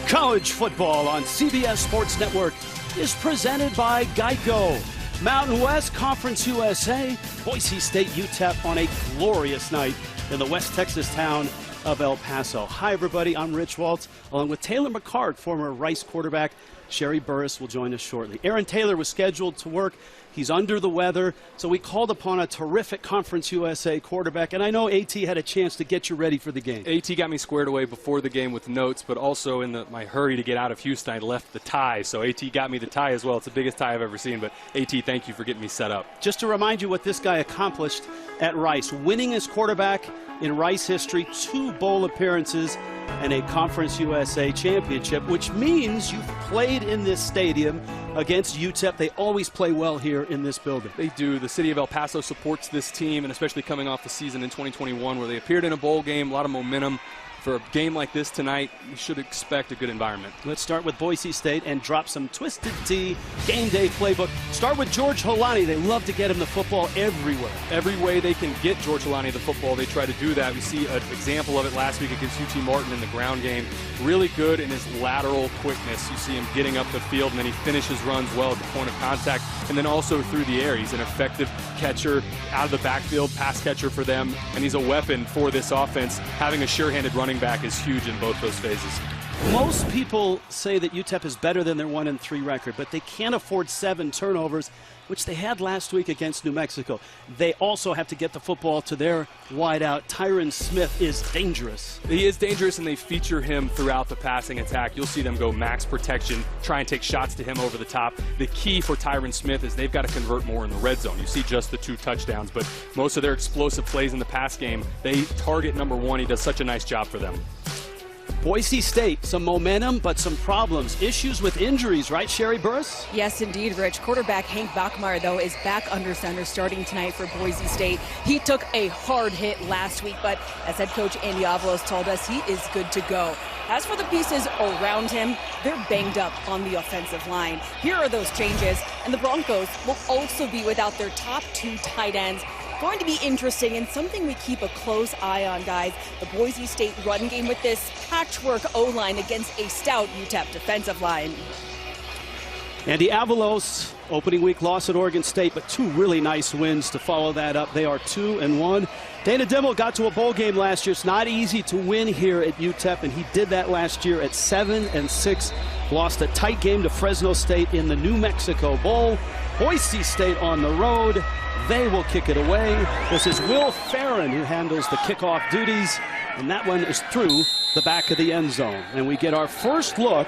College football on CBS Sports Network is presented by Geico. Mountain West Conference USA, Boise State UTEP on a glorious night in the West Texas town of El Paso. Hi, everybody. I'm Rich Waltz, along with Taylor McCart, former Rice quarterback. Sherry Burris will join us shortly. Aaron Taylor was scheduled to work. He's under the weather, so we called upon a terrific Conference USA quarterback, and I know AT had a chance to get you ready for the game. AT got me squared away before the game with notes, but also in my hurry to get out of Houston, I left the tie, so AT got me the tie as well. It's the biggest tie I've ever seen, but AT, thank you for getting me set up. Just to remind you what this guy accomplished at Rice, winning as quarterback in Rice history, 2 bowl appearances, and a Conference USA championship, which means you've played in this stadium against UTEP. They always play well here in this building. They do. The city of El Paso supports this team, and especially coming off the season in 2021 where they appeared in a bowl game, a lot of momentum. For a game like this tonight, you should expect a good environment. Let's start with Boise State and drop some Twisted Tea game day playbook. Start with George Holani. They love to get him the football everywhere. Every way they can get George Holani the football, they try to do that. We see an example of it last week against UT Martin in the ground game. Really good in his lateral quickness. You see him getting up the field, and then he finishes runs well at the point of contact, and then also through the air. He's an effective catcher, out of the backfield, pass catcher for them, and he's a weapon for this offense. Having a sure-handed running back is huge in both those phases. Most people say that UTEP is better than their 1-3 record, but they can't afford 7 turnovers, which they had last week against New Mexico. They also have to get the football to their wideout. Tyron Smith is dangerous. He is dangerous, and they feature him throughout the passing attack. You'll see them go max protection, try and take shots to him over the top. The key for Tyron Smith is they've got to convert more in the red zone. You see just the 2 touchdowns, but most of their explosive plays in the pass game, they target number 1. He does such a nice job for them. Boise State, some momentum, but some problems. Issues with injuries, right, Sherry Burris? Yes, indeed, Rich. Quarterback Hank Bachmeier, though, is back under center starting tonight for Boise State. He took a hard hit last week, but as head coach Andy Avalos told us, he is good to go. As for the pieces around him, they're banged up on the offensive line. Here are those changes, and the Broncos will also be without their top 2 tight ends. Going to be interesting and something we keep a close eye on, guys. The Boise State run game with this patchwork O-line against a stout UTEP defensive line. Andy Avalos, opening week loss at Oregon State, but 2 really nice wins to follow that up. They are 2-1. Dana Dimel got to a bowl game last year. It's not easy to win here at UTEP, and he did that last year at 7-6. Lost a tight game to Fresno State in the New Mexico Bowl. Boise State on the road. They will kick it away. This is Will Farron who handles the kickoff duties, and that one is through the back of the end zone. And we get our first look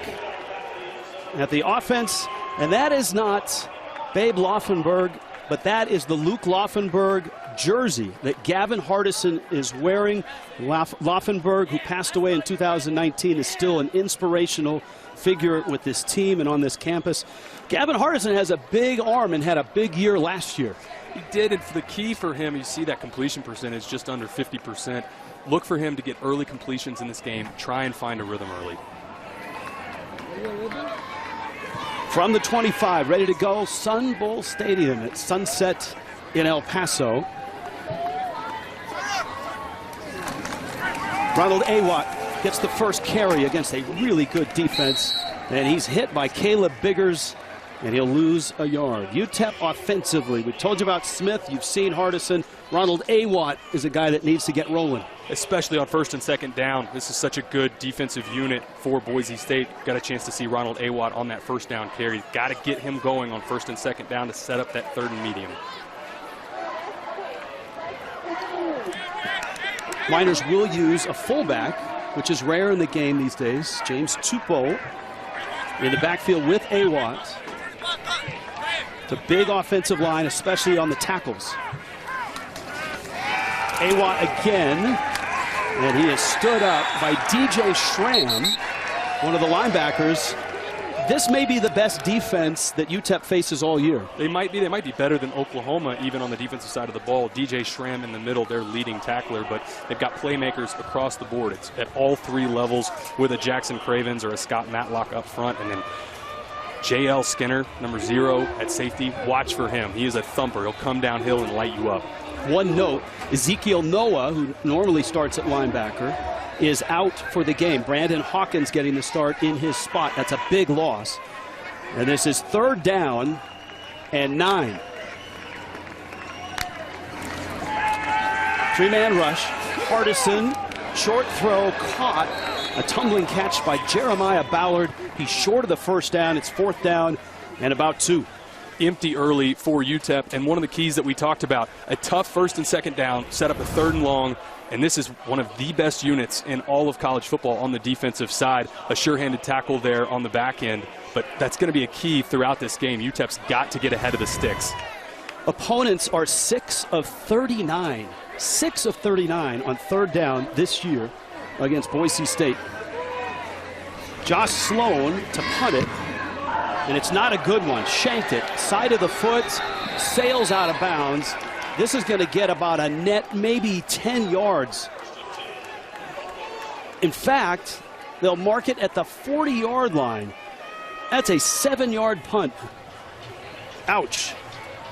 at the offense, and that is not Babe Laufenberg, but that is the Luke Laufenberg jersey that Gavin Hardison is wearing. Laufenberg, who passed away in 2019, is still an inspirational figure with this team and on this campus. Gavin Hardison has a big arm and had a big year last year. He did, and the key for him, you see that completion percentage just under 50%. Look for him to get early completions in this game. Try and find a rhythm early. From the 25, ready to go, Sun Bowl Stadium at Sunset in El Paso. Ronald Awat gets the first carry against a really good defense, and he's hit by Caleb Biggers, and he'll lose a yard. UTEP offensively, we told you about Smith, you've seen Hardison. Ronald Awat is a guy that needs to get rolling. Especially on 1st and 2nd down. This is such a good defensive unit for Boise State. Got a chance to see Ronald Awat on that 1st down carry. Got to get him going on 1st and 2nd down to set up that 3rd and medium. Miners will use a fullback, which is rare in the game these days. James Tupou in the backfield with Awat. It's a big offensive line, especially on the tackles. Awat again, and he is stood up by DJ Schramm, one of the linebackers. This may be the best defense that UTEP faces all year. They might be better than Oklahoma, even on the defensive side of the ball. DJ Schramm in the middle, their leading tackler, but they've got playmakers across the board. It's at all 3 levels with a Jackson Cravens or a Scott Matlock up front, and then J.L. Skinner, number 0 at safety. Watch for him. He is a thumper. He'll come downhill and light you up. One note, Ezekiel Noah, who normally starts at linebacker, is out for the game. Brandon Hawkins getting the start in his spot. That's a big loss. And this is 3rd down and 9. 3-man rush. Hardison, short throw, caught. A tumbling catch by Jeremiah Ballard. He's short of the 1st down. It's 4th down and about 2. Empty early for UTEP, and one of the keys that we talked about, a tough 1st and 2nd down, set up a 3rd and long, and this is one of the best units in all of college football on the defensive side. A sure-handed tackle there on the back end, but that's going to be a key throughout this game. UTEP's got to get ahead of the sticks. Opponents are 6 of 39. 6 of 39 on 3rd down this year against Boise State. Josh Sloan to punt it, and it's not a good one. Shanked it, side of the foot, sails out of bounds. This is going to get about a net maybe 10 yards. In fact, they'll mark it at the 40-yard line. That's a 7-yard punt. Ouch.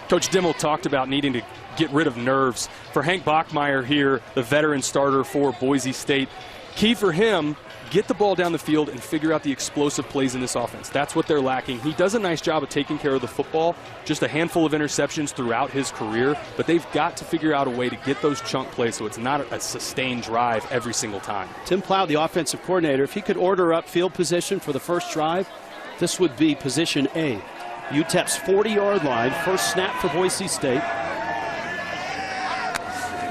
Coach Dimmel talked about needing to get rid of nerves. For Hank Bachmeier here, the veteran starter for Boise State, key for him, get the ball down the field and figure out the explosive plays in this offense. That's what they're lacking. He does a nice job of taking care of the football, just a handful of interceptions throughout his career, but they've got to figure out a way to get those chunk plays so it's not a sustained drive every single time. Tim Plough, the offensive coordinator, if he could order up field position for the first drive, this would be position A. UTEP's 40-yard line, first snap for Boise State.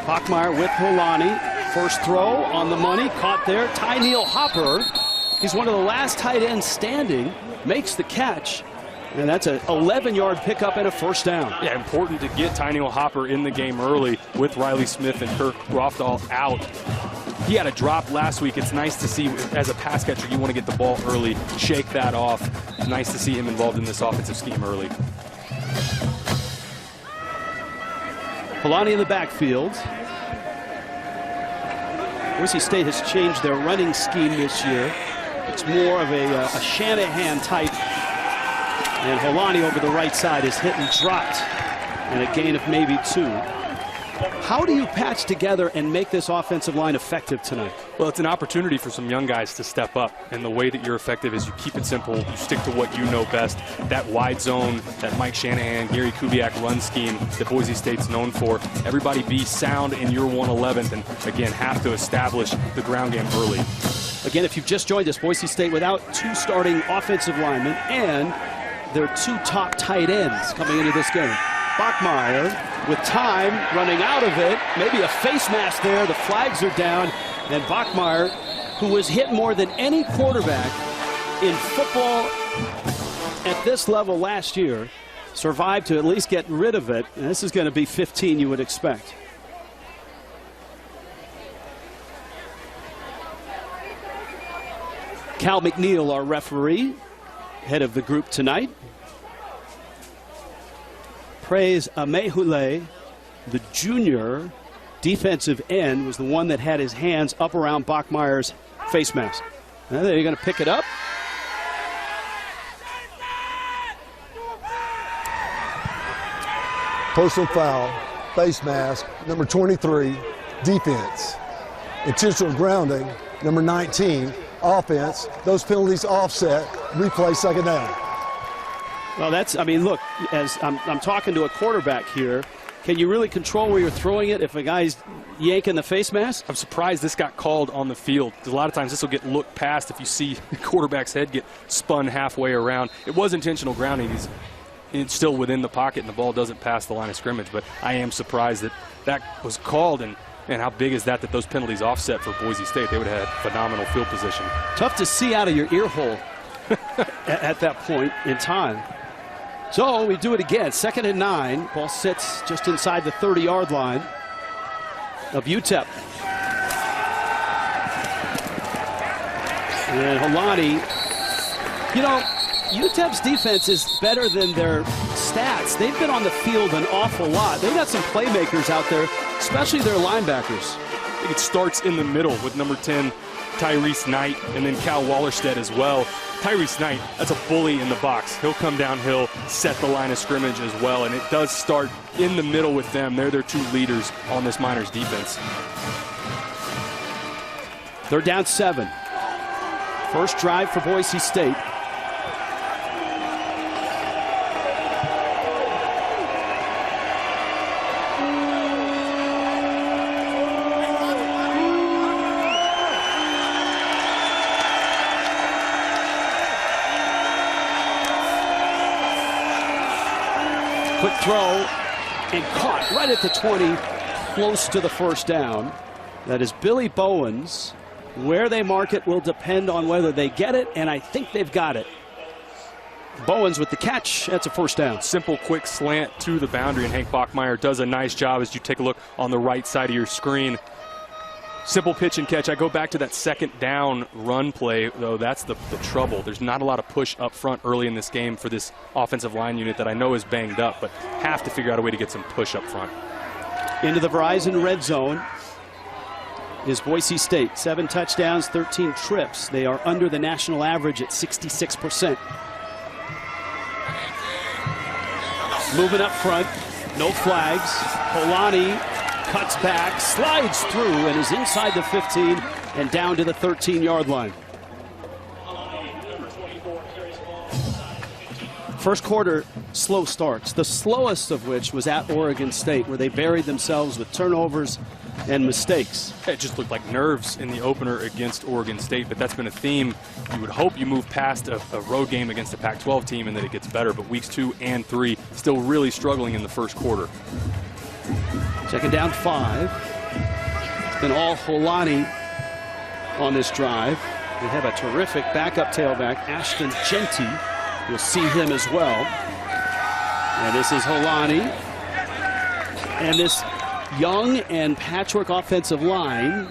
Bachmeier with Holani. First throw on the money, caught there. Tyneil Hopper, he's one of the last tight ends standing, makes the catch. And that's an 11-yard pickup and a 1st down. Yeah, important to get Tyneil Hopper in the game early with Riley Smith and Kirk Rofdahl out. He had a drop last week. It's nice to see, as a pass catcher, you want to get the ball early, shake that off. It's nice to see him involved in this offensive scheme early. Polani in the backfield. Boise State has changed their running scheme this year. It's more of a Shanahan type. And Holani over the right side is hit and dropped. And a gain of maybe 2. How do you patch together and make this offensive line effective tonight? Well, it's an opportunity for some young guys to step up. And the way that you're effective is you keep it simple. You stick to what you know best. That wide zone, that Mike Shanahan, Gary Kubiak run scheme that Boise State's known for. Everybody be sound in your 111th and, again, have to establish the ground game early. Again, if you've just joined us, Boise State without 2 starting offensive linemen and their 2 top tight ends coming into this game. Bachmeier with time running out of it. Maybe a face mask there. The flags are down. And Bachmeier, who was hit more than any quarterback in football at this level last year, survived to at least get rid of it. And this is going to be 15, you would expect. Cal McNeil, our referee, head of the group tonight. Praise Amehule, the junior defensive end, was the one that had his hands up around Bachmeier's face mask. Now they're going to pick it up. Personal foul, face mask, number 23, defense. Intentional grounding, number 19, offense. Those penalties offset, replay 2nd down. Well, that's, I mean, look, as I'm talking to a quarterback here, can you really control where you're throwing it if a guy's yanking the face mask? I'm surprised this got called on the field. A lot of times this will get looked past if you see the quarterback's head get spun halfway around. It was intentional grounding. It's still within the pocket and the ball doesn't pass the line of scrimmage, but I am surprised that that was called. And how big is that those penalties offset for Boise State? They would have had phenomenal field position. Tough to see out of your ear hole at that point in time. So we do it again. 2nd and 9. Ball sits just inside the 30-yard line of UTEP. And Holani, you know, UTEP's defense is better than their stats. They've been on the field an awful lot. They've got some playmakers out there, especially their linebackers. I think it starts in the middle with number 10, Tyrese Knight and then Cal Wallerstedt as well. Tyrese Knight, that's a bully in the box. He'll come downhill, set the line of scrimmage as well, and it does start in the middle with them. They're their two leaders on this Miners defense. They're down 7. First drive for Boise State. Quick throw and caught right at the 20, close to the first down. That is Billy Bowens. Where they mark it will depend on whether they get it, and I think they've got it. Bowens with the catch. That's a first down. Simple, quick slant to the boundary, and Hank Bachmeier does a nice job as you take a look on the right side of your screen. Simple pitch and catch. I go back to that second down run play, though. That's the trouble. There's not a lot of push up front early in this game for this offensive line unit that I know is banged up, but have to figure out a way to get some push up front. Into the Verizon red zone is Boise State. 7 touchdowns, 13 trips. They are under the national average at 66%. Moving up front, no flags. Polani cuts back, slides through, and is inside the 15 and down to the 13-yard line. First quarter, slow starts, the slowest of which was at Oregon State, where they buried themselves with turnovers and mistakes. It just looked like nerves in the opener against Oregon State, but that's been a theme. You would hope you move past a road game against a Pac-12 team and that it gets better, but weeks 2 and 3 still really struggling in the first quarter. Second down 5. It's been all Holani on this drive. They have a terrific backup tailback, Ashton Genty. You'll see him as well. And this is Holani. And this young and patchwork offensive line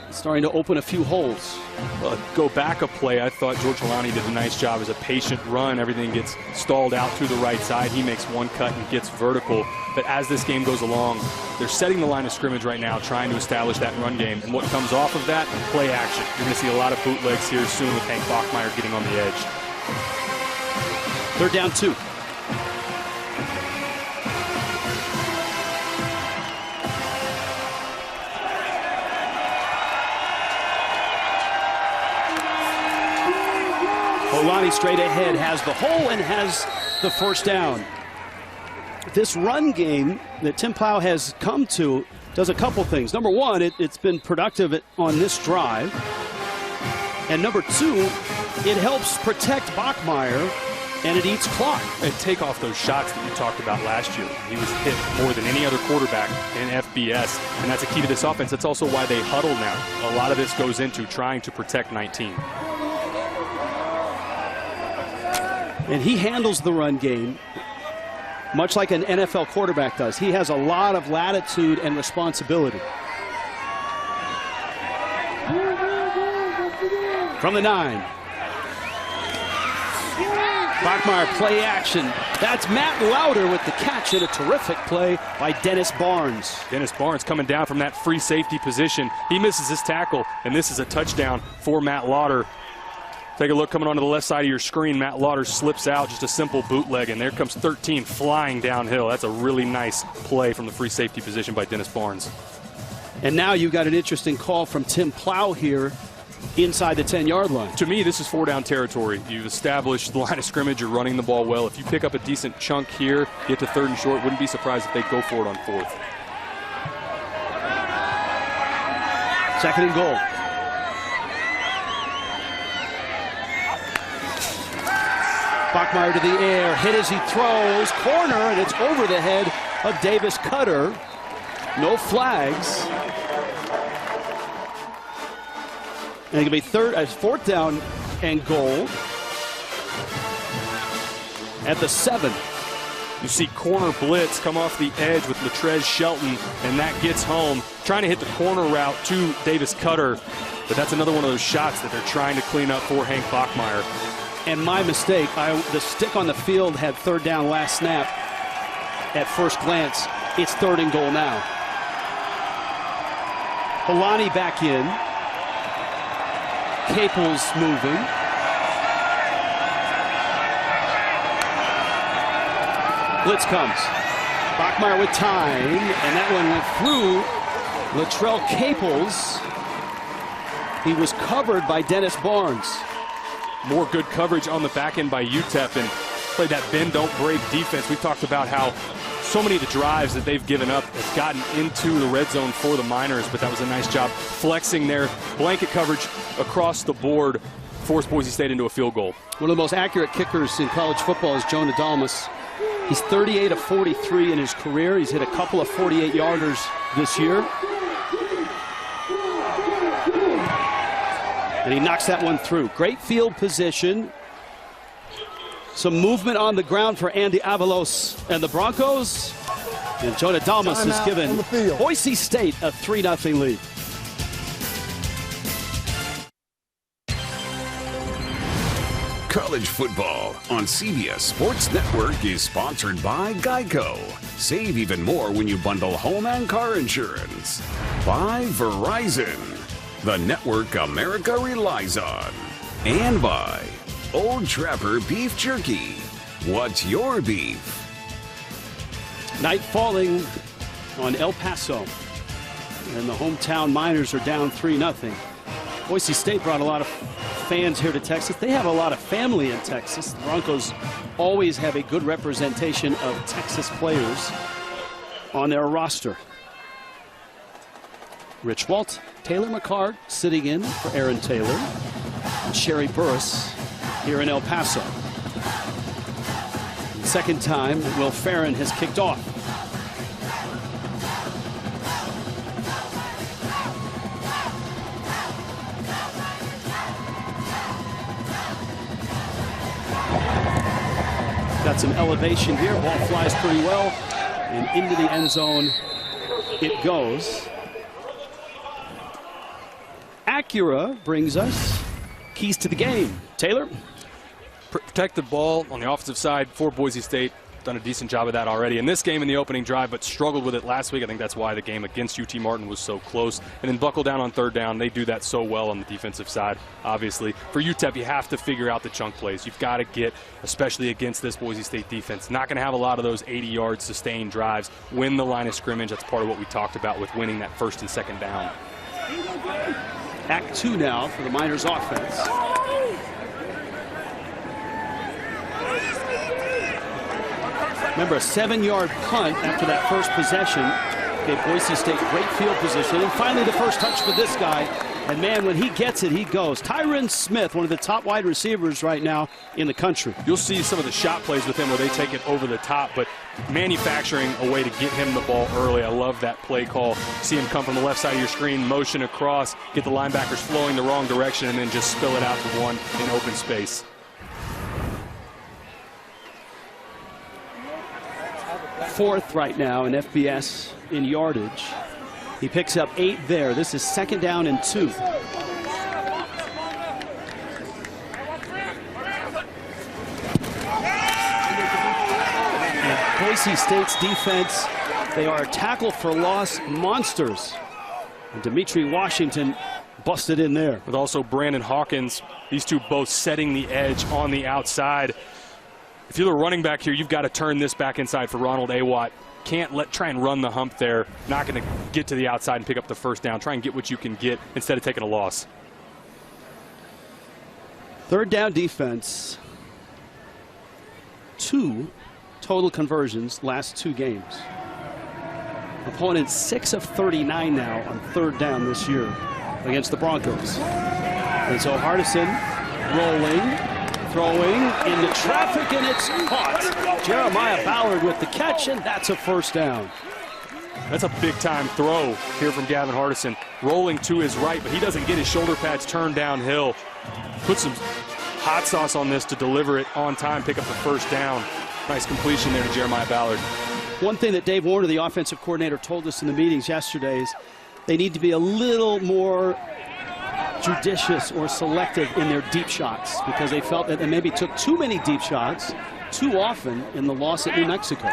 starting to open a few holes. Well, go back a play. I thought George Holani did a nice job as a patient run. Everything gets stalled out to the right side. He makes one cut and gets vertical. But as this game goes along, they're setting the line of scrimmage right now, trying to establish that run game. And what comes off of that? Play action. You're going to see a lot of bootlegs here soon with Hank Bachmeier getting on the edge. Third down 2. Holani straight ahead, has the hole and has the first down. This run game that Tim Plough has come to does a couple things. Number one, it's been productive on this drive. And number 2, it helps protect Bachmeier, and it eats clock. And take off those shots that you talked about last year. He was hit more than any other quarterback in FBS, and that's a key to this offense. That's also why they huddle now. A lot of this goes into trying to protect 19. And he handles the run game much like an NFL quarterback does. He has a lot of latitude and responsibility. From the 9. Bachmeier, play action. That's Matt Lauder with the catch, and a terrific play by Dennis Barnes. Dennis Barnes coming down from that free safety position. He misses his tackle, and this is a touchdown for Matt Lauder. Take a look coming onto the left side of your screen. Matt Lauder slips out, just a simple bootleg, and there comes 13 flying downhill. That's a really nice play from the free safety position by Dennis Barnes. And now you've got an interesting call from Tim Plough here inside the 10-yard line. To me, this is 4-down territory. You've established the line of scrimmage. You're running the ball well. If you pick up a decent chunk here, get to 3rd and short, wouldn't be surprised if they go for it on 4th. 2nd and goal. Bachmeier to the air, hit as he throws, corner, and it's over the head of Dirk Koetter. No flags. And it can be 4th down and goal at the 7. You see corner blitz come off the edge with Latrez Shelton, and that gets home. Trying to hit the corner route to Dirk Koetter, but that's another one of those shots that they're trying to clean up for Hank Bachmeier. And my mistake, the stick on the field had 3rd down last snap. At first glance, it's 3rd and goal now. Holani back in. Caples moving. Blitz comes. Bachmeyer with time, and that one went through Latrell Caples. He was covered by Dennis Barnes. More good coverage on the back end by UTEP and played that bend, don't break defense. We've talked about how so many of the drives that they've given up have gotten into the red zone for the Miners, but that was a nice job flexing their blanket coverage across the board, forced Boise State into a field goal. One of the most accurate kickers in college football is Jonah Dalmas. He's 38 of 43 in his career. He's hit a couple of 48-yarders this year. And he knocks that one through. Great field position. Some movement on the ground for Andy Avalos and the Broncos. And Jonah Dalmas has given Boise State a 3-0 lead. College football on CBS Sports Network is sponsored by Geico. Save even more when you bundle home and car insurance. By Verizon, the network America relies on. And by Old Trapper Beef Jerky. What's your beef? Night falling on El Paso. And the hometown Miners are down 3-0. Boise State brought a lot of fans here to Texas. They have a lot of family in Texas. The Broncos always have a good representation of Texas players on their roster. Rich Walt, Taylor McCart sitting in for Aaron Taylor, and Sherry Burris here in El Paso. Second time Will Farron has kicked off. Got some elevation here. Ball flies pretty well. And into the end zone it goes. Acura brings us keys to the game. Taylor? Protect the ball on the offensive side for Boise State. Done a decent job of that already in this game in the opening drive, but struggled with it last week. I think that's why the game against UT Martin was so close. And then buckle down on third down. They do that so well on the defensive side, obviously. For UTEP, you have to figure out the chunk plays. You've got to get, especially against this Boise State defense, not going to have a lot of those 80-yard sustained drives. Win the line of scrimmage. That's part of what we talked about with winning that first and second down. Act 2 now for the Miners offense. Remember, a 7-yard punt after that first possession gave Boise State great field position. And finally, the first touch for this guy. And, man, when he gets it, he goes. Tyron Smith, one of the top wide receivers right now in the country. You'll see some of the shot plays with him where they take it over the top, but manufacturing a way to get him the ball early. I love that play call. See him come from the left side of your screen, motion across, get the linebackers flowing the wrong direction, and then just spill it out to one in open space. Fourth right now in FBS in yardage. He picks up 8 there. This is second down and 2. And Boise State's defense, they are tackle for loss monsters. And Dimitri Washington busted in there. With also Brandon Hawkins, these two both setting the edge on the outside. If you're the running back here, you've got to turn this back inside for Ronald Awatt. Can't try and run the hump there. Not going to get to the outside and pick up the first down. Try and get what you can get instead of taking a loss. Third down defense. 2 total conversions last 2 games. Opponent 6 of 39 now on third down this year against the Broncos. And so Hardison rolling. Throwing into traffic, and it's caught. Jeremiah Ballard with the catch, and that's a first down. That's a big-time throw here from Gavin Hardison. Rolling to his right, but he doesn't get his shoulder pads turned downhill. Put some hot sauce on this to deliver it on time, pick up the first down. Nice completion there to Jeremiah Ballard. One thing that Dave Warner, the offensive coordinator, told us in the meetings yesterday is they need to be a little more judicious or selective in their deep shots, because they felt that they maybe took too many deep shots too often in the loss at New Mexico.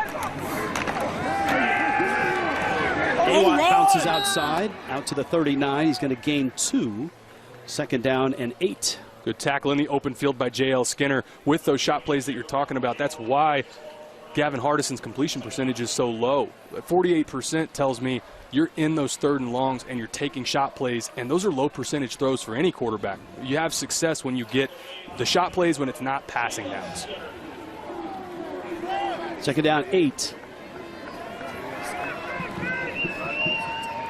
Awatt bounces outside, out to the 39. He's going to gain 2 2nd down and 8. Good tackle in the open field by J.L. Skinner with those shot plays that you're talking about. That's why Gavin Hardison's completion percentage is so low. 48% tells me you're in those 3rd and longs and you're taking shot plays, and those are low percentage throws for any quarterback. You have success when you get the shot plays when it's not passing downs. 2nd down, 8.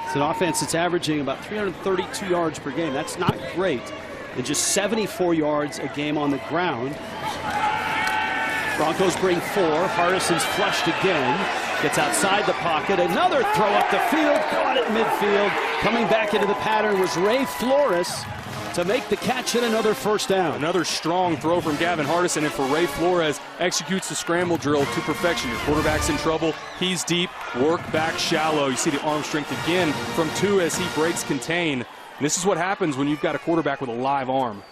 It's an offense that's averaging about 332 yards per game. That's not great. And just 74 yards a game on the ground. Broncos bring 4. Hardison's flushed again. Gets outside the pocket. Another throw up the field. Caught at midfield. Coming back into the pattern was Ray Flores to make the catch and another 1st down. Another strong throw from Gavin Hardison, and for Ray Flores, executes the scramble drill to perfection. Your quarterback's in trouble. He's deep. Work back shallow. You see the arm strength again from 2 as he breaks contain. And this is what happens when you've got a quarterback with a live arm.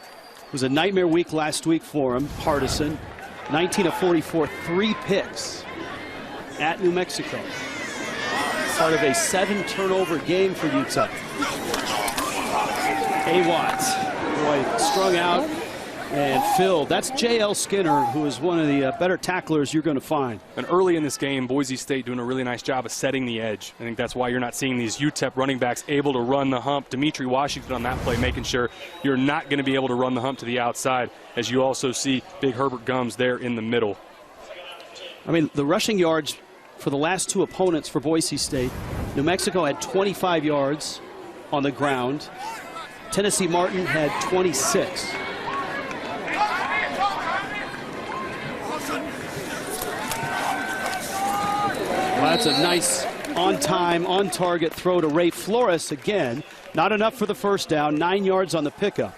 It was a nightmare week last week for him. Hardison, 19 of 44, 3 picks at New Mexico. Part of a 7-turnover game for UTEP. A-Watt, boy, strung out and filled. That's J.L. Skinner, who is one of the better tacklers you're going to find. And early in this game, Boise State doing a really nice job of setting the edge. I think that's why you're not seeing these UTEP running backs able to run the hump. Dimitri Washington on that play, making sure you're not going to be able to run the hump to the outside, as you also see Big Herbert Gums there in the middle. I mean, the rushing yards for the last 2 opponents for Boise State, New Mexico had 25 yards on the ground. Tennessee Martin had 26. Well, that's a nice on-time, on-target throw to Ray Flores again. Not enough for the 1st down, 9 yards on the pickup.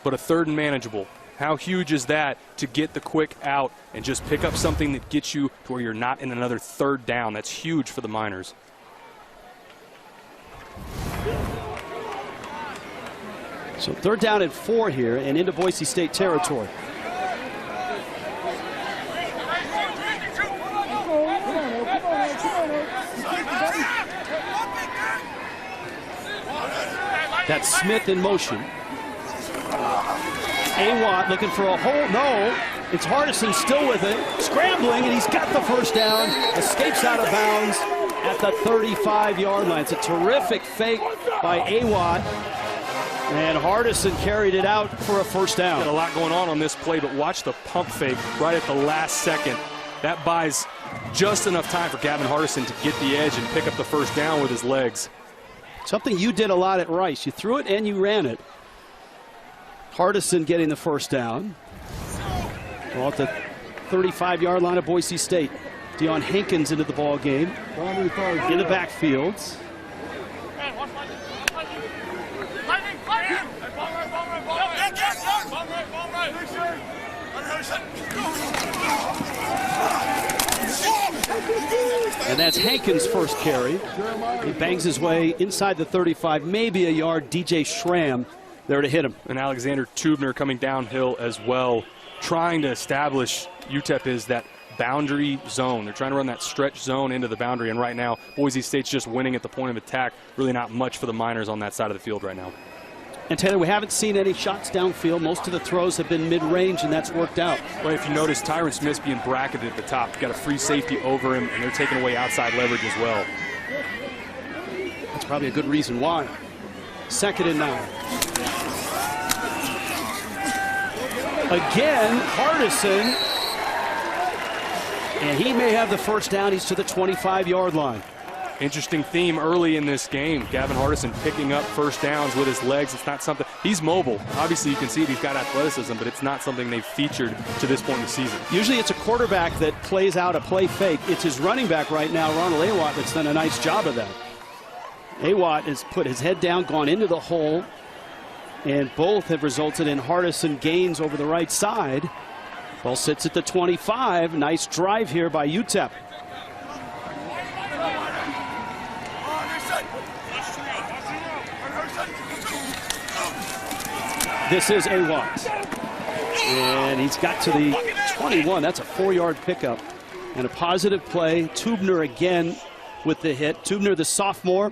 But a 3rd and manageable. How huge is that to get the quick out and just pick up something that gets you to where you're not in another 3rd down? That's huge for the Miners. So 3rd down and 4 here and into Boise State territory. That's Smith in motion. A-Watt looking for a hole. No, it's Hardison still with it. Scrambling, and he's got the 1st down. Escapes out of bounds at the 35-yard line. It's a terrific fake by A-Watt. And Hardison carried it out for a 1st down. Got a lot going on this play, but watch the pump fake right at the last second. That buys just enough time for Gavin Hardison to get the edge and pick up the 1st down with his legs. Something you did a lot at Rice. You threw it and you ran it. Hardison getting the 1st down. Well, at the 35-yard line of Boise State. Deion Hankins into the ball game. In the backfields. And that's Hankins' 1st carry. He bangs his way inside the 35, maybe a yard. DJ Schramm there to hit him. And Alexander Tubner coming downhill as well, trying to establish UTEP is that boundary zone. They're trying to run that stretch zone into the boundary, and right now Boise State's just winning at the point of attack. Really not much for the Miners on that side of the field right now. And Taylor, we haven't seen any shots downfield. Most of the throws have been mid-range, and that's worked out. Well, if you notice, Tyron Smith's being bracketed at the top. You've got a free safety over him, and they're taking away outside leverage as well. That's probably a good reason why. 2nd and 9. Again, Hardison. And he may have the 1st down. He's to the 25-yard line. Interesting theme early in this game. Gavin Hardison picking up 1st downs with his legs. It's not something, he's mobile. Obviously you can see he's got athleticism, but it's not something they've featured to this point in the season. Usually it's a quarterback that plays out a play fake. It's his running back right now, Ronald A-Watt, that's done a nice job of that. A-Watt has put his head down, gone into the hole, and both have resulted in Hardison gains over the right side. Ball sits at the 25. Nice drive here by UTEP. This is A-Watt. And he's got to the 21. That's a 4-yard pickup. And a positive play. Tubner again with the hit. Tubner, the sophomore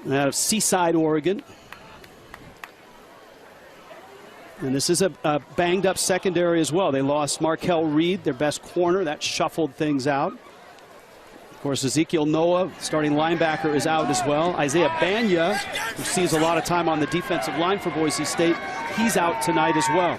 out of Seaside, Oregon. And this is a banged-up secondary as well. They lost Markel Reed, their best corner. That shuffled things out. Of course, Ezekiel Noah, starting linebacker, is out as well. Isaiah Banya, who sees a lot of time on the defensive line for Boise State, he's out tonight as well.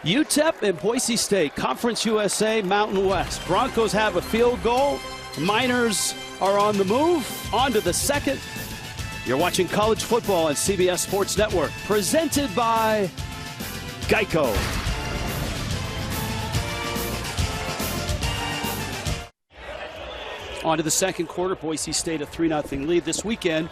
UTEP and Boise State, Conference USA, Mountain West. Broncos have a field goal. Miners are on the move. On to the second. You're watching college football on CBS Sports Network, presented by Geico. On to the second quarter. Boise State a 3-0 lead. This weekend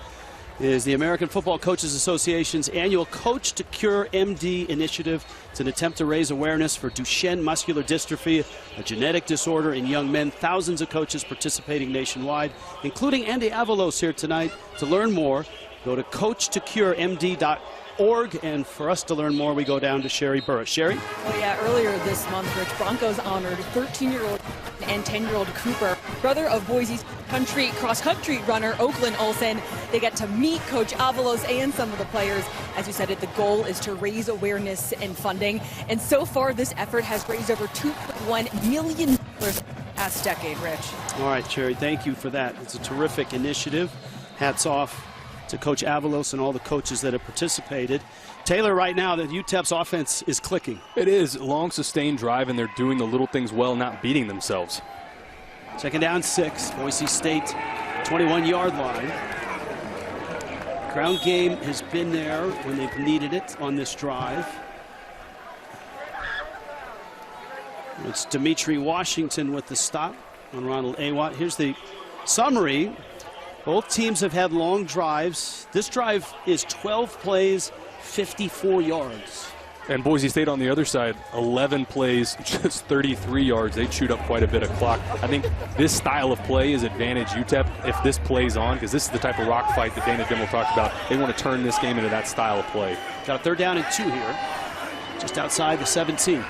is the American Football Coaches Association's annual Coach to Cure MD initiative. It's an attempt to raise awareness for Duchenne muscular dystrophy, a genetic disorder in young men. Thousands of coaches participating nationwide, including Andy Avalos here tonight. To learn more, go to coachtoCureMD.org. And for us to learn more, we go down to Sherry Burris. Sherry? Oh yeah, earlier this month, Rich, Broncos honored 13-year-old and 10-year-old Cooper, brother of Boise's cross-country runner Oakland Olsen. They get to meet Coach Avalos and some of the players. As you said, the goal is to raise awareness and funding. And so far, this effort has raised over $2.1 million past decade, Rich. All right, Sherry, thank you for that. It's a terrific initiative. Hats off to Coach Avalos and all the coaches that have participated. Taylor, right now, the UTEP's offense is clicking. It is a long, sustained drive, and they're doing the little things well, not beating themselves. Second down, 6. Boise State, 21-yard line. Ground game has been there when they've needed it on this drive. It's Dimitri Washington with the stop on Ronald Awatt. Here's the summary. Both teams have had long drives. This drive is 12 plays, 54 yards. And Boise State on the other side, 11 plays, just 33 yards. They chewed up quite a bit of clock. I think this style of play is advantage UTEP if this plays on, because this is the type of rock fight that Dana Dimmel talked about. They want to turn this game into that style of play. Got a 3rd down and 2 here, just outside the 17. And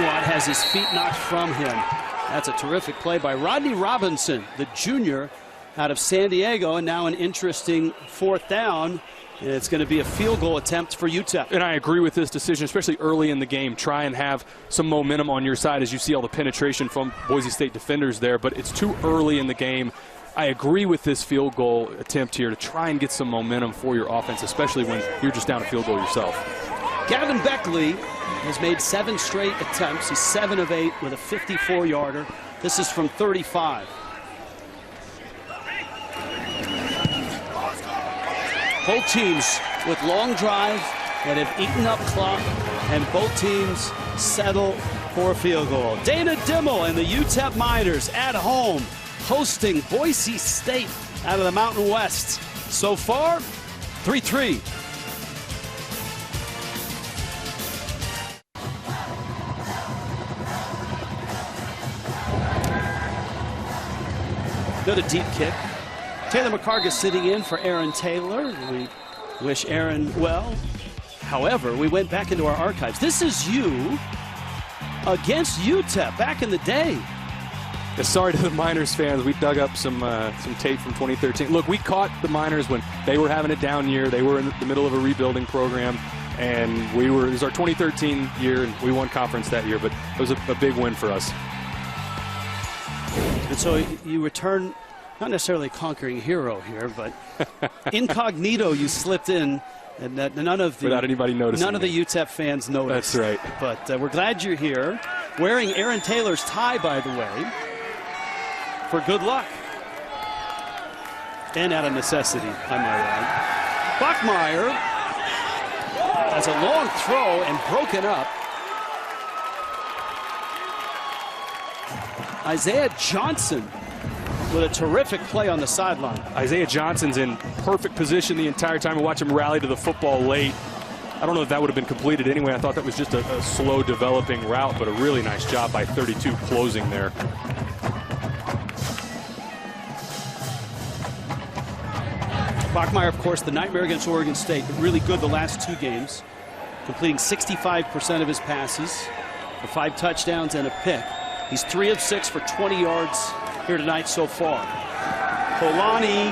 Awatt has his feet knocked from him. That's a terrific play by Rodney Robinson, the junior out of San Diego, and now an interesting 4th down. And it's going to be a field goal attempt for UTEP. And I agree with this decision, especially early in the game. Try and have some momentum on your side as you see all the penetration from Boise State defenders there, but it's too early in the game. I agree with this field goal attempt here to try and get some momentum for your offense, especially when you're just down a field goal yourself. Gavin Beckley has made 7 straight attempts. He's 7 of 8 with a 54-yarder. This is from 35. Both teams with long drives that have eaten up clock, and both teams settle for a field goal. Dana Dimmel and the UTEP Miners at home hosting Boise State out of the Mountain West. So far, 3-3. Another deep kick. Taylor McCargus sitting in for Aaron Taylor. We wish Aaron well. However, we went back into our archives. This is you against UTEP back in the day. Yeah, sorry to the Miners fans. We dug up some tape from 2013. Look, we caught the Miners when they were having a down year. They were in the middle of a rebuilding program, and it was our 2013 year, and we won conference that year, but it was a big win for us. And so you return, not necessarily a conquering hero here, but incognito you slipped in, and none of the without anybody noticing. None of the UTEP fans noticed. That's right. But we're glad you're here, wearing Aaron Taylor's tie, by the way, for good luck, and out of necessity, I might add. Bachmeier has a long throw and broken up. Isaiah Johnson with a terrific play on the sideline. Isaiah Johnson's in perfect position the entire time. We watch him rally to the football late. I don't know if that would have been completed anyway. I thought that was just a slow developing route, but a really nice job by 32 closing there. Bachmeier, of course, the nightmare against Oregon State, really good the last 2 games, completing 65% of his passes for 5 touchdowns and a pick. He's 3 of 6 for 20 yards here tonight so far. Polani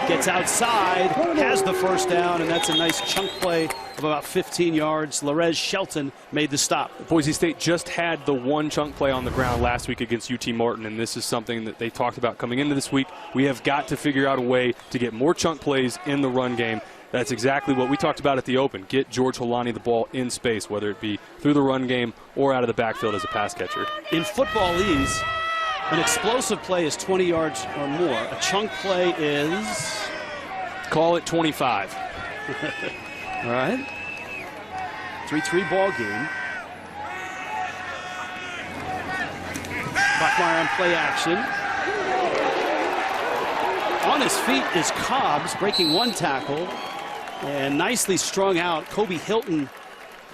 gets outside, has the first down, and that's a nice chunk play of about 15 yards. Larez Shelton made the stop. Boise State just had the one chunk play on the ground last week against UT Martin, and this is something that they talked about coming into this week. We have got to figure out a way to get more chunk plays in the run game. That's exactly what we talked about at the Open. Get George Holani the ball in space, whether it be through the run game or out of the backfield as a pass catcher. In footballese, an explosive play is 20 yards or more. A chunk play is... Call it 25. All right. 3-3 ball game. Bachmeier on play action. On his feet is Cobbs, breaking one tackle. And nicely strung out. Kobe Hilton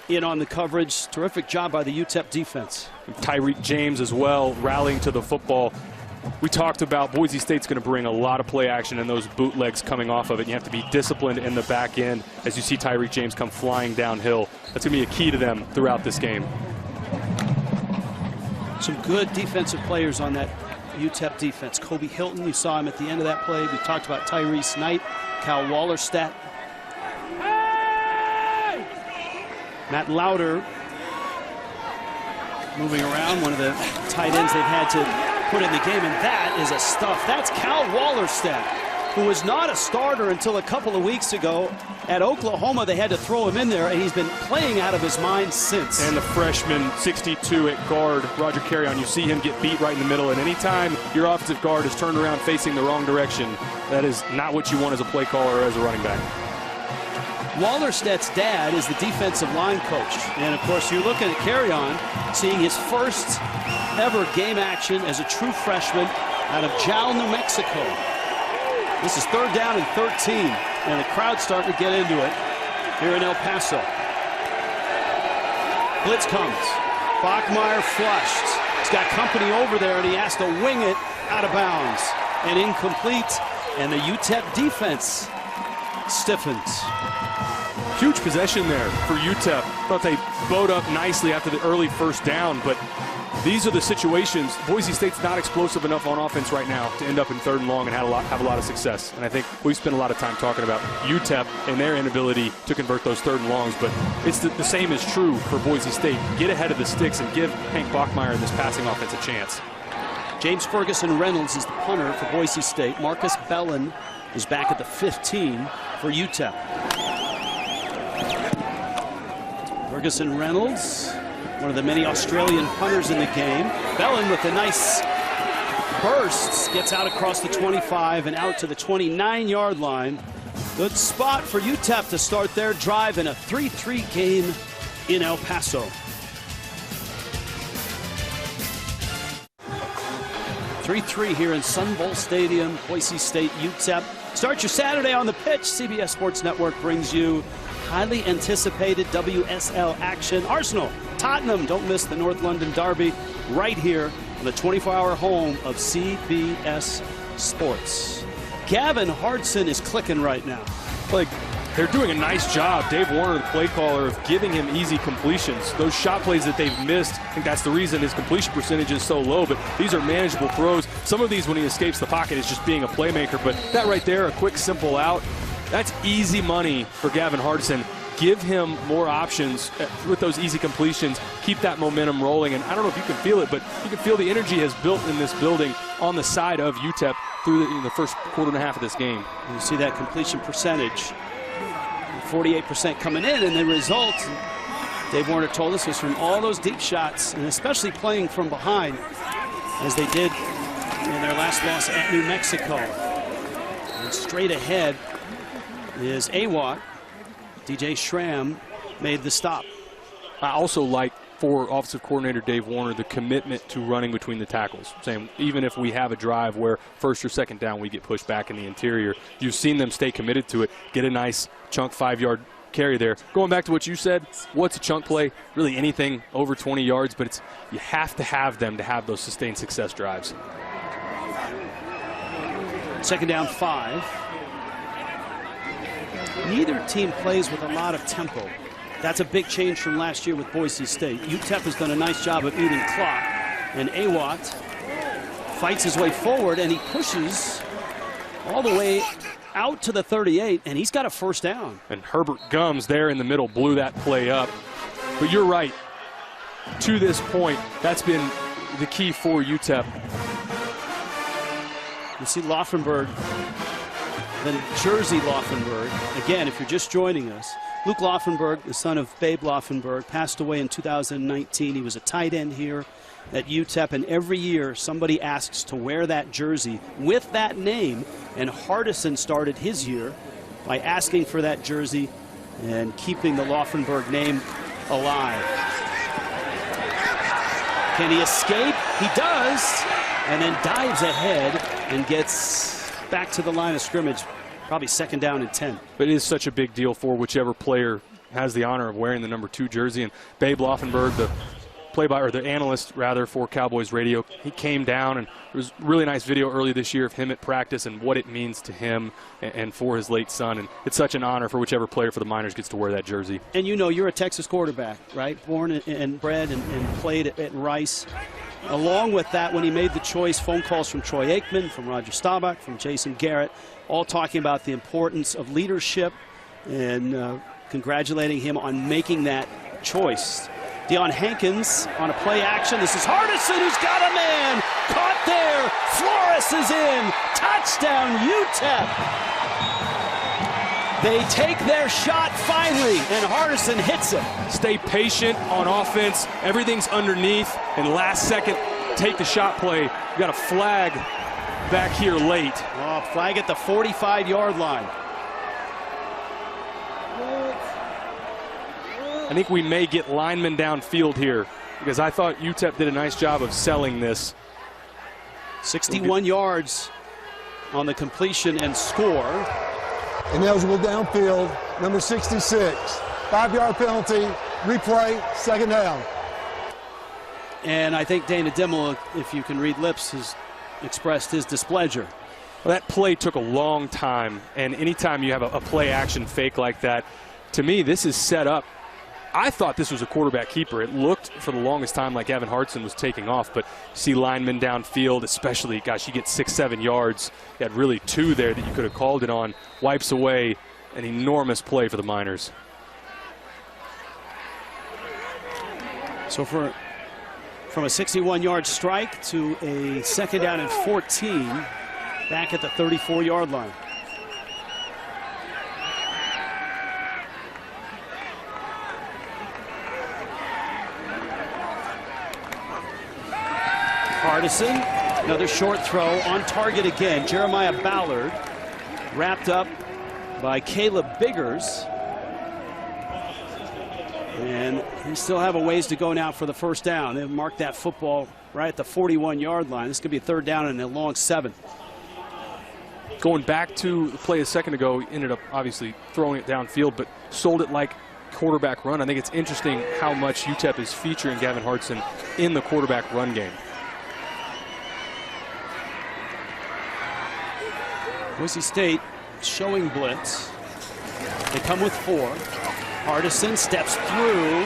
in on the coverage. Terrific job by the UTEP defense. Tyreek James as well, rallying to the football. We talked about Boise State's going to bring a lot of play action and those bootlegs coming off of it. You have to be disciplined in the back end as you see Tyreek James come flying downhill. That's going to be a key to them throughout this game. Some good defensive players on that UTEP defense. Kobe Hilton, you saw him at the end of that play. We talked about Tyrese Knight, Cal Wallerstadt. Matt Lauder moving around, one of the tight ends they've had to put in the game, and that is a stuff. That's Cal Wallerstadt, who was not a starter until a couple of weeks ago. At Oklahoma, they had to throw him in there, and he's been playing out of his mind since. And the freshman, 62 at guard, Roger Carrion, you see him get beat right in the middle, and anytime your offensive guard is turned around facing the wrong direction, that is not what you want as a play caller or as a running back. Wallerstadt's dad is the defensive line coach. And, of course, you're looking at Carrion, seeing his first ever game action as a true freshman out of Jal, New Mexico. This is 3rd down and 13, and the crowd's starting to get into it here in El Paso. Blitz comes. Bachmeier flushed. He's got company over there, and he has to wing it out of bounds. And incomplete, and the UTEP defense stiffens. Huge possession there for UTEP. Thought they bowed up nicely after the early first down, but these are the situations. Boise State's not explosive enough on offense right now to end up in 3rd and long and have a lot of success. And I think we've spent a lot of time talking about UTEP and their inability to convert those 3rd and longs, but it's the same is true for Boise State. Get ahead of the sticks and give Hank Bachmeier and this passing offense a chance. James Ferguson Reynolds is the punter for Boise State. Marcus Bellin is back at the 15 for UTEP. Ferguson Reynolds, one of the many Australian punters in the game. Bellin with a nice burst, gets out across the 25 and out to the 29-yard line. Good spot for UTEP to start their drive in a 3-3 game in El Paso. 3-3 here in Sun Bowl Stadium, Boise State, UTEP. Start your Saturday on the pitch. CBS Sports Network brings you highly anticipated WSL action. Arsenal, Tottenham, don't miss the North London Derby right here on the 24-hour home of CBS Sports. Gavin Hardson is clicking right now. Like, they're doing a nice job, Dave Warner, the play caller, of giving him easy completions. Those shot plays that they've missed, I think that's the reason his completion percentage is so low, but these are manageable throws. Some of these, when he escapes the pocket, is just being a playmaker, but that right there, a quick, simple out, that's easy money for Gavin Hardson. Give him more options with those easy completions. Keep that momentum rolling. And I don't know if you can feel it, but you can feel the energy has built in this building on the side of UTEP through the first quarter and a half of this game. And you see that completion percentage, 48% coming in, and the result, Dave Warner told us, was from all those deep shots, and especially playing from behind, as they did in their last loss at New Mexico. And straight ahead is Awat. DJ Schramm made the stop. I also like, for offensive coordinator Dave Warner, the commitment to running between the tackles. Saying even if we have a drive where 1st or 2nd down we get pushed back in the interior, you've seen them stay committed to it, get a nice chunk 5-yard carry there. Going back to what you said, what's a chunk play? Really anything over 20 yards, but you have to have them to have those sustained success drives. 2nd down 5. Neither team plays with a lot of tempo. That's a big change from last year with Boise State. UTEP has done a nice job of eating clock. And Awat fights his way forward, and he pushes all the way out to the 38, and he's got a first down. And Herbert Gums there in the middle blew that play up. But you're right. To this point, that's been the key for UTEP. You see Laufenberg, then Jersey Laufenberg. Again, if you're just joining us, Luke Laufenberg, the son of Babe Laufenberg, passed away in 2019. He was a tight end here at UTEP, and every year somebody asks to wear that jersey with that name, and Hardison started his year by asking for that jersey and keeping the Laufenberg name alive. Can he escape? He does, and then dives ahead and gets back to the line of scrimmage, probably second down and 10. But it is such a big deal for whichever player has the honor of wearing the number 2 jersey. And Babe Laufenberg, the the analyst rather for Cowboys Radio, he came down, and there was a really nice video early this year of him at practice and what it means to him and for his late son. And it's such an honor for whichever player for the Miners gets to wear that jersey. And you know, you're a Texas quarterback, right? Born and bred and played at Rice. Along with that, when he made the choice, phone calls from Troy Aikman, from Roger Staubach, from Jason Garrett, all talking about the importance of leadership and congratulating him on making that choice. Deion Hankins on a play action. This is Hardison, who's got a man. Caught there. Flores is in. Touchdown, UTEP. They take their shot finally, and Hardison hits it. Stay patient on offense. Everything's underneath, and last second, take the shot play. You got a flag back here late. Oh, flag at the 45-yard line. I think we may get linemen downfield here, because I thought UTEP did a nice job of selling this. 61 yards on the completion and score. Ineligible downfield, number 66. 5-yard penalty, replay, second down. And I think Dana Dimmel, if you can read lips, has expressed his displeasure. Well, that play took a long time, and anytime you have a play action fake like that, to me, this is set up. I thought this was a quarterback keeper. It looked for the longest time like Evan Hartson was taking off, but you see linemen downfield, especially, gosh, you get 6-7 yards. You had really 2 there that you could have called it on. Wipes away an enormous play for the Miners. So from a 61-yard strike to a second down and 14, back at the 34-yard line. Hardison, another short throw on target again. Jeremiah Ballard wrapped up by Caleb Biggers. And they still have a ways to go now for the first down. They've marked that football right at the 41-yard line. This could be a third down and a long 7. Going back to the play a second ago, he ended up obviously throwing it downfield, but sold it like quarterback run. I think it's interesting how much UTEP is featuring Gavin Hartson in the quarterback run game. Boise State showing blitz. They come with 4. Hardison steps through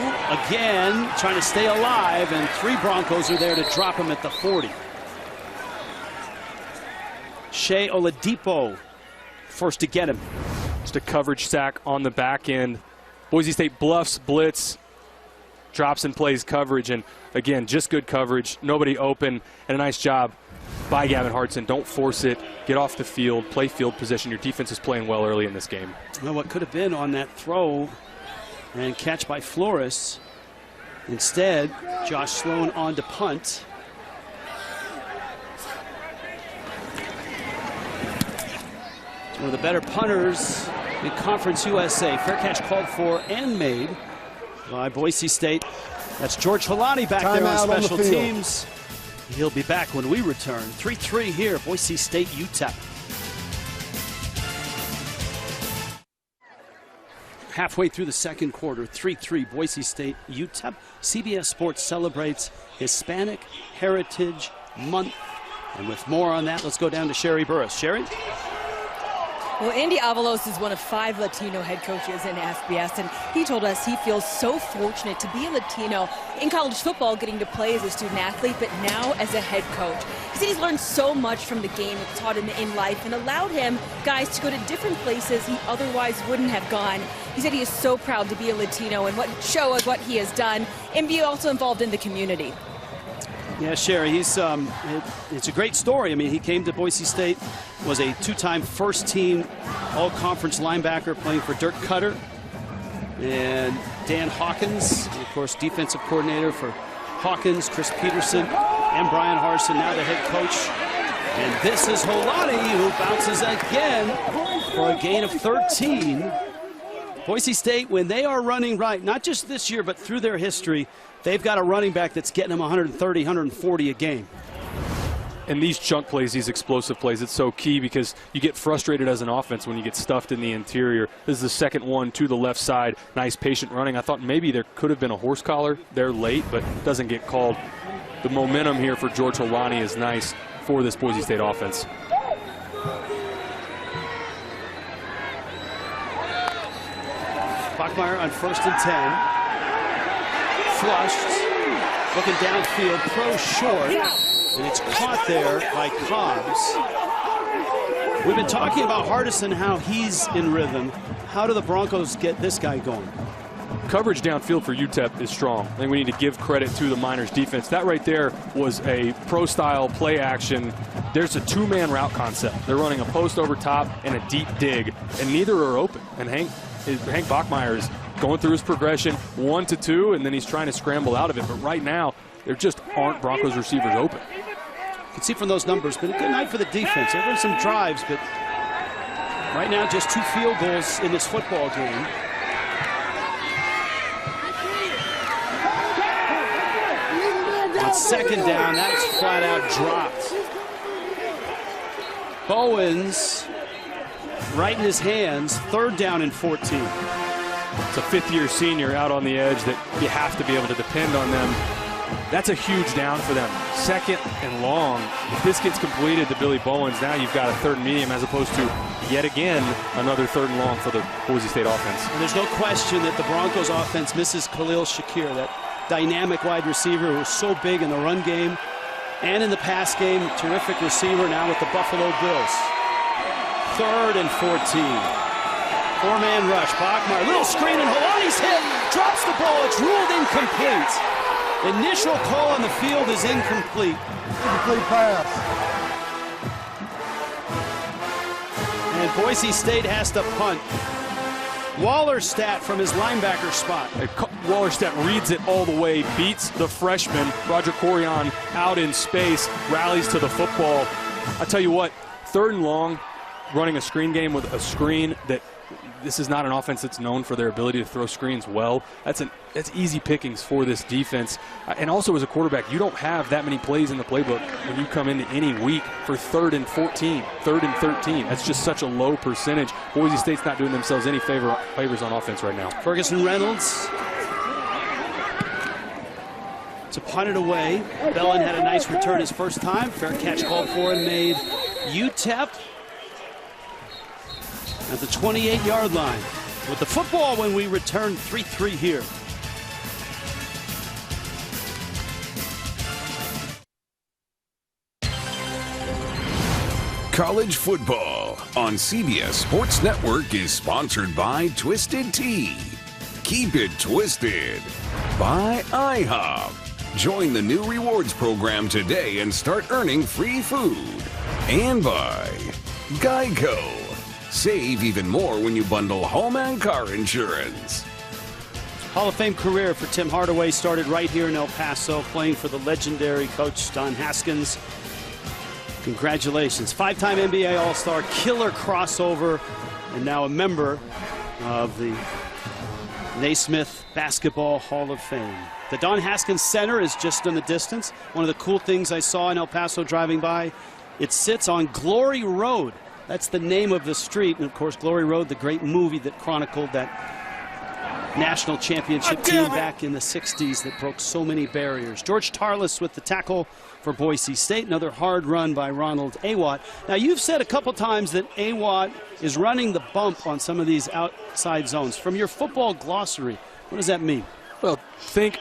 again, trying to stay alive, and 3 Broncos are there to drop him at the 40. Shea Oladipo first to get him. Just a coverage sack on the back end. Boise State bluffs blitz, drops and plays coverage, and again, just good coverage, nobody open, and a nice job by Gavin Hartson. Don't force it, get off the field, play field position. Your defense is playing well early in this game. Well, what could have been on that throw and catch by Flores. Instead, Josh Sloan on to punt. It's one of the better punters in Conference USA. Fair catch called for and made by Boise State. That's George Holani back there on special teams. He'll be back when we return. 3-3 here, Boise State, UTEP. Halfway through the second quarter, 3-3, Boise State, UTEP. CBS Sports celebrates Hispanic Heritage Month. And with more on that, let's go down to Sherry Burris. Sherry? Well, Andy Avalos is one of 5 Latino head coaches in FBS, and he told us he feels so fortunate to be a Latino in college football, getting to play as a student athlete, but now as a head coach. He said he's learned so much from the game. It taught him in life and allowed him, guys, to go to different places he otherwise wouldn't have gone. He said he is so proud to be a Latino and show us what he has done and be also involved in the community. Yeah, Sherry, it's a great story. I mean, he came to Boise State, was a 2-time first-team all-conference linebacker playing for Dirk Koetter and Dan Hawkins, and of course, defensive coordinator for Hawkins, Chris Peterson, and Brian Harsin, now the head coach. And this is Holani, who bounces again for a gain of 13. Boise State, when they are running right, not just this year, but through their history, they've got a running back that's getting them 130, 140 a game. And these chunk plays, these explosive plays, it's so key because you get frustrated as an offense when you get stuffed in the interior. This is the second one to the left side. Nice patient running. I thought maybe there could have been a horse collar there late, but doesn't get called. The momentum here for George Holani is nice for this Boise State offense. Bachmeier on 1st and 10. Flushed. Looking downfield. Throw short. And it's caught there by Cobbs. We've been talking about Hardison, how he's in rhythm. How do the Broncos get this guy going? Coverage downfield for UTEP is strong. I think we need to give credit to the Miners defense. That right there was a pro-style play action. There's a 2-man route concept. They're running a post over top and a deep dig, and neither are open. And Hank Bachmeier is going through his progression 1 to 2, and then he's trying to scramble out of it. But right now, there just aren't Broncos receivers open. You can see from those numbers, been a good night for the defense. There have been some drives, but right now just 2 field goals in this football game. On 2nd down, that's flat out dropped. Bowens right in his hands, 3rd down and 14. It's a 5th-year senior out on the edge that you have to be able to depend on them. That's a huge down for them. 2nd and long. If this gets completed to Billy Bowens, now you've got a 3rd and medium as opposed to, yet again, another 3rd and long for the Boise State offense. And there's no question that the Broncos offense misses Khalil Shakir, that dynamic wide receiver who was so big in the run game and in the pass game. Terrific receiver now with the Buffalo Bills. 3rd and 14. 4-man rush. Bachmeier, little screen, and Holani's hit. Drops the ball. It's ruled incomplete. Initial call on the field is incomplete. Incomplete pass. And Boise State has to punt. Wallerstadt from his linebacker spot. Wallerstadt reads it all the way, beats the freshman. Roger Corian out in space, rallies to the football. I tell you what, 3rd and long, running a screen game with a screen that this is not an offense that's known for their ability to throw screens well. That's easy pickings for this defense. And also as a quarterback, you don't have that many plays in the playbook when you come into any week for 3rd and 14, 3rd and 13. That's just such a low percentage. Boise State's not doing themselves any favors on offense right now. Ferguson Reynolds to punt it away. Bellin had a nice return his first time. Fair catch called for and made. UTEP at the 28-yard line with the football when we return 3-3 here. College football on CBS Sports Network is sponsored by Twisted Tea. Keep it twisted. By IHOP. Join the new rewards program today and start earning free food. And by Geico. Save even more when you bundle home and car insurance. Hall of Fame career for Tim Hardaway started right here in El Paso, playing for the legendary coach Don Haskins. Congratulations. 5-time NBA All-Star, killer crossover, and now a member of the Naismith Basketball Hall of Fame. The Don Haskins Center is just in the distance. One of the cool things I saw in El Paso driving by, it sits on Glory Road. That's the name of the street. And, of course, Glory Road, the great movie that chronicled that national championship team back in the 60s that broke so many barriers. George Tarlas with the tackle for Boise State. Another hard run by Ronald Awatt. Now, you've said a couple times that Awatt is running the bump on some of these outside zones. From your football glossary, what does that mean? Well, think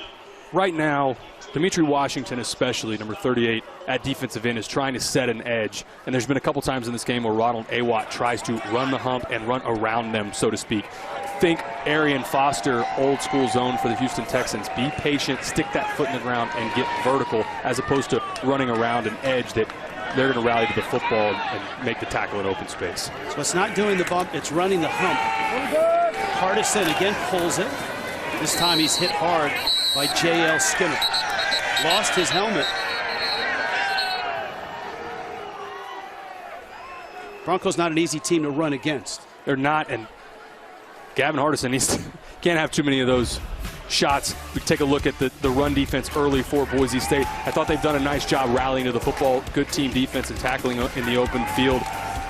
right now, Dimitri Washington especially, number 38 at defensive end, is trying to set an edge. And there's been a couple times in this game where Ronald Awatt tries to run the hump and run around them, so to speak. Think Arian Foster, old school zone for the Houston Texans. Be patient, stick that foot in the ground, and get vertical, as opposed to running around an edge that they're going to rally to the football and make the tackle in open space. So it's not doing the bump, it's running the hump. Hardison again pulls it. This time he's hit hard by J.L. Skinner. Lost his helmet. Broncos not an easy team to run against. They're not, and Gavin Hardison can't have too many of those shots. We take a look at the run defense early for Boise State. I thought they've done a nice job rallying to the football. Good team defense and tackling in the open field.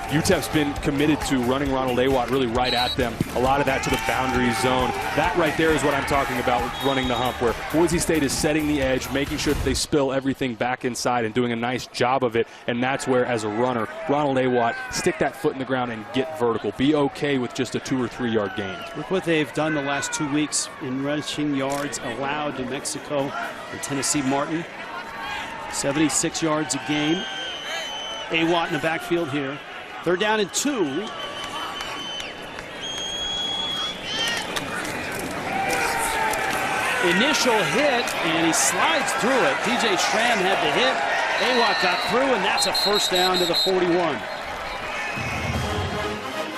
UTEP's been committed to running Ronald Awatt really right at them. A lot of that to the boundary zone. That right there is what I'm talking about with running the hump, where Boise State is setting the edge, making sure that they spill everything back inside and doing a nice job of it. And that's where, as a runner, Ronald Awatt, stick that foot in the ground and get vertical. Be okay with just a 2 or 3 yard gain. Look what they've done the last 2 weeks in rushing yards allowed to Mexico and Tennessee Martin. 76 yards a game. Awatt in the backfield here. 3rd down and 2. Initial hit, and he slides through it. DJ Schramm had the hit. Awatt got through, and that's a 1st down to the 41.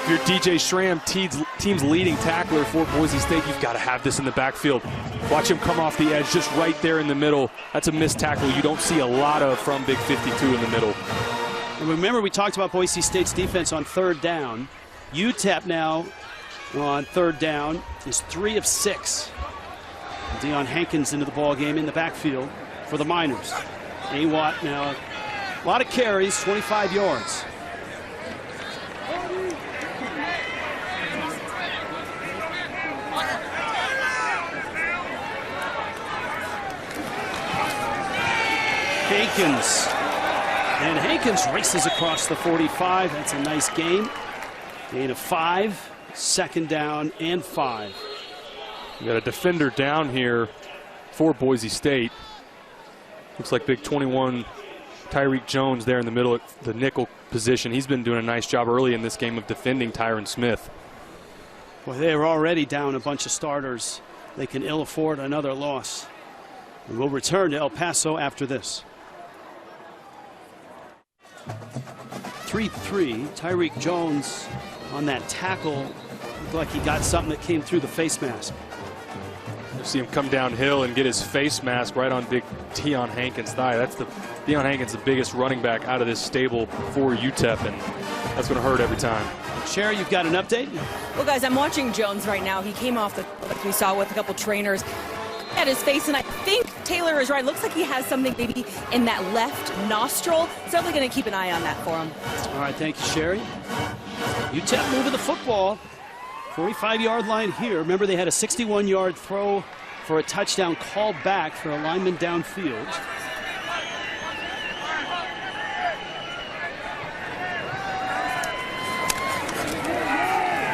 If you're DJ Schramm, team's leading tackler for Boise State, you've got to have this in the backfield. Watch him come off the edge just right there in the middle. That's a missed tackle you don't see a lot of from Big 52 in the middle. And remember, we talked about Boise State's defense on 3rd down. UTEP now on 3rd down is 3 of 6. Deion Hankins into the ball game in the backfield for the Miners. Awatt now a lot of carries, 25 yards. Hankins. And Hankins races across the 45. That's a nice gain. Gain of 5. 2nd down and 5. You got a defender down here for Boise State. Looks like big 21 Tyreek Jones there in the middle at the nickel position. He's been doing a nice job early in this game of defending Tyron Smith. Well, they were already down a bunch of starters. They can ill afford another loss. And we'll return to El Paso after this. 3-3. Tyreek Jones on that tackle. Looked like he got something that came through the face mask. You see him come downhill and get his face mask right on big Deion Hankins' thigh. Deion Hankins, the biggest running back out of this stable for UTEP, and that's going to hurt every time. Sherry, you've got an update? Well, guys, I'm watching Jones right now. He came off like we saw with a couple trainers at his face, and I think Taylor is right. Looks like he has something maybe in that left nostril. So definitely going to keep an eye on that for him. All right, thank you, Sherry. UTEP moving the football. 45-yard line here. Remember, they had a 61-yard throw for a touchdown called back for a lineman downfield.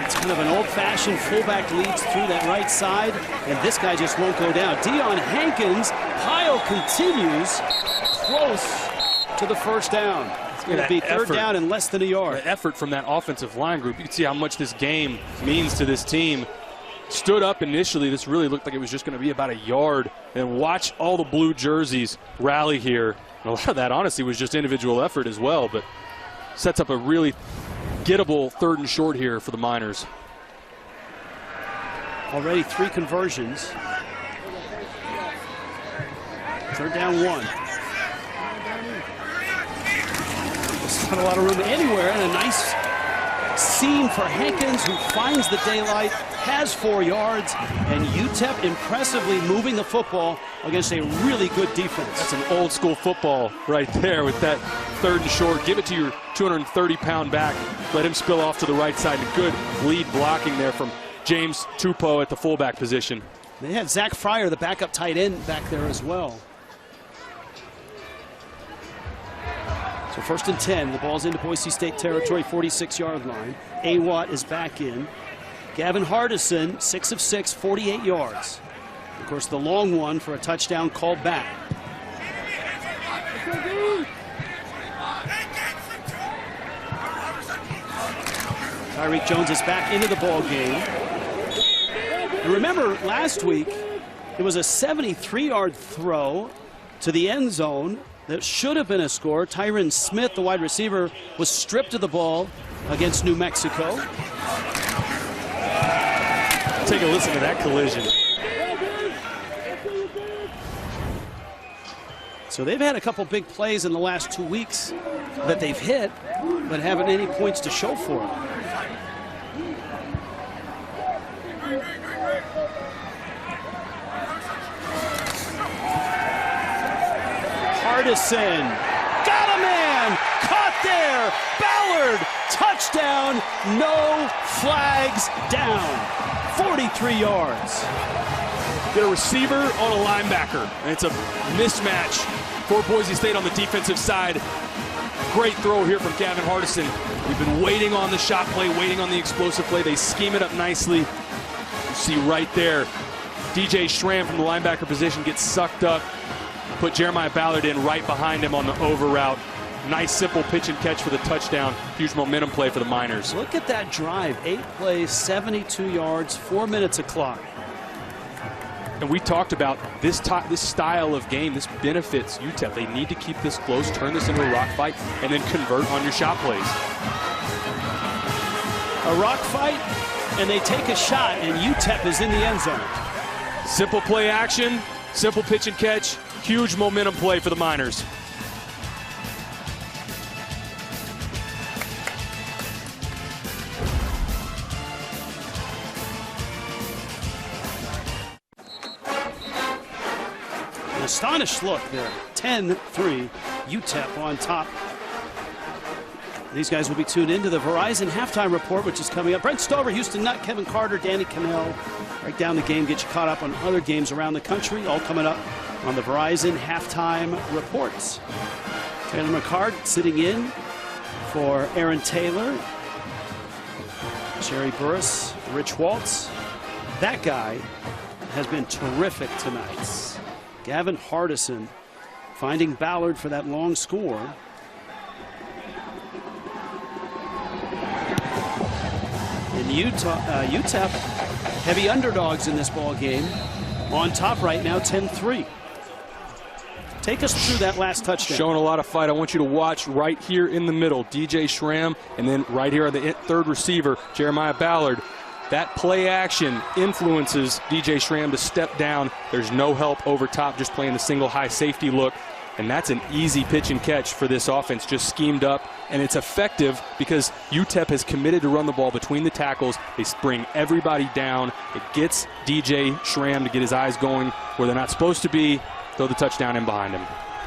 It's kind of an old-fashioned fullback leads through that right side, and this guy just won't go down. Deion Hankins, pile continues close to the 1st down. It's going to be 3rd down and less than a yard. The effort from that offensive line group. You can see how much this game means to this team. Stood up initially. This really looked like it was just going to be about a yard. And watch all the blue jerseys rally here. And a lot of that, honestly, was just individual effort as well. But sets up a really gettable 3rd and short here for the Miners. Already 3 conversions. 3rd down 1. Not a lot of room anywhere, and a nice seam for Hankins, who finds the daylight, has 4 yards, and UTEP impressively moving the football against a really good defense. That's an old school football right there with that 3rd and short. Give it to your 230-pound back. Let him spill off to the right side. And good lead blocking there from James Tupou at the fullback position. They had Zach Fryer, the backup tight end, back there as well. So 1st and 10. The ball's into Boise State territory, 46-yard line. Awatt is back in. Gavin Hardison, 6 of 6, 48 yards. Of course, the long one for a touchdown called back. Tyreek Jones is back into the ball game. And remember, last week, it was a 73-yard throw to the end zone that should have been a score. Tyron Smith, the wide receiver, was stripped of the ball against New Mexico. Take a listen to that collision. So they've had a couple big plays in the last 2 weeks that they've hit, but haven't any points to show for it. Hardison, got a man, caught there, Ballard, touchdown, no flags down, 43 yards. Get a receiver on a linebacker, and it's a mismatch for Boise State on the defensive side. Great throw here from Gavin Hardison. We've been waiting on the shot play, waiting on the explosive play. They scheme it up nicely. You see right there, DJ Schramm from the linebacker position gets sucked up. Put Jeremiah Ballard in right behind him on the over route. Nice simple pitch and catch for the touchdown. Huge momentum play for the Miners. Look at that drive. 8 plays, 72 yards, 4 minutes of clock. And we talked about this style of game. This benefits UTEP. They need to keep this close, turn this into a rock fight, and then convert on your shot plays. A rock fight, and they take a shot, and UTEP is in the end zone. Simple play action, simple pitch and catch, huge momentum play for the Miners. An astonished look there. 10-3, UTEP on top. These guys will be tuned into the Verizon halftime report, which is coming up. Brent Stover, Houston Nutt, Kevin Carter, Danny Cannell. Right down the game, get you caught up on other games around the country, all coming up on the Verizon halftime reports. Taylor McCart sitting in for Aaron Taylor, Jerry Burris, Rich Waltz. That guy has been terrific tonight. Gavin Hardison finding Ballard for that long score. And UTEP, heavy underdogs in this ball game. On top right now, 10-3. Take us through that last touchdown. Showing a lot of fight. I want you to watch right here in the middle, DJ Schramm, and then right here on the third receiver, Jeremiah Ballard. That play action influences DJ Schramm to step down. There's no help over top, just playing the single high safety look. And that's an easy pitch and catch for this offense, just schemed up. And it's effective because UTEP has committed to run the ball between the tackles. They bring everybody down. It gets DJ Schramm to get his eyes going where they're not supposed to be. Throw the touchdown in behind him.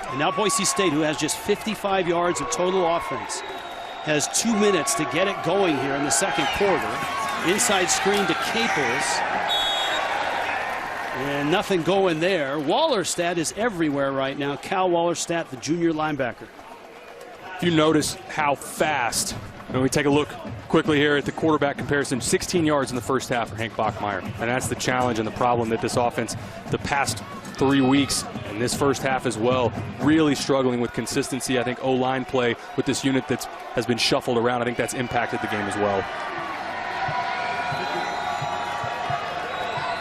And now Boise State, who has just 55 yards of total offense, has 2 minutes to get it going here in the second quarter. Inside screen to Caples. And nothing going there. Wallerstadt is everywhere right now. Cal Wallerstadt, the junior linebacker. If you notice how fast, when we take a look quickly here at the quarterback comparison, 16 yards in the first half for Hank Bachmeier. And that's the challenge and the problem that this offense, the past 3 weeks, and this first half as well, really struggling with consistency. I think O-line play with this unit that has been shuffled around, I think that's impacted the game as well.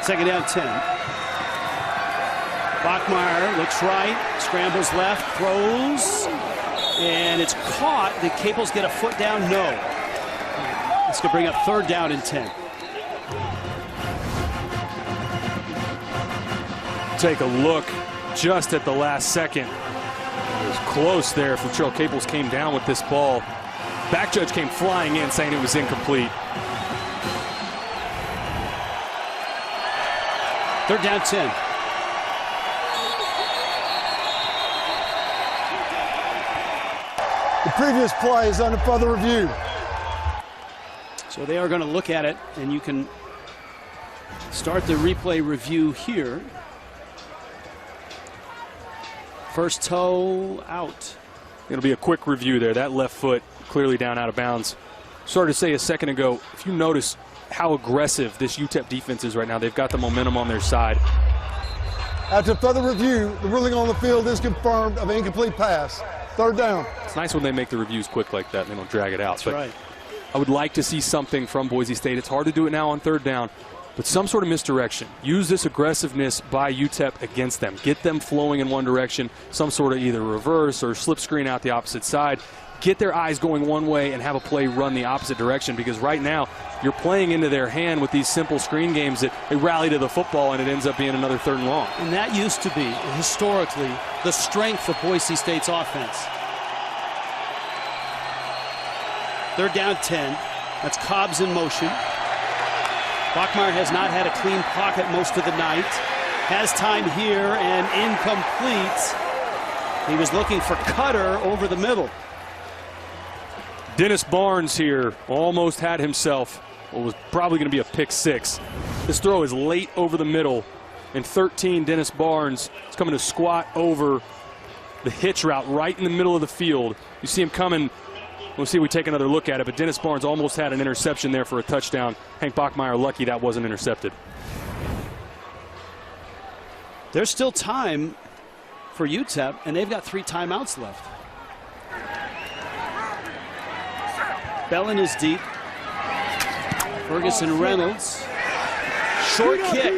Second down, 10. Bachmeier looks right, scrambles left, throws, and it's caught. Did Caples get a foot down? No. This could bring up third down and 10. Take a look just at the last second. It was close there if Latrell Caples came down with this ball. Back judge came flying in saying it was incomplete. Third down, 10. The previous play is under further review. So they are going to look at it, and you can Start the replay review here. First toe out. It'll be a quick review there. That left foot clearly down out of bounds. Started to say a second ago, if you notice how aggressive this UTEP defense is right now, they've got the momentum on their side. After further review, the ruling on the field is confirmed of incomplete pass. Third down. It's nice when they make the reviews quick like that and they don't drag it out. That's but right. I would like to see something from Boise State. It's hard to do it now on third down, but some sort of misdirection. Use this aggressiveness by UTEP against them. Get them flowing in one direction, some sort of either reverse or slip screen out the opposite side. Get their eyes going one way and have a play run the opposite direction, because right now you're playing into their hand with these simple screen games that they rally to the football and it ends up being another 3rd and long. And that used to be, historically, the strength of Boise State's offense. 3rd down 10. That's Cobbs in motion. Bachmeier has not had a clean pocket most of the night. Has time here and incomplete. He was looking for Koetter over the middle. Dennis Barnes here almost had himself what was probably going to be a pick 6. This throw is late over the middle. And 13, Dennis Barnes is coming to squat over the hitch route right in the middle of the field. You see him coming. We'll see if we take another look at it. But Dennis Barnes almost had an interception there for a touchdown. Hank Bachmeier lucky that wasn't intercepted. There's still time for UTEP, and they've got 3 timeouts left. Bellin is deep. Ferguson Reynolds. Short kick.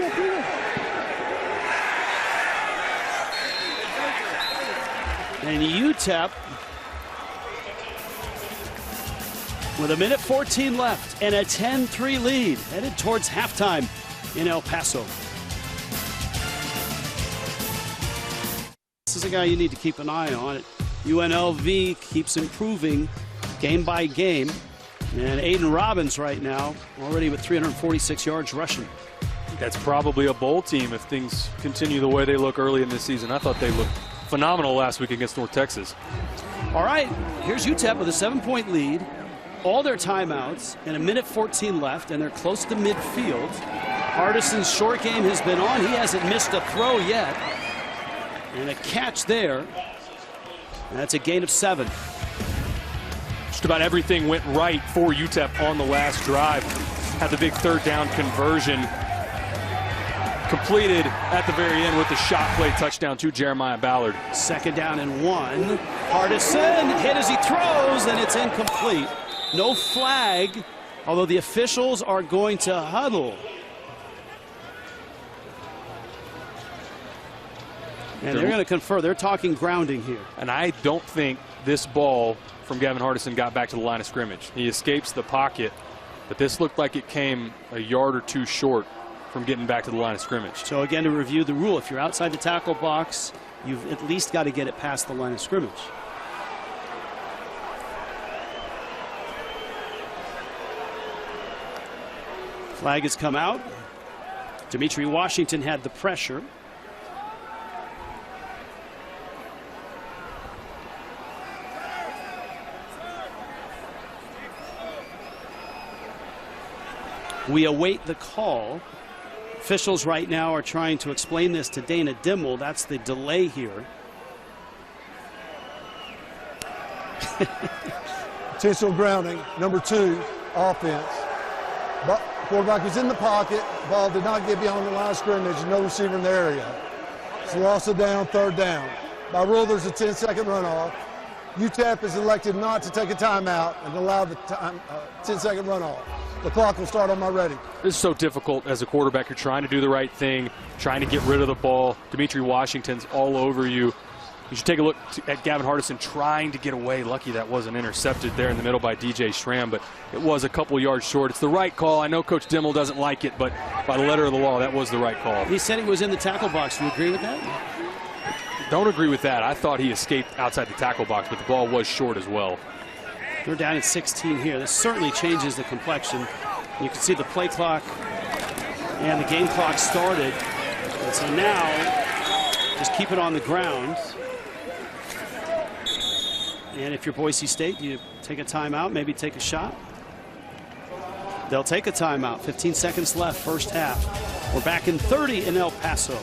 And UTEP with 1:14 left and a 10-3 lead, headed towards halftime in El Paso. This is a guy you need to keep an eye on. UNLV keeps improving game by game. And Aiden Robbins right now already with 346 yards rushing. That's probably a bowl team if things continue the way they look early in this season. I thought they looked phenomenal last week against North Texas. All right, here's UTEP with a 7-point lead. All their timeouts and 1:14 left, and they're close to midfield. Hardison's short game has been on. He hasn't missed a throw yet. And a catch there. And that's a gain of 7. Just about everything went right for UTEP on the last drive. Had the big 3rd down conversion completed at the very end with the shot play touchdown to Jeremiah Ballard. 2nd down and 1. Hardison hit as he throws, and it's incomplete. No flag, although the officials are going to huddle. And they're going to confer. They're talking grounding here. And I don't think this ball from Gavin Hardison got back to the line of scrimmage. He escapes the pocket, but this looked like it came a yard or 2 short from getting back to the line of scrimmage. So again, to review the rule, if you're outside the tackle box, you've at least got to get it past the line of scrimmage. Flag has come out. Dimitri Washington had the pressure. We await the call. Officials right now are trying to explain this to Dana Dimmel. That's the delay here. Intentional grounding, number 2, offense. But quarterback was in the pocket. Ball did not get beyond the line of scrimmage. No receiver in the area. It's a loss of down, 3rd down. By rule, there's a 10-second runoff. UTEP has elected not to take a timeout and allow the 10-second runoff. The clock will start on my ready. This is so difficult as a quarterback. You're trying to do the right thing, trying to get rid of the ball. Dimitri Washington's all over you. You should take a look at Gavin Hardison trying to get away. Lucky that wasn't intercepted there in the middle by DJ Schramm, but it was a couple yards short. It's the right call. I know Coach Dimmel doesn't like it, but by the letter of the law, that was the right call. He said he was in the tackle box. Do you agree with that? Don't agree with that. I thought he escaped outside the tackle box, but the ball was short as well. They're down at 16 here. This certainly changes the complexion. You can see the play clock and the game clock started. And so now, just keep it on the ground. And if you're Boise State, you take a timeout, maybe take a shot. They'll take a timeout. 15 seconds left, first half. We're back in 30 in El Paso.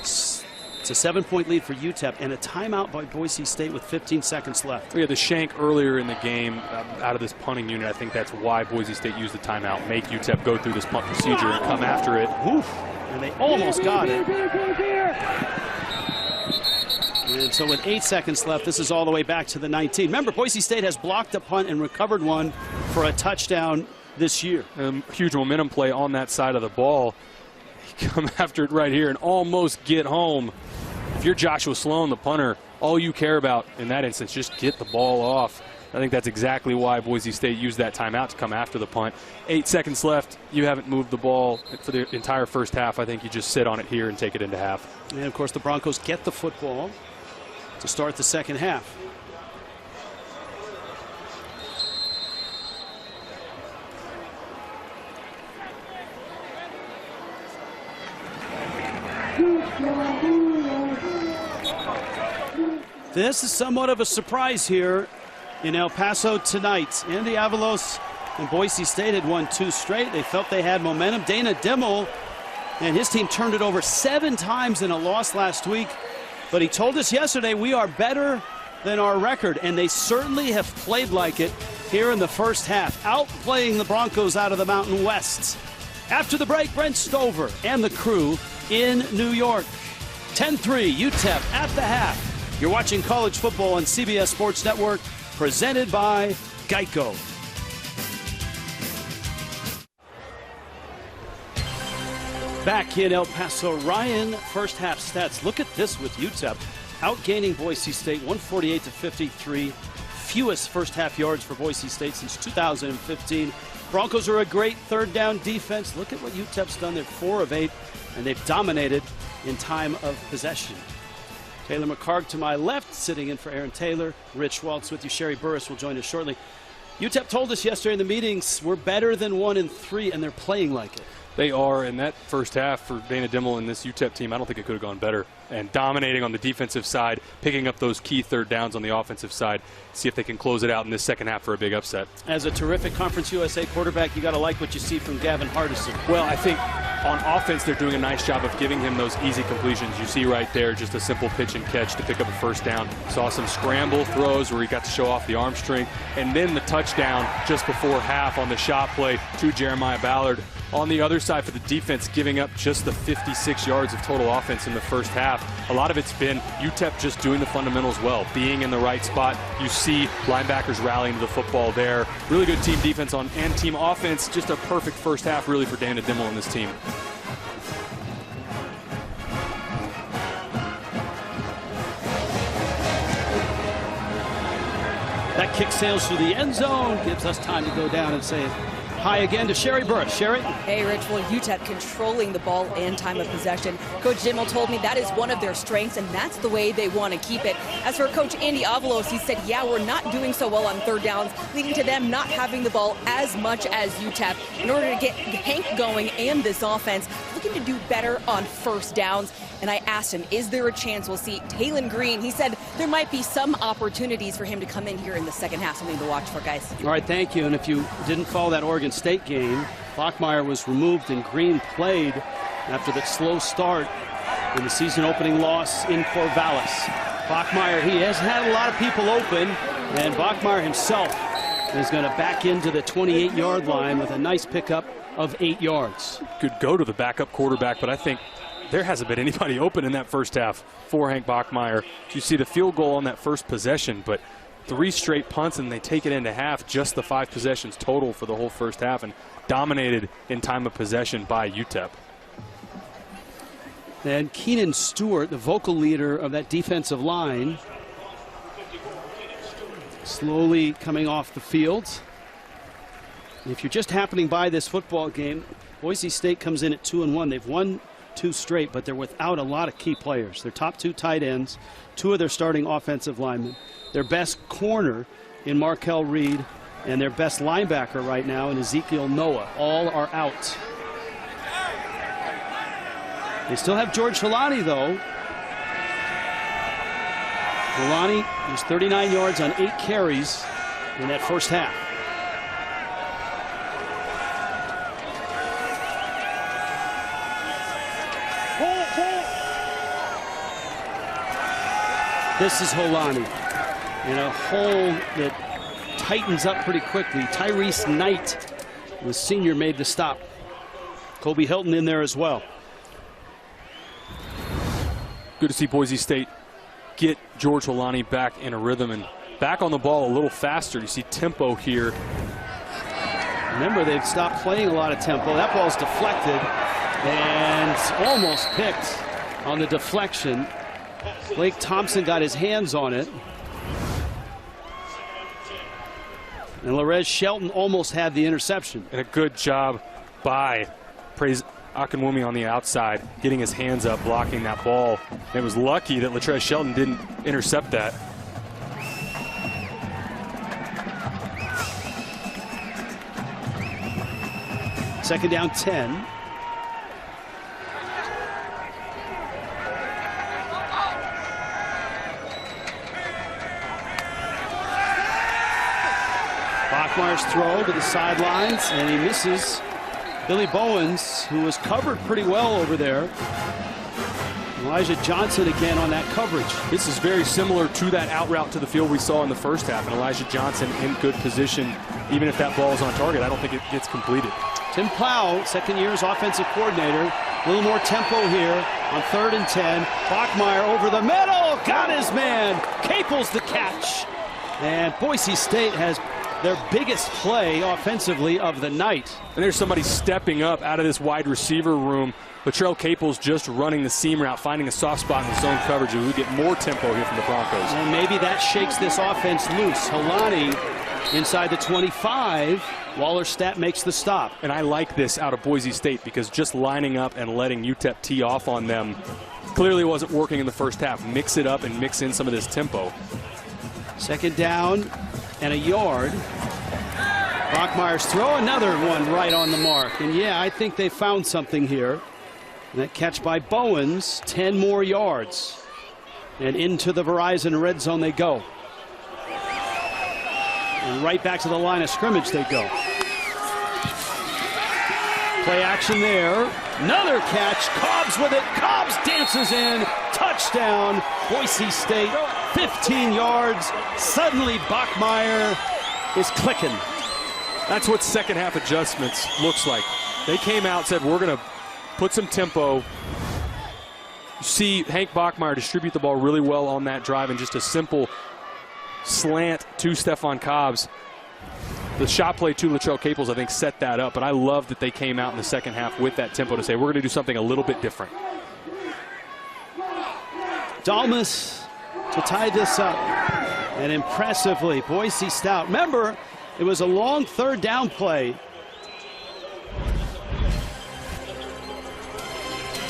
It's a 7-point lead for UTEP and a timeout by Boise State with 15 seconds left. We had the shank earlier in the game out of this punting unit. I think that's why Boise State used the timeout. Make UTEP go through this punt procedure and come after it. Oof. And they almost got it. And so with 8 seconds left, this is all the way back to the 19. Remember, Boise State has blocked a punt and recovered one for a touchdown this year. Huge momentum play on that side of the ball. Come after it right here and almost get home. If you're Joshua Sloan, the punter, all you care about in that instance, just get the ball off. I think that's exactly why Boise State used that timeout to come after the punt. 8 seconds left. You haven't moved the ball for the entire first half. I think you just sit on it here and take it into half. And, of course, the Broncos get the football to start the second half. This is somewhat of a surprise here in El Paso tonight. Andy Avalos and Boise State had won 2 straight. They felt they had momentum. Dana Dimmel and his team turned it over 7 times in a loss last week. But he told us yesterday we are better than our record, and they certainly have played like it here in the first half, outplaying the Broncos out of the Mountain West. After the break, Brent Stover and the crew in New York. 10-3 UTEP at the half. You're watching college football on CBS Sports Network, presented by Geico. Back in El Paso, Ryan, first half stats. Look at this with UTEP, outgaining Boise State 148-53. Fewest first half yards for Boise State since 2015. Broncos are a great third down defense. Look at what UTEP's done. They're 4 of 8, and they've dominated in time of possession. Taylor McCarg to my left, sitting in for Aaron Taylor. Rich Waltz with you. Sherry Burris will join us shortly. UTEP told us yesterday in the meetings we're better than 1-3, and they're playing like it. They are, in that first half for Dana Dimmel and this UTEP team, I don't think it could have gone better. And dominating on the defensive side, picking up those key third downs on the offensive side. See if they can close it out in this second half for a big upset. As a terrific Conference USA quarterback, you got to like what you see from Gavin Hardison. Well, I think on offense, they're doing a nice job of giving him those easy completions. You see right there, just a simple pitch and catch to pick up a first down. Saw some scramble throws where he got to show off the arm strength. And then the touchdown just before half on the shot play to Jeremiah Ballard. On the other side for the defense, giving up just the 56 yards of total offense in the first half. A lot of it's been UTEP just doing the fundamentals well, being in the right spot. You see linebackers rallying to the football there. Really good team defense and team offense. Just a perfect first half really for Dana Dimmel and this team. That kick sails through the end zone, gives us time to go down and say hi again to Sherry Burris. Sherry? Hey, Rich. Well, UTEP controlling the ball and time of possession. Coach Dimmel told me that is one of their strengths, and that's the way they want to keep it. As for Coach Andy Avalos, he said, yeah, we're not doing so well on third downs, leading to them not having the ball as much as UTEP. In order to get Hank going and this offense, looking to do better on first downs. And I asked him, is there a chance we'll see Taylon Green? He said there might be some opportunities for him to come in here in the second half. Something to watch for, guys. All right, thank you. And if you didn't follow that Oregon State game, Bachmeier was removed and Green played after the slow start in the season opening loss in Corvallis. Bachmeier, he has had a lot of people open, and Bachmeier himself is going to back into the 28-yard line with a nice pickup of 8 yards. Could go to the backup quarterback, but I think there hasn't been anybody open in that first half for Hank Bachmeier. You see the field goal on that first possession, but 3 straight punts, and they take it into half, just the 5 possessions total for the whole first half, and dominated in time of possession by UTEP. And Keenan Stewart, the vocal leader of that defensive line, slowly coming off the field. If you're just happening by this football game, Boise State comes in at 2-1. They've won 2 straight, but they're without a lot of key players. Their top 2 tight ends, 2 of their starting offensive linemen, their best corner in Markel Reed, and their best linebacker right now in Ezekiel Noah. All are out. They still have George Filani, though. Kalani was 39 yards on 8 carries in that first half. This is Holani in a hole that tightens up pretty quickly. Tyrese Knight, the senior, made the stop. Kobe Hilton in there as well. Good to see Boise State get George Holani back in a rhythm and back on the ball a little faster. You see tempo here. Remember, they've stopped playing a lot of tempo. That ball's deflected and almost picked on the deflection. Blake Thompson got his hands on it. And Larez Shelton almost had the interception. And a good job by Praise Akinwumi on the outside, getting his hands up, blocking that ball. It was lucky that Latrez Shelton didn't intercept that. Second down 10. Bachmeier's throw to the sidelines, and he misses Billy Bowens, who was covered pretty well over there. Elijah Johnson again on that coverage. This is very similar to that out route to the field we saw in the first half, and Elijah Johnson in good position. Even if that ball is on target, I don't think it gets completed. Tim Plough, second year's offensive coordinator. A little more tempo here on 3rd and 10. Bachmeier over the middle, got his man. Caples the catch. And Boise State has their biggest play offensively of the night. And there's somebody stepping up out of this wide receiver room. Latrell Caples just running the seam route, finding a soft spot in the zone coverage. We get more tempo here from the Broncos. And maybe that shakes this offense loose. Holani inside the 25. Wallerstedt makes the stop. And I like this out of Boise State because just lining up and letting UTEP tee off on them clearly wasn't working in the first half. Mix it up and mix in some of this tempo. Second down and a yard. Bachmeier's throw, another one right on the mark. And yeah, I think they found something here. And that catch by Bowens, 10 more yards. And into the Verizon red zone they go. And right back to the line of scrimmage they go. Play action there. Another catch. Cobbs with it. Cobbs dances in. Touchdown. Boise State. 15 yards. Suddenly Bachmeier is clicking. That's what second half adjustments looks like. They came out, said, we're going to put some tempo. You see Hank Bachmeier distribute the ball really well on that drive, and just a simple slant to Stephon Cobbs. The shot play to Latrell Caples, I think, set that up, but I love that they came out in the second half with that tempo to say, we're going to do something a little bit different. Dalmas to tie this up. And impressively, Boise Stout. Remember, it was a long third down play.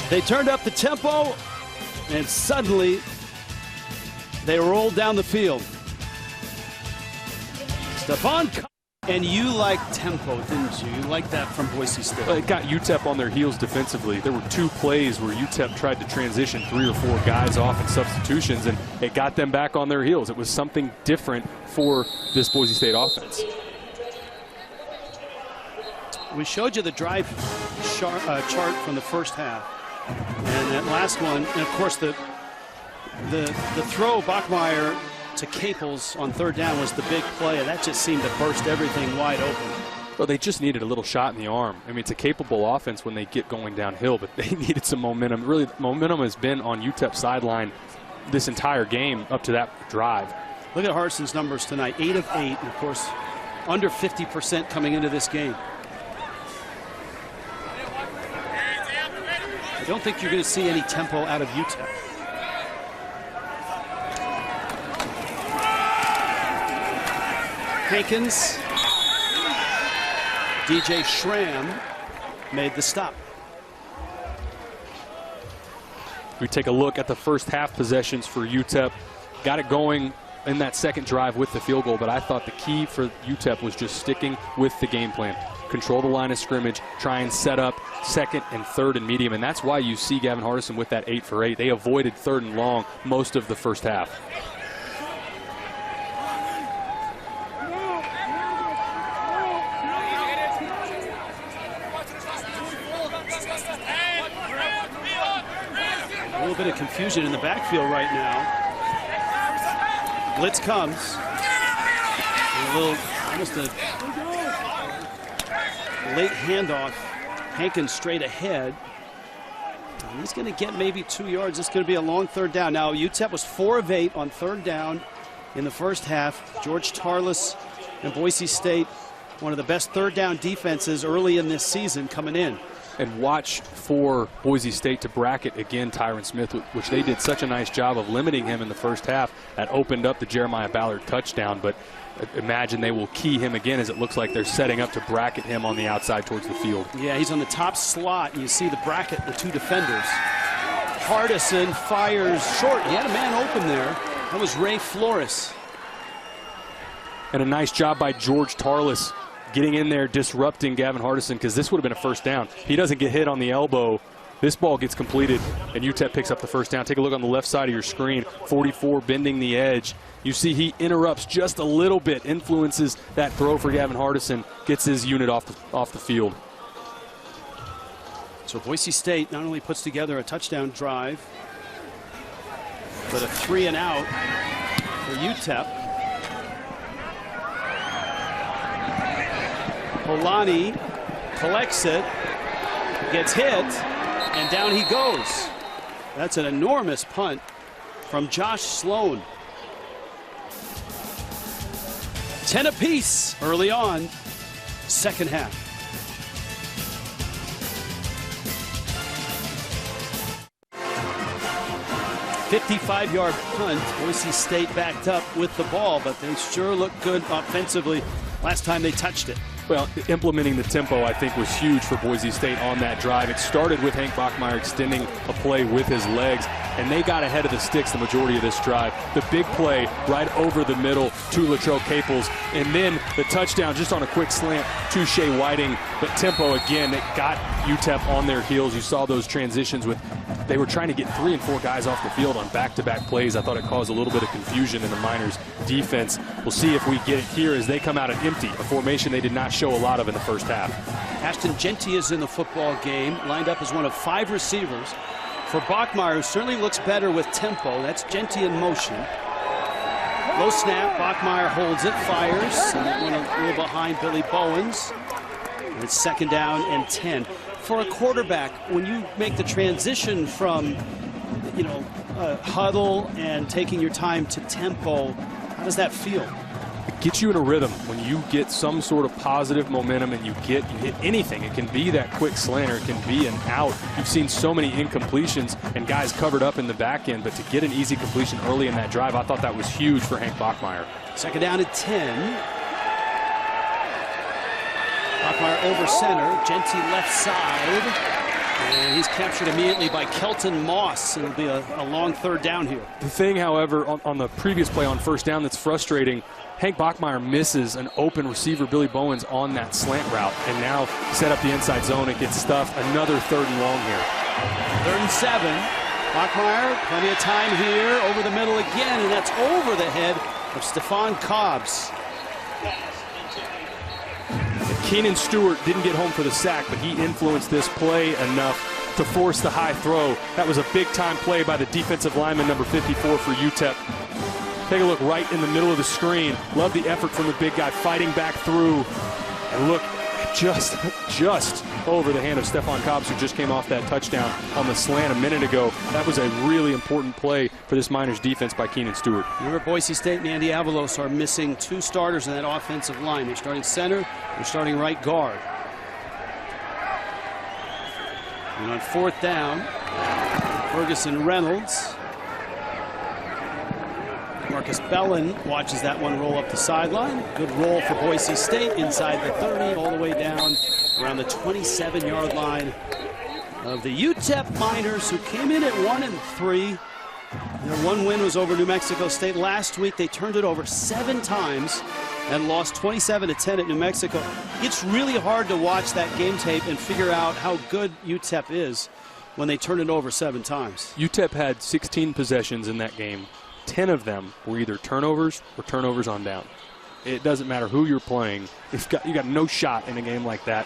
They turned up the tempo, and suddenly they rolled down the field. Stephon, and you like tempo, didn't you? You like that from Boise State. Well, it got UTEP on their heels defensively. There were 2 plays where UTEP tried to transition 3 or 4 guys off in substitutions, and it got them back on their heels. It was something different for this Boise State offense. We showed you the drive chart from the first half. And that last one, and of course the throw Bachmeier to Caples on third down was the big play, and that just seemed to burst everything wide open. Well, they just needed a little shot in the arm. I mean, it's a capable offense when they get going downhill, but they needed some momentum. Really, momentum has been on UTEP's sideline this entire game up to that drive. Look at Harson's numbers tonight, 8 of 8, and of course, under 50% coming into this game. I don't think you're going to see any tempo out of UTEP. Hankins, DJ Schramm made the stop. We take a look at the first half possessions for UTEP. Got it going in that second drive with the field goal, but I thought the key for UTEP was just sticking with the game plan. Control the line of scrimmage, try and set up second and third and medium, and that's why you see Gavin Hardison with that 8 for 8. They avoided third and long most of the first half. bit of confusion in the backfield right now. Blitz comes. A little, almost a late handoff. Hankins straight ahead. And he's going to get maybe 2 yards. It's going to be a long third down. Now, UTEP was 4 of 8 on third down in the first half. George Tarlas and Boise State, one of the best third down defenses early in this season, coming in. And watch for Boise State to bracket again Tyron Smith, which they did such a nice job of limiting him in the first half. That opened up the Jeremiah Ballard touchdown, but imagine they will key him again, as it looks like they're setting up to bracket him on the outside towards the field. Yeah, he's on the top slot, and you see the bracket, the 2 defenders. Hardison fires short. He had a man open there. That was Ray Flores. And a nice job by George Tarlas getting in there, disrupting Gavin Hardison, because this would have been a first down. He doesn't get hit on the elbow. This ball gets completed, and UTEP picks up the first down. Take a look on the left side of your screen. 44 bending the edge. You see he interrupts just a little bit, influences that throw for Gavin Hardison, gets his unit off the field. So Boise State not only puts together a touchdown drive, but a 3 and out for UTEP. Polani collects it, gets hit, and down he goes. That's an enormous punt from Josh Sloan. 10 apiece early on, second half. "55-yard punt." Boise State backed up with the ball, but they sure looked good offensively last time they touched it. Well, implementing the tempo, I think, was huge for Boise State on that drive. It started with Hank Bachmeier extending a play with his legs, and they got ahead of the sticks the majority of this drive. The big play right over the middle to Latrell Caples, and then the touchdown just on a quick slant to Shea Whiting. But tempo, again, it got UTEP on their heels. You saw those transitions with, they were trying to get 3 and 4 guys off the field on back-to-back plays. I thought it caused a little bit of confusion in the Miners defense. We'll see if we get it here as they come out at empty, a formation they did not show a lot of in the first half. Ashton Genty is in the football game, lined up as one of 5 receivers for Bachmeier, who certainly looks better with tempo. That's Genty in motion. Low snap, Bachmeier holds it, fires, and that one a little behind Billy Bowens. And it's second down and 10. For a quarterback, when you make the transition from, huddle and taking your time to tempo, how does that feel? It gets you in a rhythm when you get some sort of positive momentum and you hit anything. It can be that quick slant, or it can be an out. You've seen so many incompletions and guys covered up in the back end, but to get an easy completion early in that drive, I thought that was huge for Hank Bachmeier. Second down at 10. Bachmeier over center, Genty left side. And he's captured immediately by Kelton Moss. It'll be a long third down here. The thing, however, on the previous play on first down that's frustrating, Hank Bachmeier misses an open receiver, Billy Bowens, on that slant route. And now set up the inside zone. It gets stuffed. Another third and long here. 3rd and 7. Bachmeier, plenty of time here. Over the middle again, and that's over the head of Stephon Cobbs. Keenan Stewart didn't get home for the sack, but he influenced this play enough to force the high throw. That was a big-time play by the defensive lineman, number 54 for UTEP. Take a look right in the middle of the screen. Love the effort from the big guy fighting back through. And look, just over the hand of Stephon Cobbs, who just came off that touchdown on the slant a minute ago. That was a really important play for this Miners defense by Keenan Stewart. Remember, Boise State and Andy Avalos are missing 2 starters in that offensive line. They're starting center, they're starting right guard. And on 4th down, Ferguson Reynolds. Marcus Bellin watches that one roll up the sideline. Good roll for Boise State inside the 30, all the way down around the 27-yard line of the UTEP Miners, who came in at 1-3. Their one win was over New Mexico State last week. They turned it over 7 times and lost 27-10 at New Mexico. It's really hard to watch that game tape and figure out how good UTEP is when they turn it over 7 times. UTEP had 16 possessions in that game. 10 of them were either turnovers or turnovers on down. It doesn't matter who you're playing. You got no shot in a game like that.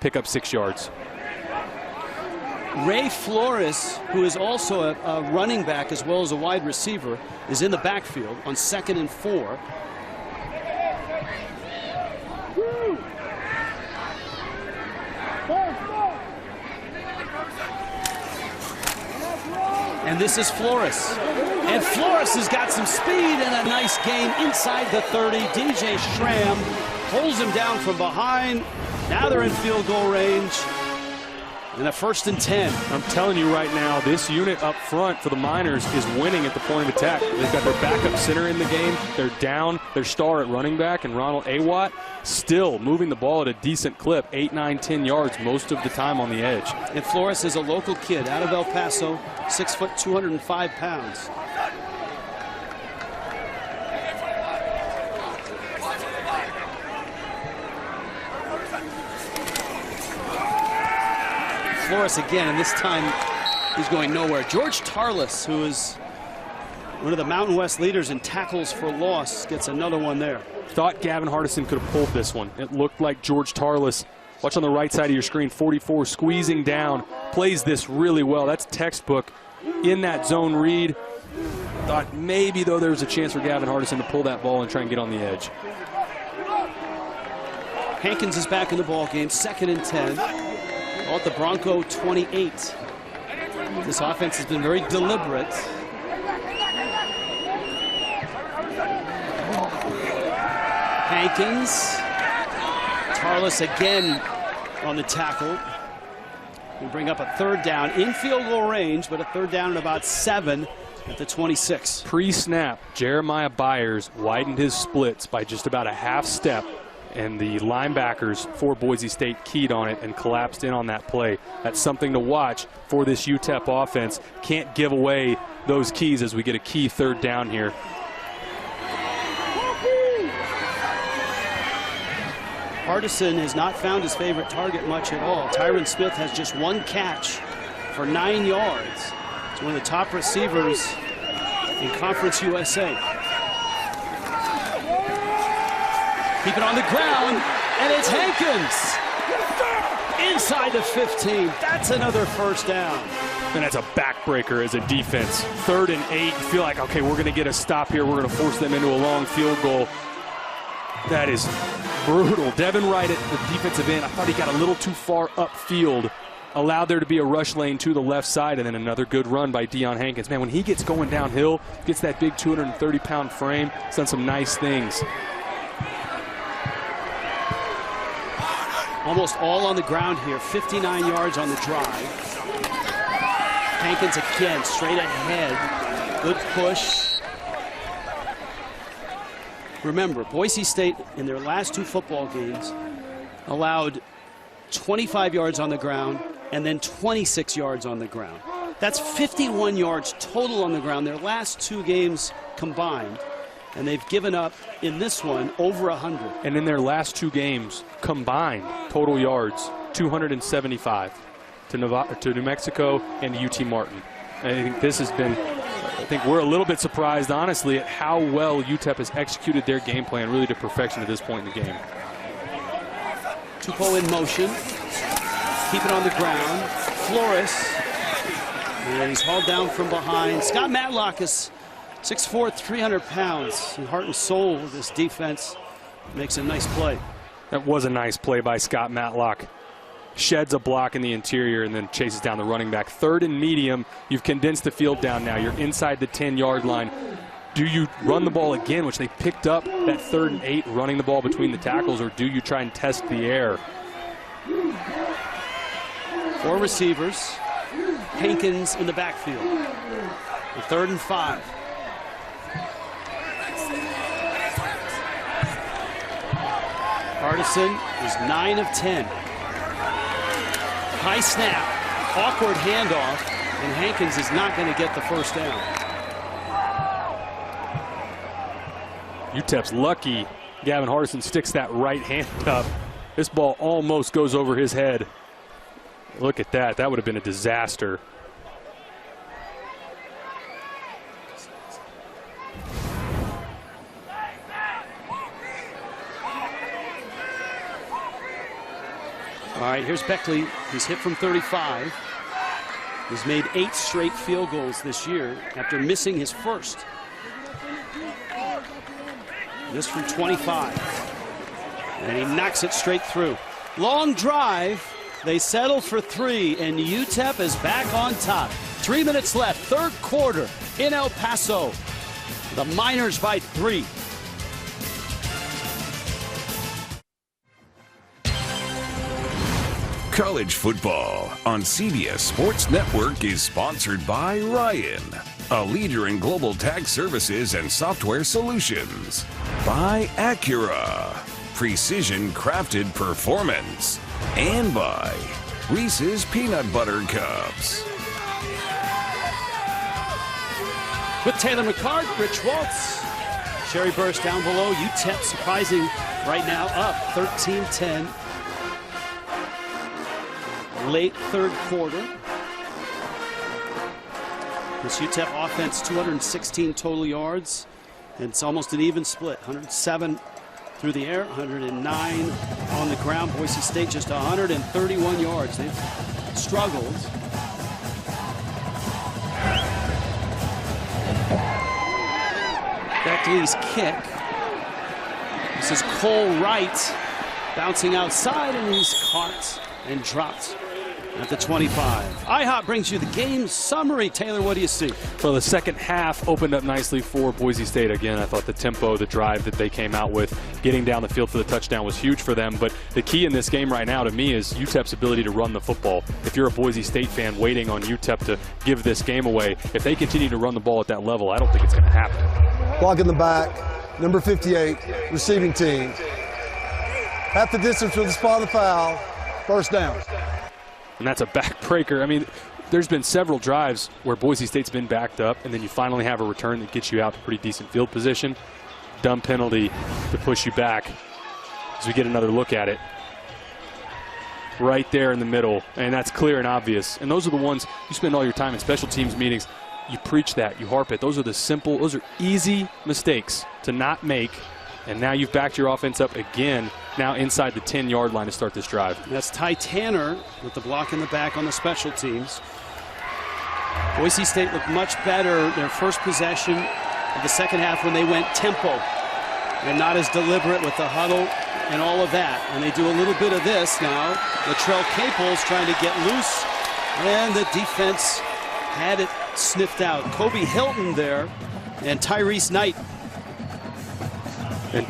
pick up 6 yards. Ray Flores, who is also a running back as well as a wide receiver, is in the backfield on 2nd and 4. And this is Flores. And Flores has got some speed and a nice gain inside the 30. DJ Schramm pulls him down from behind. Now they're in field goal range. And a 1st and 10. I'm telling you right now, this unit up front for the Miners is winning at the point of attack. They've got their backup center in the game. They're down their star at running back, and Ronald Awatt still moving the ball at a decent clip, 8, 9, 10 yards most of the time on the edge. And Flores is a local kid out of El Paso, 6 foot, 205 pounds. Flores again, and this time he's going nowhere. George Tarlis, who is one of the Mountain West leaders in tackles for loss, gets another one there. Thought Gavin Hardison could have pulled this one. It looked like George Tarlis, watch on the right side of your screen, 44, squeezing down, plays this really well. That's textbook in that zone read. Thought maybe, though, there was a chance for Gavin Hardison to pull that ball and try and get on the edge. Hankins is back in the ball game, 2nd and 10. At the Bronco 28. This offense has been very deliberate. Hankins. Tarlis again on the tackle. We bring up a 3rd down in field goal range, but a 3rd down at about 7 at the 26. Pre-snap, Jeremiah Byers widened his splits by just about a half step, and the linebackers for Boise State keyed on it and collapsed in on that play. That's something to watch for this UTEP offense. Can't give away those keys as we get a key 3rd down here. Hardison has not found his favorite target much at all. Tyron Smith has just 1 catch for 9 yards. He's one of the top receivers in Conference USA. Keep it on the ground, and it's Hankins. Inside the 15. That's another 1st down. And that's a backbreaker as a defense. 3rd and 8. You feel like, okay, we're going to get a stop here. We're going to force them into a long field goal. That is brutal. Devin Wright at the defensive end. I thought he got a little too far upfield. Allowed there to be a rush lane to the left side, and then another good run by Deion Hankins. Man, when he gets going downhill, gets that big 230-pound frame, he's done some nice things. Almost all on the ground here, 59 yards on the drive. Hankins again, straight ahead. Good push. Remember, Boise State, in their last 2 football games, allowed 25 yards on the ground and then 26 yards on the ground. That's 51 yards total on the ground, their last 2 games combined. And they've given up, in this one, over 100. And in their last 2 games, combined total yards, 275 to New Mexico and UT Martin. And I think this has been, I think we're a little bit surprised, honestly, at how well UTEP has executed their game plan really to perfection at this point in the game. Tupou in motion. Keep it on the ground. Flores. And he's hauled down from behind. Scott Matlock is 6'4", 300 pounds. And heart and soul of this defense makes a nice play. That was a nice play by Scott Matlock. Sheds a block in the interior and then chases down the running back. 3rd and medium. You've condensed the field down now. You're inside the 10-yard line. Do you run the ball again, which they picked up that 3rd and 8, running the ball between the tackles, or do you try and test the air? 4 receivers. Hankins in the backfield. The 3rd and 5. Hardison is 9 of 10. High snap, awkward handoff, and Hankins is not going to get the 1st down. UTEP's lucky. Gavin Hardison sticks that right hand up. This ball almost goes over his head. Look at that. That would have been a disaster. All right, here's Beckley. He's hit from 35. He's made 8 straight field goals this year after missing his first. This from 25. And he knocks it straight through. Long drive. They settle for 3, and UTEP is back on top. 3 minutes left, third quarter in El Paso. The Miners by 3. College football on CBS Sports Network is sponsored by Ryan, a leader in global tax services and software solutions. By Acura, precision crafted performance. And by Reese's Peanut Butter Cups. With Taylor McCart, Rich Waltz, Sherry Burst down below. UTEP surprising right now, up 13-10. Late third quarter. This UTEP offense, 216 total yards. And it's almost an even split. 107 through the air, 109 on the ground. Boise State just 131 yards. They've struggled. Beckley's kick. This is Cole Wright bouncing outside, and he's caught and dropped at the 25. IHOP brings you the game summary. Taylor, what do you see? Well, the second half opened up nicely for Boise State. Again, I thought the tempo, the drive that they came out with, getting down the field for the touchdown was huge for them. But the key in this game right now to me is UTEP's ability to run the football. If you're a Boise State fan waiting on UTEP to give this game away, if they continue to run the ball at that level, I don't think it's going to happen. Block in the back, number 58, receiving team. Half the distance from the spot of the foul, first down. And that's a backbreaker. I mean, there's been several drives where Boise State's been backed up, and then you finally have a return that gets you out to pretty decent field position. Dumb penalty to push you back as we get another look at it. Right there in the middle, and that's clear and obvious. And those are the ones you spend all your time in special teams meetings. You preach that, you harp it. Those are the simple, those are easy mistakes to not make. And now you've backed your offense up again, now inside the 10-yard line to start this drive. That's Ty Tanner with the block in the back on the special teams. Boise State looked much better their first possession of the second half when they went tempo and not as deliberate with the huddle and all of that. And they do a little bit of this now. Latrell Caples trying to get loose, and the defense had it sniffed out. Kobe Hilton there and Tyrese Knight. And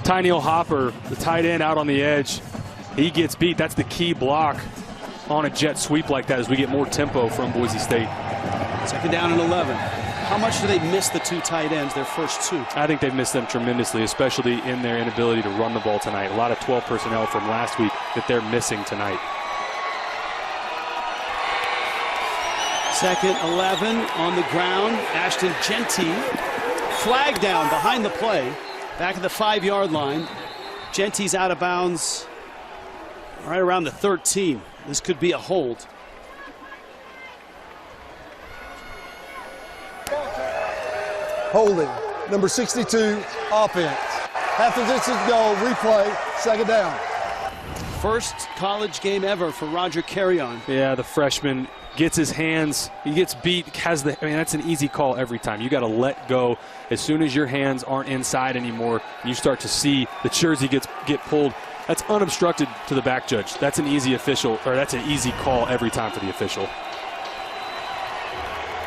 Tyneil Hopper, the tight end out on the edge, he gets beat. That's the key block on a jet sweep like that as we get more tempo from Boise State. Second down and 11. How much do they miss the 2 tight ends, their first 2? I think they've missed them tremendously, especially in their inability to run the ball tonight. A lot of 12 personnel from last week that they're missing tonight. Second 11 on the ground. Ashton Genty, flag down behind the play. Back at the 5-yard line. Genty's out of bounds right around the 13. This could be a hold. Holding, number 62, offense. Half the distance to go, replay, second down. First college game ever for Roger Carrion. Yeah, the freshman gets his hands, he gets beat, that's an easy call every time. You got to let go as soon as your hands aren't inside anymore. You start to see the jersey get pulled. That's unobstructed to the back judge. That's an easy that's an easy call every time for the official.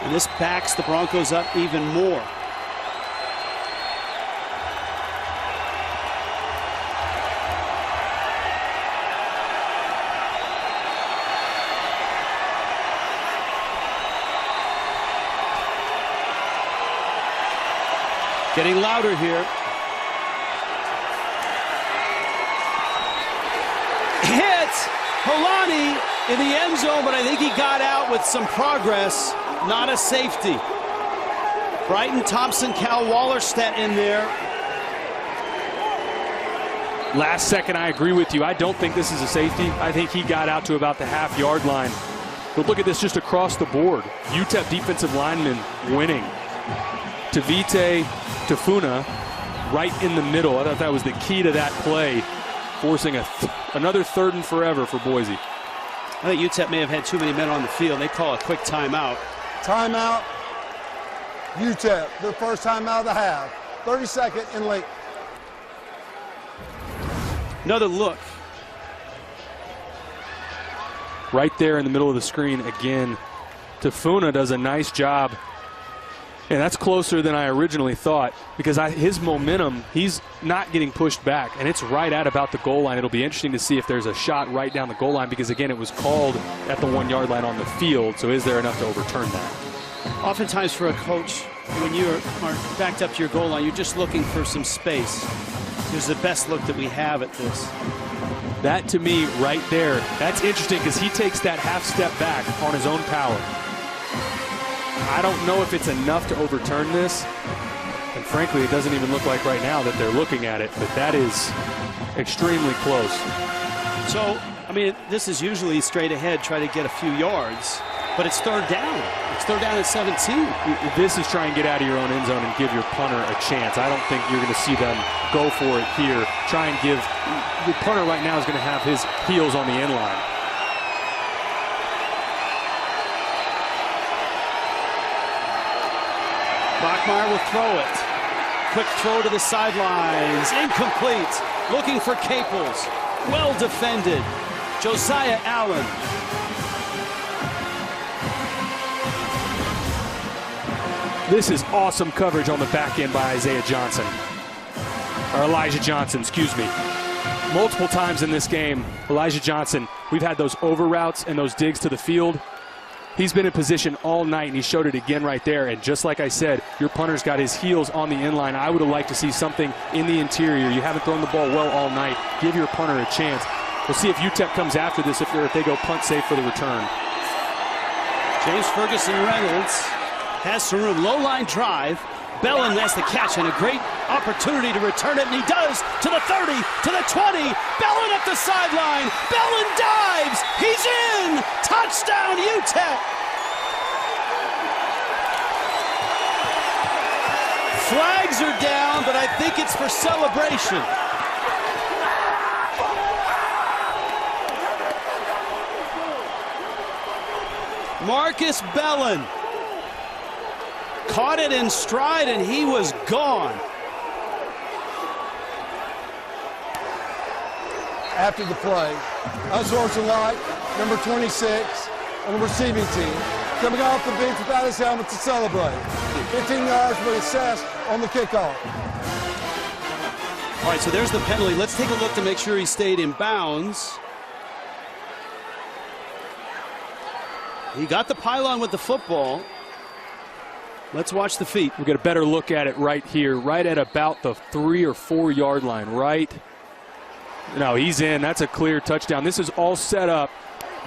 And this backs the Broncos up even more. Getting louder here. Hit Holani in the end zone, but I think he got out with some progress. Not a safety. Brighton Thompson, Cal Wallerstedt in there. Last second, I agree with you. I don't think this is a safety. I think he got out to about the half-yard line. But look at this just across the board. UTEP defensive linemen winning. Tavite Tafuna right in the middle. I thought that was the key to that play. forcing another 3rd and forever for Boise. I think UTEP may have had too many men on the field. They call a quick timeout. Timeout. UTEP, their first timeout of the half. 32nd and late. Another look. Right there in the middle of the screen again. Tafuna does a nice job. And that's closer than I originally thought because his momentum, he's not getting pushed back. And it's right at about the goal line. It'll be interesting to see if there's a shot right down the goal line because, again, it was called at the 1-yard line on the field. So is there enough to overturn that? Oftentimes for a coach, when you are backed up to your goal line, you're just looking for some space. Here's the best look that we have at this. That, to me, right there, that's interesting because he takes that half step back on his own power. I don't know if it's enough to overturn this. And frankly, it doesn't even look like right now that they're looking at it, but that is extremely close. So, I mean, this is usually straight ahead, try to get a few yards, but it's 3rd down. It's 3rd down at 17. This is try and get out of your own end zone and give your punter a chance. I don't think you're going to see them go for it here. Try and give, the punter right now is going to have his heels on the end line. Bachmeier will throw it. Quick throw to the sidelines. Incomplete. Looking for Caples. Well defended. Josiah Allen. This is awesome coverage on the back end by Elijah Johnson, excuse me. Multiple times in this game, Elijah Johnson, we've had those over routes and those digs to the field. He's been in position all night, and he showed it again right there. And just like I said, your punter's got his heels on the end line. I would have liked to see something in the interior. You haven't thrown the ball well all night. Give your punter a chance. We'll see if UTEP comes after this, if they go punt safe for the return. James Ferguson Reynolds has some room. Low line drive. Bellin has the catch and a great opportunity to return it, and he does to the 30, to the 20. Bellin up the sideline. Bellin dives. He's in. Touchdown, UTEP. Flags are down, but I think it's for celebration. Marcus Bellin caught it in stride, and he was gone. After the play, unsportsmanlike, number 26 on the receiving team, coming off the bench without his helmet to celebrate. 15 yards was assessed on the kickoff. All right, so there's the penalty. Let's take a look to make sure he stayed in bounds. He got the pylon with the football. Let's watch the feet. We'll get a better look at it right here, right at about the 3 or 4 yard line, right? No, he's in. That's a clear touchdown. This is all set up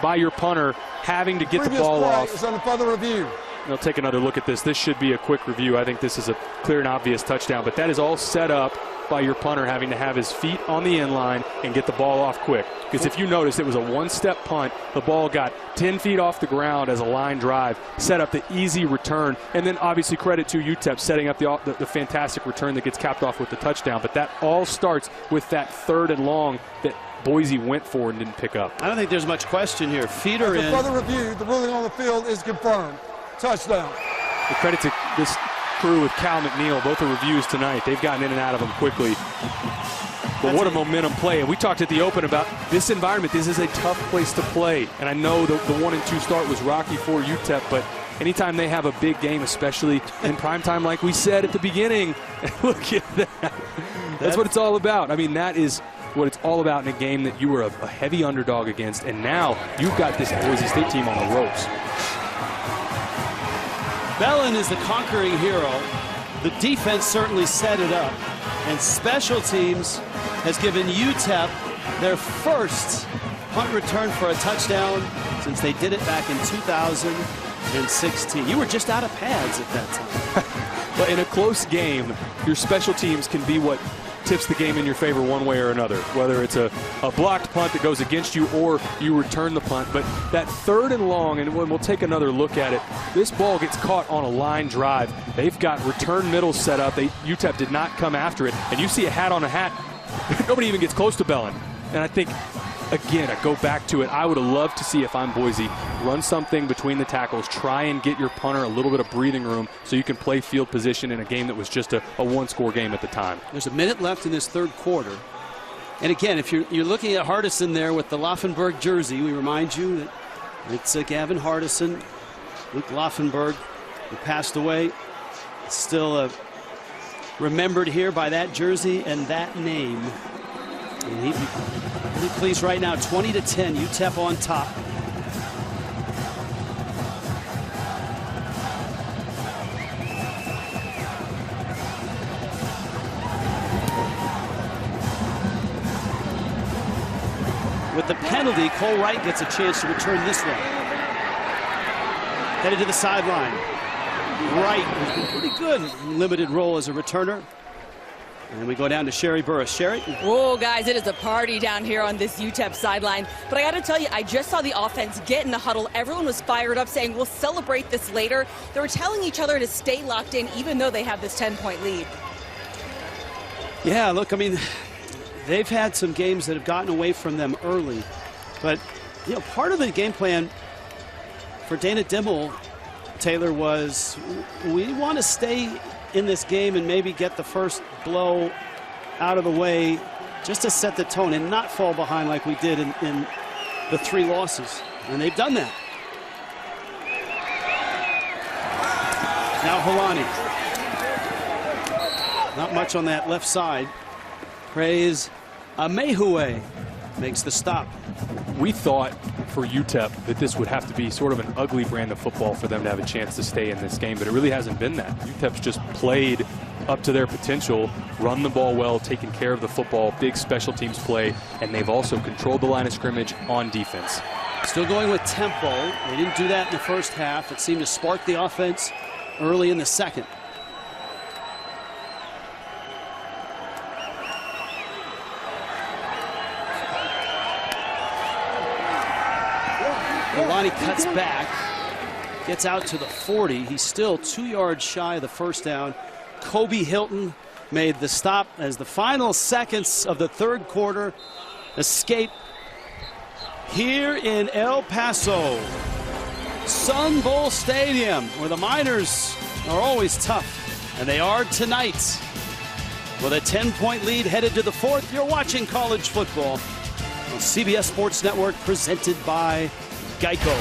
by your punter having to get the ball off. Is on further review. They'll take another look at this. This should be a quick review. I think this is a clear and obvious touchdown, but that is all set up by your punter having to have his feet on the end line and get the ball off quick. Because if you notice, it was a one-step punt. The ball got 10 feet off the ground as a line drive, set up the easy return, and then obviously credit to UTEP setting up the fantastic return that gets capped off with the touchdown. But that all starts with that 3rd and long that Boise went for and didn't pick up. I don't think there's much question here. Feet are in. Further review, the ruling on the field is confirmed. Touchdown. The credit to this crew with Cal McNeil, both the reviews tonight. They've gotten in and out of them quickly. But what a momentum play. And we talked at the open about this environment. This is a tough place to play. And I know the 1-2 start was rocky for UTEP, but anytime they have a big game, especially in primetime, like we said at the beginning, look at that. That's what it's all about. I mean, that is what it's all about in a game that you were a heavy underdog against. And now you've got this Boise State team on the ropes. Bellin is the conquering hero. The defense certainly set it up. And special teams has given UTEP their first punt return for a touchdown since they did it back in 2016. You were just out of pads at that time. But in a close game, your special teams can be what tips the game in your favor one way or another, whether it's a blocked punt that goes against you or you return the punt. But that 3rd and long, and we'll take another look at it, this ball gets caught on a line drive. They've got return middle set up. UTEP did not come after it. And you see a hat on a hat. Nobody even gets close to Bellin. And I think, again, I go back to it. I would have loved to see, if I'm Boise, run something between the tackles, try and get your punter a little bit of breathing room so you can play field position in a game that was just a one-score game at the time. There's a minute left in this third quarter. And again, if you're looking at Hardison there with the Laufenberg jersey, we remind you that it's Gavin Hardison. Luke Laufenberg, who passed away, still remembered here by that jersey and that name. And he'd be really pleased right now. 20-10, UTEP on top. With the penalty, Cole Wright gets a chance to return this one. Headed to the sideline. Wright has been pretty good in limited role as a returner. And we go down to Sherry Burris. Sherry? Whoa, guys, it is a party down here on this UTEP sideline. But I got to tell you, I just saw the offense get in the huddle. Everyone was fired up, saying, we'll celebrate this later. They were telling each other to stay locked in, even though they have this 10-point lead. Yeah, look, I mean, they've had some games that have gotten away from them early. But, you know, part of the game plan for Dana Dimmel, Taylor, was we want to stay in this game and maybe get the first blow out of the way just to set the tone and not fall behind like we did in the 3 losses. And they've done that. Now Holani. Not much on that left side. Praise Amehue makes the stop. We thought for UTEP that this would have to be sort of an ugly brand of football for them to have a chance to stay in this game, but it really hasn't been that. UTEP's just played up to their potential, run the ball well, taken care of the football, big special teams play, and they've also controlled the line of scrimmage on defense. Still going with tempo. They didn't do that in the first half. It seemed to spark the offense early in the second. Lonnie cuts back, gets out to the 40. He's still 2 yards shy of the first down. Kobe Hilton made the stop as the final seconds of the third quarter escape here in El Paso, Sun Bowl Stadium, where the Miners are always tough, and they are tonight. With a 10-point lead headed to the fourth, you're watching college football on CBS Sports Network, presented by Geico.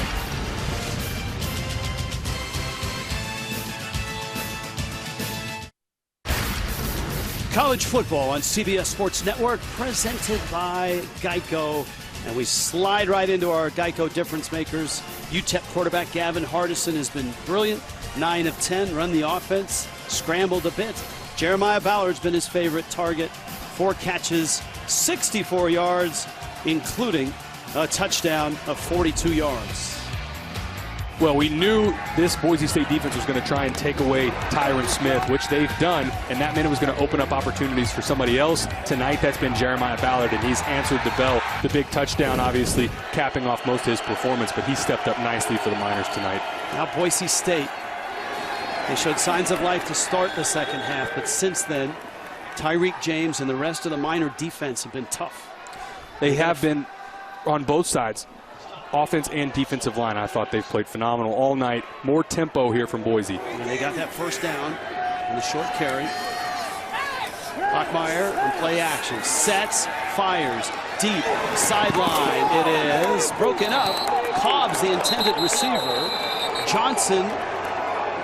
College football on CBS Sports Network, presented by Geico. And we slide right into our Geico difference makers. UTEP quarterback Gavin Hardison has been brilliant. 9 of 10, run the offense, scrambled a bit. Jeremiah Ballard's been his favorite target. 4 catches, 64 yards, including a touchdown of 42 yards. Well, we knew this Boise State defense was going to try and take away Tyron Smith, which they've done, and that meant it was going to open up opportunities for somebody else. Tonight, that's been Jeremiah Ballard, and he's answered the bell. The big touchdown, obviously, capping off most of his performance, but he stepped up nicely for the Miners tonight. Now Boise State. They showed signs of life to start the second half, but since then, Tyreek James and the rest of the Miner defense have been tough. They have been on both sides, offense and defensive line. I thought they've played phenomenal all night. More tempo here from Boise. And they got that first down in the short carry. Bachmeier on play action. Sets, fires, deep, sideline. It is broken up. Cobb's the intended receiver. Johnson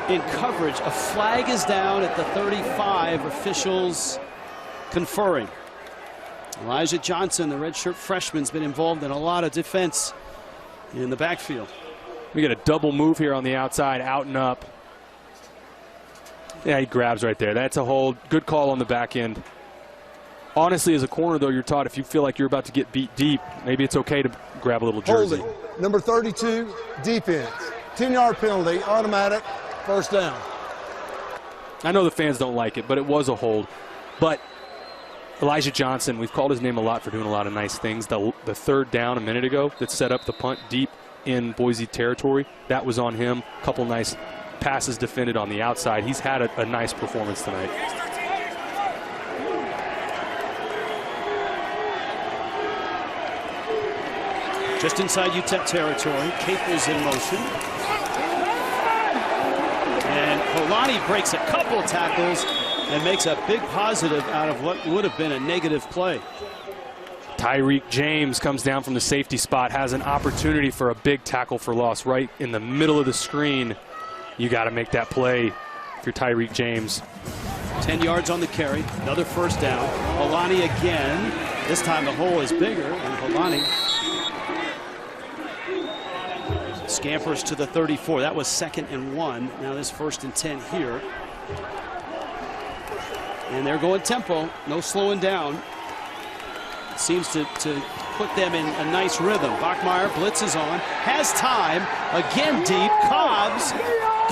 in coverage. A flag is down at the 35. Officials conferring. Elijah Johnson, the redshirt freshman, has been involved in a lot of defense in the backfield. We get a double move here on the outside, out and up. Yeah, he grabs right there. That's a hold. Good call on the back end. Honestly, as a corner, though, you're taught if you feel like you're about to get beat deep, maybe it's okay to grab a little jersey. Holding. Number 32, defense. 10-yard penalty, automatic, first down. I know the fans don't like it, but it was a hold. But Elijah Johnson, we've called his name a lot for doing a lot of nice things. The third down a minute ago that set up the punt deep in Boise territory, that was on him. A couple nice passes defended on the outside. He's had a nice performance tonight. Just inside UTEP territory. Caples in motion. And Holani breaks a couple tackles and makes a big positive out of what would have been a negative play. Tyreek James comes down from the safety spot, has an opportunity for a big tackle for loss right in the middle of the screen. You got to make that play if you're Tyreek James. 10 yards on the carry, another first down. Holani again. This time the hole is bigger, and Holani scampers to the 34. That was 2nd and 1. Now this 1st and 10 here. And they're going tempo, no slowing down. Seems to put them in a nice rhythm. Bachmeier blitzes on, has time, again deep, Cobbs,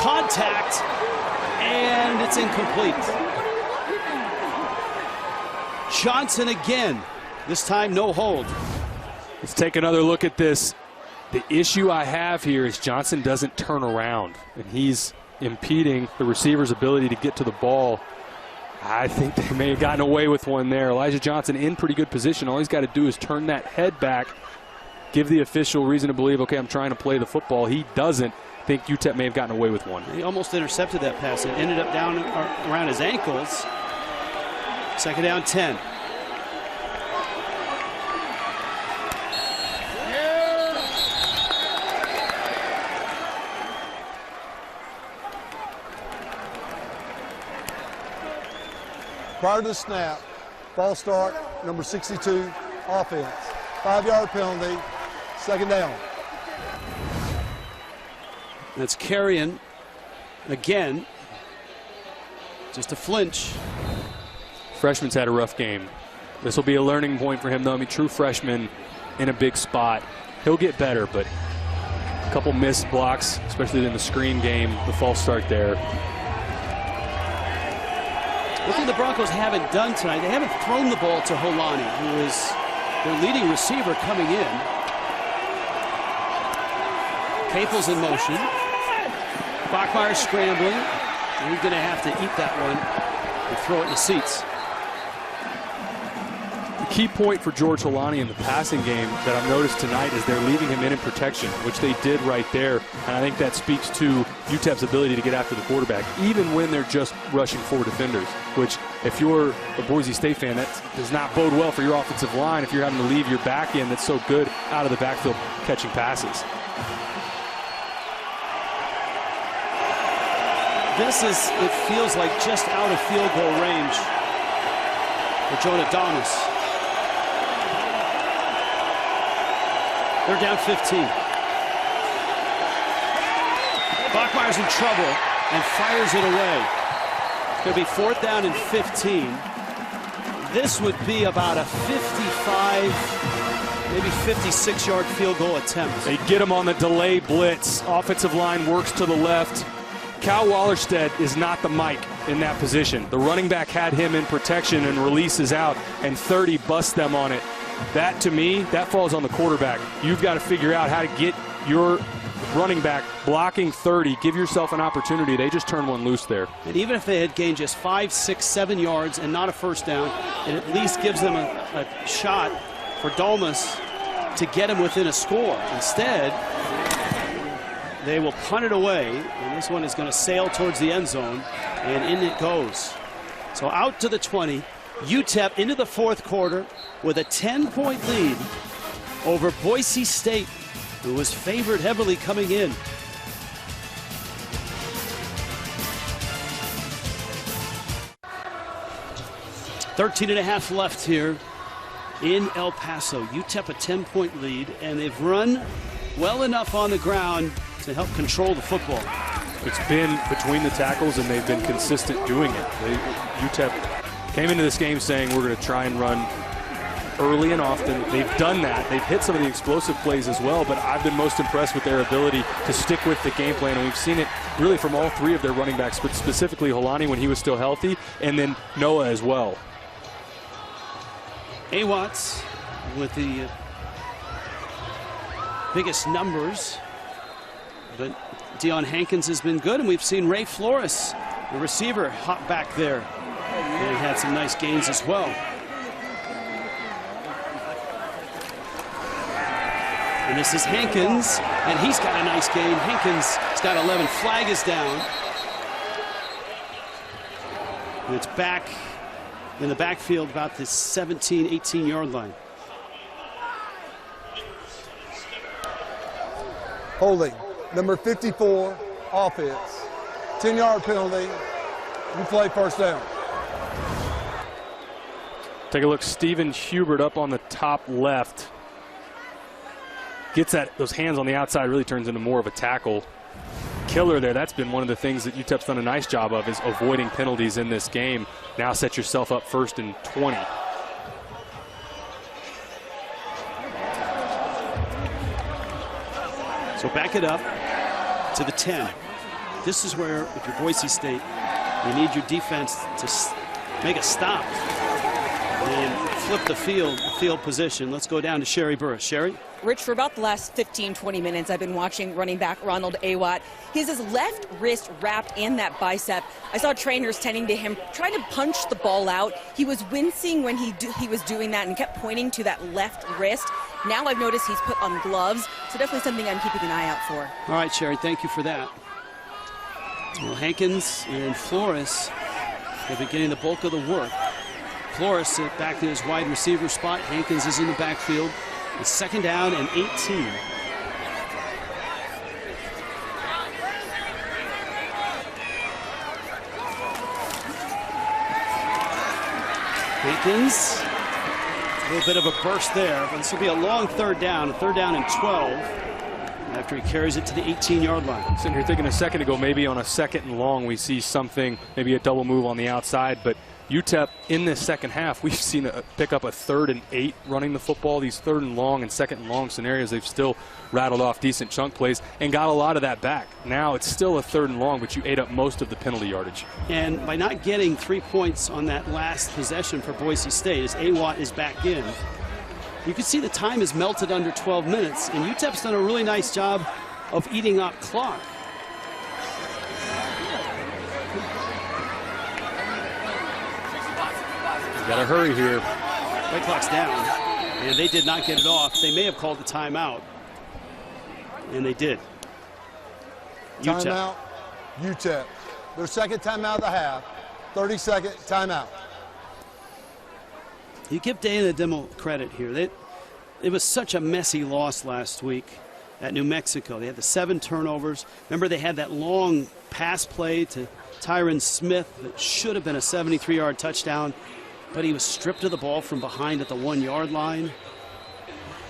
contact, and it's incomplete. Johnson again, this time no hold. Let's take another look at this. The issue I have here is Johnson doesn't turn around, and he's impeding the receiver's ability to get to the ball. I think they may have gotten away with one there. Elijah Johnson in pretty good position. All he's got to do is turn that head back, give the official reason to believe, okay, I'm trying to play the football. He doesn't. I think UTEP may have gotten away with one. He almost intercepted that pass. It ended up down around his ankles. 2nd down 10. Prior to the snap, false start, number 62, offense. 5-yard penalty, 2nd down. That's Carrion again. Just a flinch. Freshman's had a rough game. This will be a learning point for him, though. I mean, true freshman in a big spot. He'll get better, but a couple missed blocks, especially in the screen game, the false start there. One thing the Broncos haven't done tonight, they haven't thrown the ball to Holani, who is their leading receiver coming in. Caples in motion. Bachmeier scrambling. And he's going to have to eat that one and throw it in the seats. The key point for George Holani in the passing game that I've noticed tonight is they're leaving him in protection, which they did right there. And I think that speaks to UTEP's ability to get after the quarterback, even when they're just rushing 4 defenders, which if you're a Boise State fan, that does not bode well for your offensive line if you're having to leave your back end that's so good out of the backfield catching passes. It feels like just out of field goal range for Jonah Damas. They're down 15. Bachmeier's in trouble and fires it away. It'll be 4th down and 15. This would be about a 55, maybe 56-yard field goal attempt. They get him on the delay blitz. Offensive line works to the left. Cal Wallerstedt is not the Mike in that position. The running back had him in protection and releases out, and 30 busts them on it. That, to me, that falls on the quarterback. You've got to figure out how to get your running back blocking 30. Give yourself an opportunity. They just turned one loose there. And even if they had gained just 5, 6, 7 yards and not a first down, it at least gives them a shot for Dolmas to get him within a score. Instead, they will punt it away, and this one is going to sail towards the end zone, and in it goes. So out to the 20. UTEP into the 4th quarter with a 10-point lead over Boise State, who was favored heavily coming in. .5 left here in El Paso. UTEP a 10-point lead, and they've run well enough on the ground to help control the football. It's been between the tackles, and they've been consistent doing it. UTEP came into this game saying we're going to try and run early and often. They've done that. They've hit some of the explosive plays as well, but I've been most impressed with their ability to stick with the game plan, and we've seen it really from all 3 of their running backs, but specifically Holani when he was still healthy, and then Noah as well. Watts with the biggest numbers, but Deion Hankins has been good, and we've seen Ray Flores, the receiver, hop back there, and he had some nice gains as well. And this is Hankins, and he's got a nice game. Hankins has got 11. Flag is down. And it's back in the backfield about the 17, 18-yard line. Holding, number 54, offense. 10-yard penalty. You play first down. Take a look, Steven Hubert up on the top left. Gets those hands on the outside, really turns into more of a tackle. Killer there. That's been one of the things that UTEP's done a nice job of, is avoiding penalties in this game. Now set yourself up 1st and 20. So back it up to the 10. This is where, if you're Boise State, you need your defense to make a stop and flip the field position. Let's go down to Sherry Burris. Sherry? Rich, for about the last 15-20 minutes, I've been watching running back Ronald Awatt. He has his left wrist wrapped in that bicep. I saw trainers tending to him, trying to punch the ball out. He was wincing when he was doing that and kept pointing to that left wrist. Now I've noticed he's put on gloves, so definitely something I'm keeping an eye out for. All right, Sherry, thank you for that. Well, Hankins and Flores have been getting the bulk of the work. Flores back in his wide receiver spot. Hankins is in the backfield. It's 2nd down and 18. Hankins, a little bit of a burst there, but this will be a long 3rd down, 3rd down and 12, after he carries it to the 18-yard line. Sitting here thinking a second ago, maybe on a 2nd and long, we see something, maybe a double move on the outside, but UTEP in this second half, we've seen pick up a 3rd and 8 running the football. These 3rd and long and 2nd and long scenarios, they've still rattled off decent chunk plays and got a lot of that back. Now it's still a 3rd and long, but you ate up most of the penalty yardage. And by not getting 3 points on that last possession for Boise State, as Awatt is back in, you can see the time is melted under 12 minutes, and UTEP's done a really nice job of eating up clock. Got to hurry here. Play clock's down, and they did not get it off. They may have called the timeout, and they did. Timeout, UTEP. Their 2nd timeout of the half. 30-second timeout. You give Dana Dimmel credit here. It was such a messy loss last week at New Mexico. They had the 7 turnovers. Remember, they had that long pass play to Tyron Smith that should have been a 73-yard touchdown, but he was stripped of the ball from behind at the 1-yard line.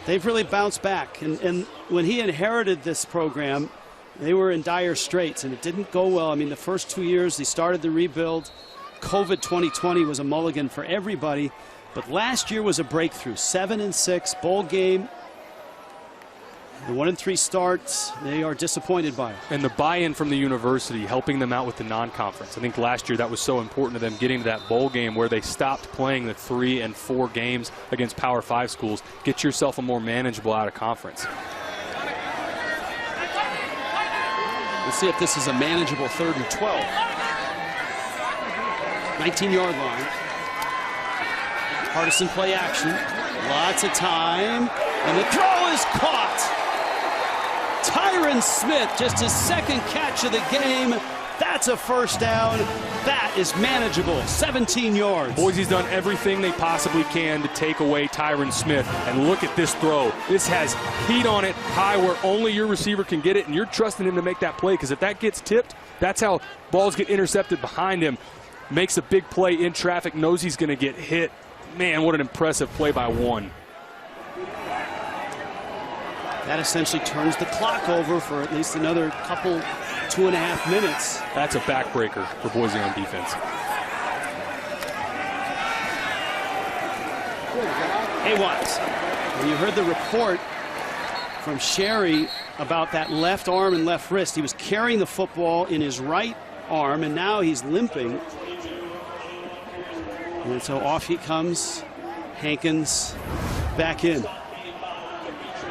They've really bounced back. And when he inherited this program, they were in dire straits, and it didn't go well. I mean, the first 2 years, they started the rebuild. COVID 2020 was a mulligan for everybody. But last year was a breakthrough. 7-6, bowl game. The 1-3 starts, they are disappointed by it. And the buy-in from the university, helping them out with the non-conference. I think last year that was so important to them, getting to that bowl game where they stopped playing the 3 and 4 games against Power 5 schools. Get yourself a more manageable out-of-conference. Let's see if this is a manageable 3rd and 12. 19-yard line. Partisan play action. Lots of time. And the throw is caught. Tyron Smith, just his 2nd catch of the game. That's a 1st down. That is manageable. 17 yards. Boise's done everything they possibly can to take away Tyron Smith. And look at this throw. This has heat on it, high where only your receiver can get it, and you're trusting him to make that play, because if that gets tipped, that's how balls get intercepted behind him. Makes a big play in traffic, knows he's going to get hit. Man, what an impressive play by one. That essentially turns the clock over for at least another couple, 2.5 minutes. That's a backbreaker for Boise on defense. Hey, Watts, when you heard the report from Sherry about that left arm and left wrist, he was carrying the football in his right arm, and now he's limping. And so off he comes. Hankins back in.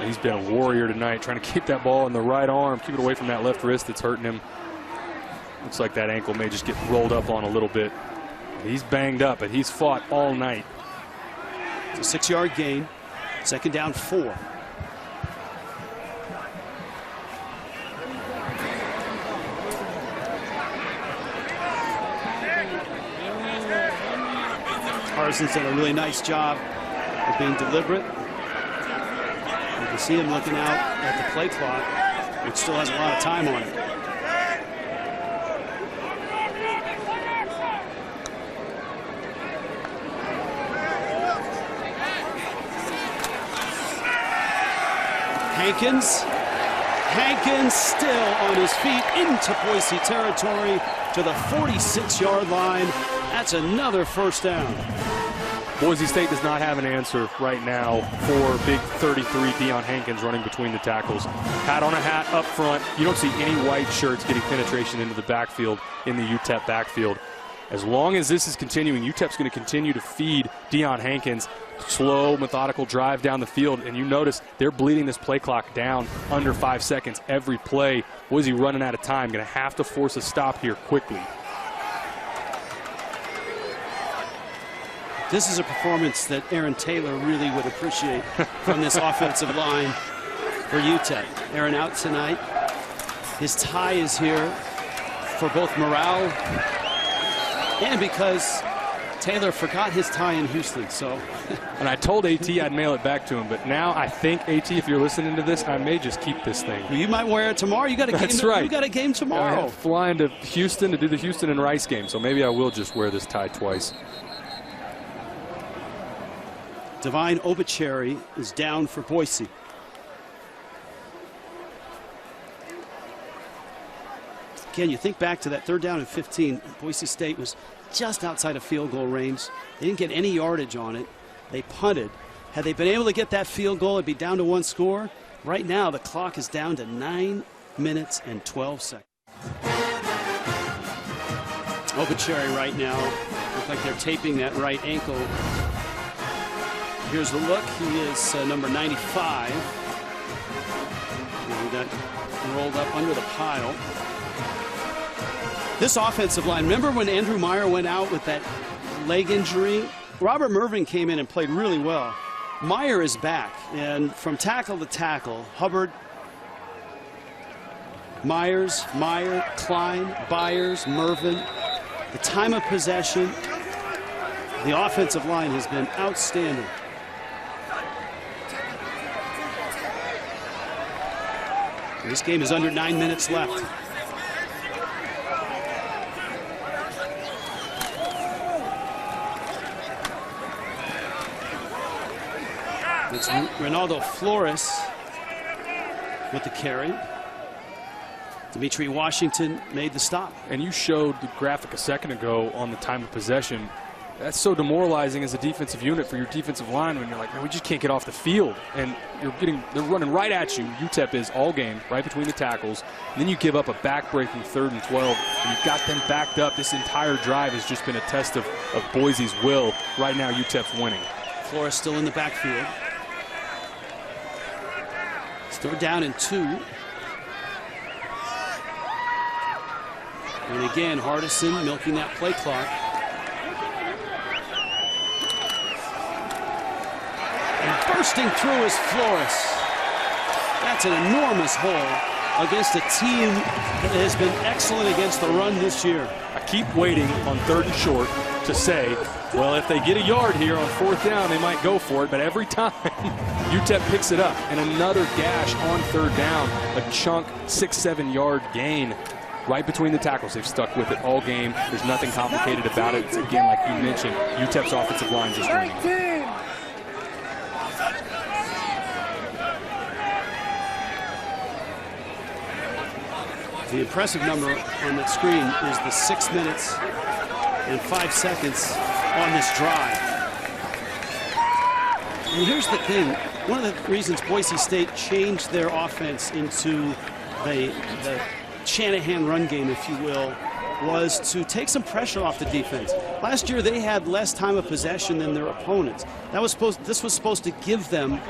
He's been a warrior tonight, trying to keep that ball in the right arm, keep it away from that left wrist that's hurting him. Looks like that ankle may just get rolled up on a little bit. He's banged up, but he's fought all night. It's a 6-yard gain. 2nd down 4. Carson's done a really nice job of being deliberate. You can see him looking out at the play clock, which still has a lot of time on it. Hankins still on his feet into Boise territory to the 46-yard line. That's another first down. Boise State does not have an answer right now for big 33 Deion Hankins running between the tackles. Hat on a hat up front. You don't see any white shirts getting penetration into the backfield in the UTEP backfield. As long as this is continuing, UTEP's going to continue to feed Deion Hankins slow, methodical drive down the field. And you notice they're bleeding this play clock down under 5 seconds every play. Boise running out of time, going to have to force a stop here quickly. This is a performance that Aaron Taylor really would appreciate from this offensive line for UTEP. Aaron out tonight. His tie is here for both morale and because Taylor forgot his tie in Houston. So, and I told AT I'd mail it back to him, but now I think, AT, if you're listening to this, I may just keep this thing. You might wear it tomorrow. You got a game. That's right. You got a game tomorrow. I'm flying to Houston to do the Houston and Rice game, so maybe I will just wear this tie twice. Divine Obichari is down for Boise. Again, you think back to that 3rd down and 15. Boise State was just outside of field goal range. They didn't get any yardage on it. They punted. Had they been able to get that field goal, it'd be down to 1 score. Right now, the clock is down to 9 minutes and 12 seconds. Obichari right now, looks like they're taping that right ankle. Here's the look. He is number 95. And he got rolled up under the pile. This offensive line, remember when Andrew Meyer went out with that leg injury? Robert Mervin came in and played really well. Meyer is back, and from tackle to tackle, Hubbard, Myers, Meyer, Klein, Byers, Mervin. The time of possession, the offensive line has been outstanding. This game is under 9 minutes left. It's Ronaldo Flores with the carry. Dimitri Washington made the stop. And you showed the graphic a second ago on the time of possession. That's so demoralizing as a defensive unit for your defensive line when you're like, man, we just can't get off the field. And they're running right at you. UTEP is all game, right between the tackles. And then you give up a back-breaking 3rd and 12, and you've got them backed up. This entire drive has just been a test of Boise's will. Right now, UTEP's winning. Flores still in the backfield. Still down in 2. And again, Hardison milking that play clock. And bursting through is Flores. That's an enormous hole against a team that has been excellent against the run this year. I keep waiting on 3rd and short to say, well, if they get a yard here on 4th down, they might go for it. But every time, UTEP picks it up. And another gash on 3rd down, a chunk 6-7 yard gain right between the tackles. They've stuck with it all game. There's nothing complicated about it. It's, again, like you mentioned, UTEP's offensive line just winning. The impressive number on that screen is the 6 minutes and 5 seconds on this drive. And here's the thing. One of the reasons Boise State changed their offense into the Shanahan run game, if you will, was to take some pressure off the defense. Last year they had less time of possession than their opponents. This was supposed to give them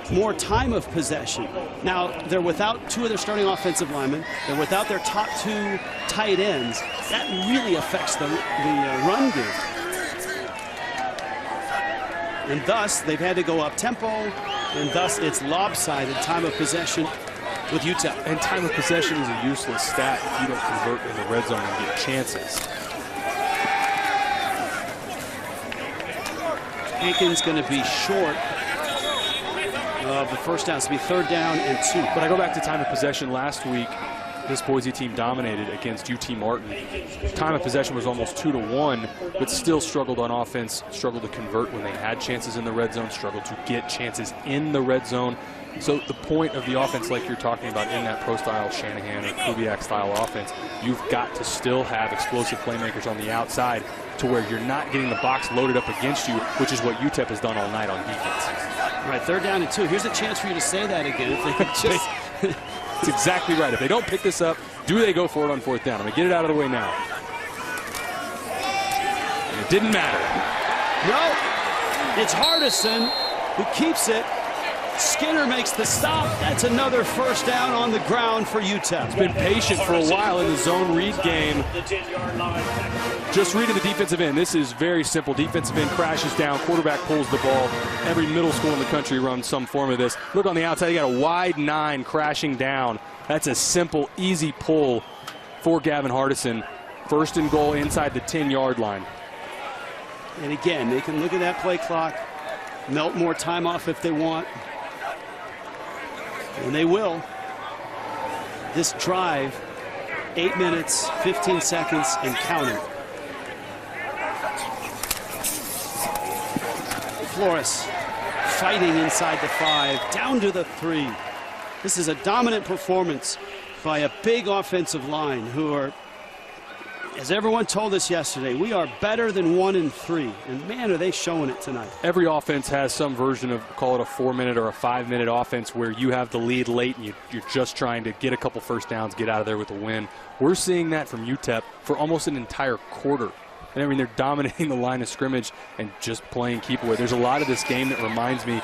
more time of possession. Now, they're without 2 of their starting offensive linemen. They're without their top 2 tight ends. That really affects the run game. And thus, they've had to go up tempo, and thus it's lopsided time of possession with UTEP. And time of possession is a useless stat if you don't convert in the red zone and get chances. Hankins going to be short of the first down. It's going to be 3rd down and 2. But I go back to time of possession last week. This Boise team dominated against UT Martin. Time of possession was almost 2-1, but still struggled on offense, struggled to convert when they had chances in the red zone, struggled to get chances in the red zone. So the point of the offense, like you're talking about in that pro-style Shanahan or Kubiak-style offense, you've got to still have explosive playmakers on the outside to where you're not getting the box loaded up against you, which is what UTEP has done all night on defense. All right, 3rd down and 2. Here's a chance for you to say that again. If they could just... That's exactly right. If they don't pick this up, do they go for it on 4th down? I'm going to get it out of the way now. And it didn't matter. No, it's Hardison who keeps it. Skinner makes the stop. That's another 1st down on the ground for UTEP. It's been patient for a while in the zone read game. Just reading the defensive end. This is very simple. Defensive end crashes down. Quarterback pulls the ball. Every middle school in the country runs some form of this. Look on the outside. You got a wide 9 crashing down. That's a simple, easy pull for Gavin Hardison. 1st and goal inside the 10-yard line. And again, they can look at that play clock, melt more time off if they want. And they will. This drive, 8 minutes, 15 seconds, and counting. Flores fighting inside the 5, down to the 3. This is a dominant performance by a big offensive line who are, as everyone told us yesterday, we are better than 1-3. And man, are they showing it tonight. Every offense has some version of, call it a 4-minute or a 5-minute offense where you have the lead late and you're just trying to get a couple 1st downs, get out of there with a win. We're seeing that from UTEP for almost an entire quarter. And I mean, they're dominating the line of scrimmage and just playing keep away. There's a lot of this game that reminds me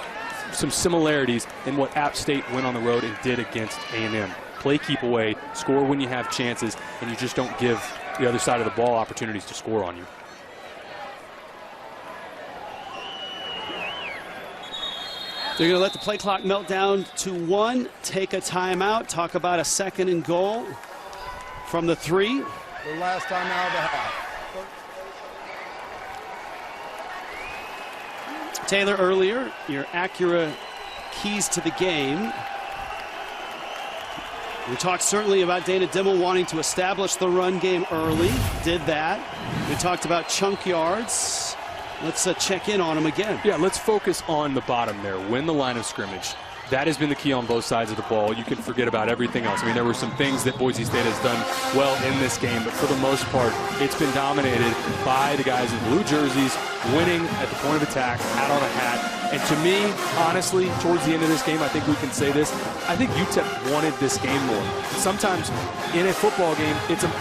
some similarities in what App State went on the road and did against A&M. Play keep away, score when you have chances, and you just don't give the other side of the ball opportunities to score on you. They're going to let the play clock melt down to 1, take a timeout, talk about a 2nd and goal from the 3. The last time out of the half. Taylor, earlier, your Acura keys to the game. We talked certainly about Dana Dimel wanting to establish the run game early. Did that. We talked about chunk yards. Let's check in on him again. Yeah, let's focus on the bottom there. Win the line of scrimmage. That has been the key on both sides of the ball. You can forget about everything else. I mean, there were some things that Boise State has done well in this game, but for the most part, it's been dominated by the guys in blue jerseys, winning at the point of attack, hat on a hat. And to me, honestly, towards the end of this game, I think we can say this, I think UTEP wanted this game more. Sometimes in a football game, it's an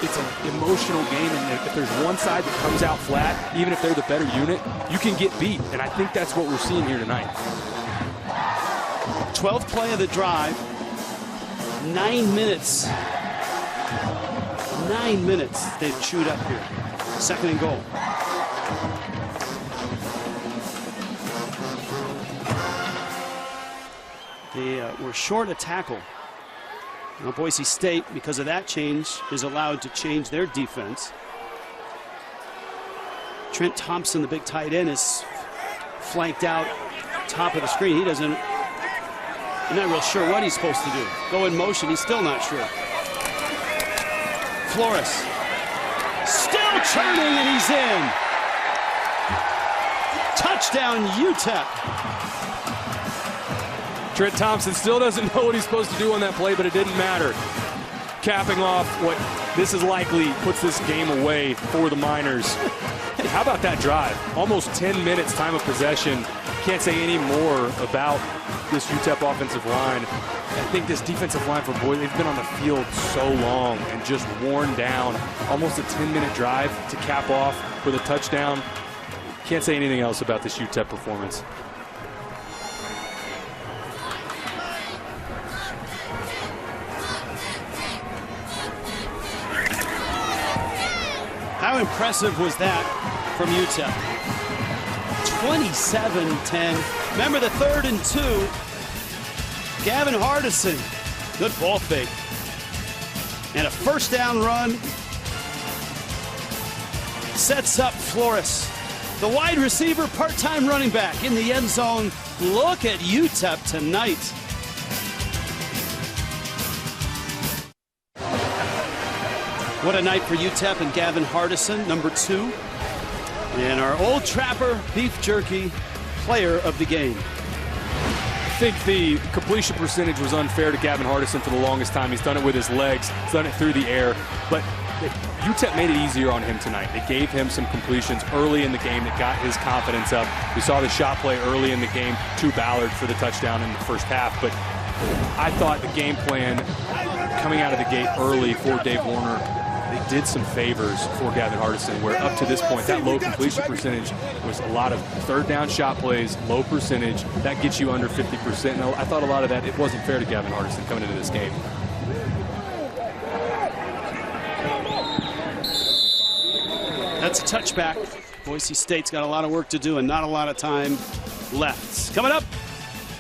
emotional game, and if there's one side that comes out flat, even if they're the better unit, you can get beat. And I think that's what we're seeing here tonight. 12th play of the drive, 9 minutes. 9 minutes they've chewed up here. 2nd and goal. They were short a tackle. Now Boise State, because of that change, is allowed to change their defense. Trent Thompson, the big tight end, is flanked out top of the screen. He's not real sure what he's supposed to do. Go in motion, he's still not sure. Flores still churning, and he's in. Touchdown UTEP. Trent Thompson still doesn't know what he's supposed to do on that play, but it didn't matter. Capping off what this is likely puts this game away for the Miners. How about that drive? Almost 10 minutes time of possession. Can't say any more about this UTEP offensive line. I think this defensive line for Boise, they've been on the field so long and just worn down. Almost a 10-minute drive to cap off with a touchdown. Can't say anything else about this UTEP performance. How impressive was that from UTEP? 27-10. Remember the 3rd and 2. Gavin Hardison. Good ball fake. And a 1st down run. Sets up Flores. The wide receiver, part-time running back in the end zone. Look at UTEP tonight. What a night for UTEP and Gavin Hardison, number 2. And our old trapper, beef jerky, player of the game. I think the completion percentage was unfair to Gavin Hardison for the longest time. He's done it with his legs, he's done it through the air, but UTEP made it easier on him tonight. They gave him some completions early in the game that got his confidence up. We saw the shot play early in the game to Ballard for the touchdown in the first half, but I thought the game plan coming out of the gate early for Dave Warner, they did some favors for Gavin Hardison, where up to this point, that low completion percentage was a lot of third down shot plays, low percentage. That gets you under 50%. And I thought a lot of that, it wasn't fair to Gavin Hardison coming into this game. That's a touchback. Boise State's got a lot of work to do and not a lot of time left. Coming up,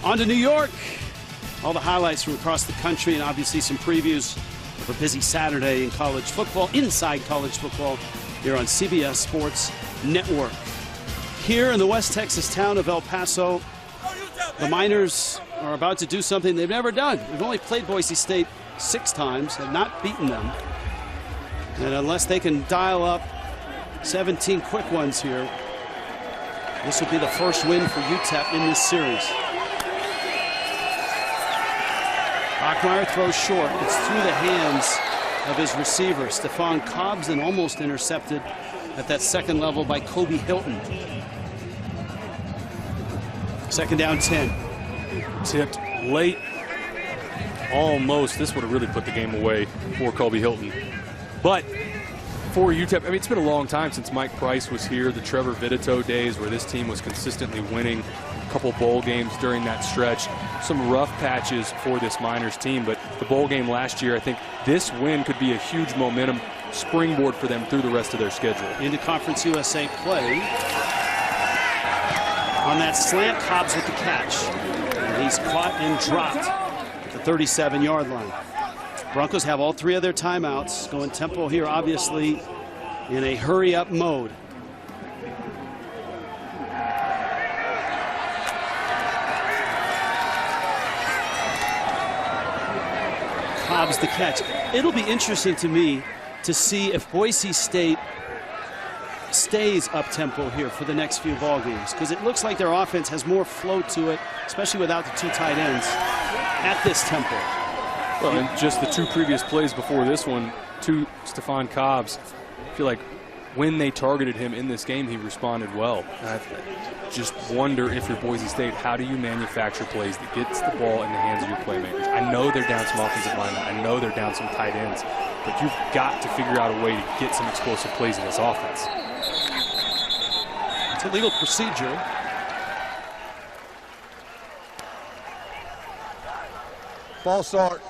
on to New York. All the highlights from across the country and obviously some previews of a busy Saturday in college football, inside college football, here on CBS Sports Network. Here in the West Texas town of El Paso, the Miners are about to do something they've never done. They've only played Boise State 6 times, have not beaten them. And unless they can dial up 17 quick ones here, this will be the first win for UTEP in this series. Bachmeier throws short. It's through the hands of his receiver, Stephon Cobbs, and almost intercepted at that second level by Kobe Hilton. Second down 10. Tipped late. Almost. This would have really put the game away for Kobe Hilton. But for UTEP, I mean, it's been a long time since Mike Price was here, the Trevor Vitito days where this team was consistently winning. A couple bowl games during that stretch. Some rough patches for this Miners team, but the bowl game last year, I think this win could be a huge momentum springboard for them through the rest of their schedule. Into Conference USA play. On that slant, Cobbs with the catch. And he's caught and dropped at the 37-yard line. Broncos have all 3 of their timeouts. Going tempo here, obviously, in a hurry-up mode. Cobbs the catch. It'll be interesting to me to see if Boise State stays up-tempo here for the next few ball games, because it looks like their offense has more flow to it, especially without the 2 tight ends at this tempo. Well, and just the 2 previous plays before this one, to Stephon Cobbs, I feel like when they targeted him in this game, he responded well. And I just wonder if you're Boise State, how do you manufacture plays that gets the ball in the hands of your playmakers? I know they're down some offensive linemen. I know they're down some tight ends. But you've got to figure out a way to get some explosive plays in this offense. It's illegal procedure. False start,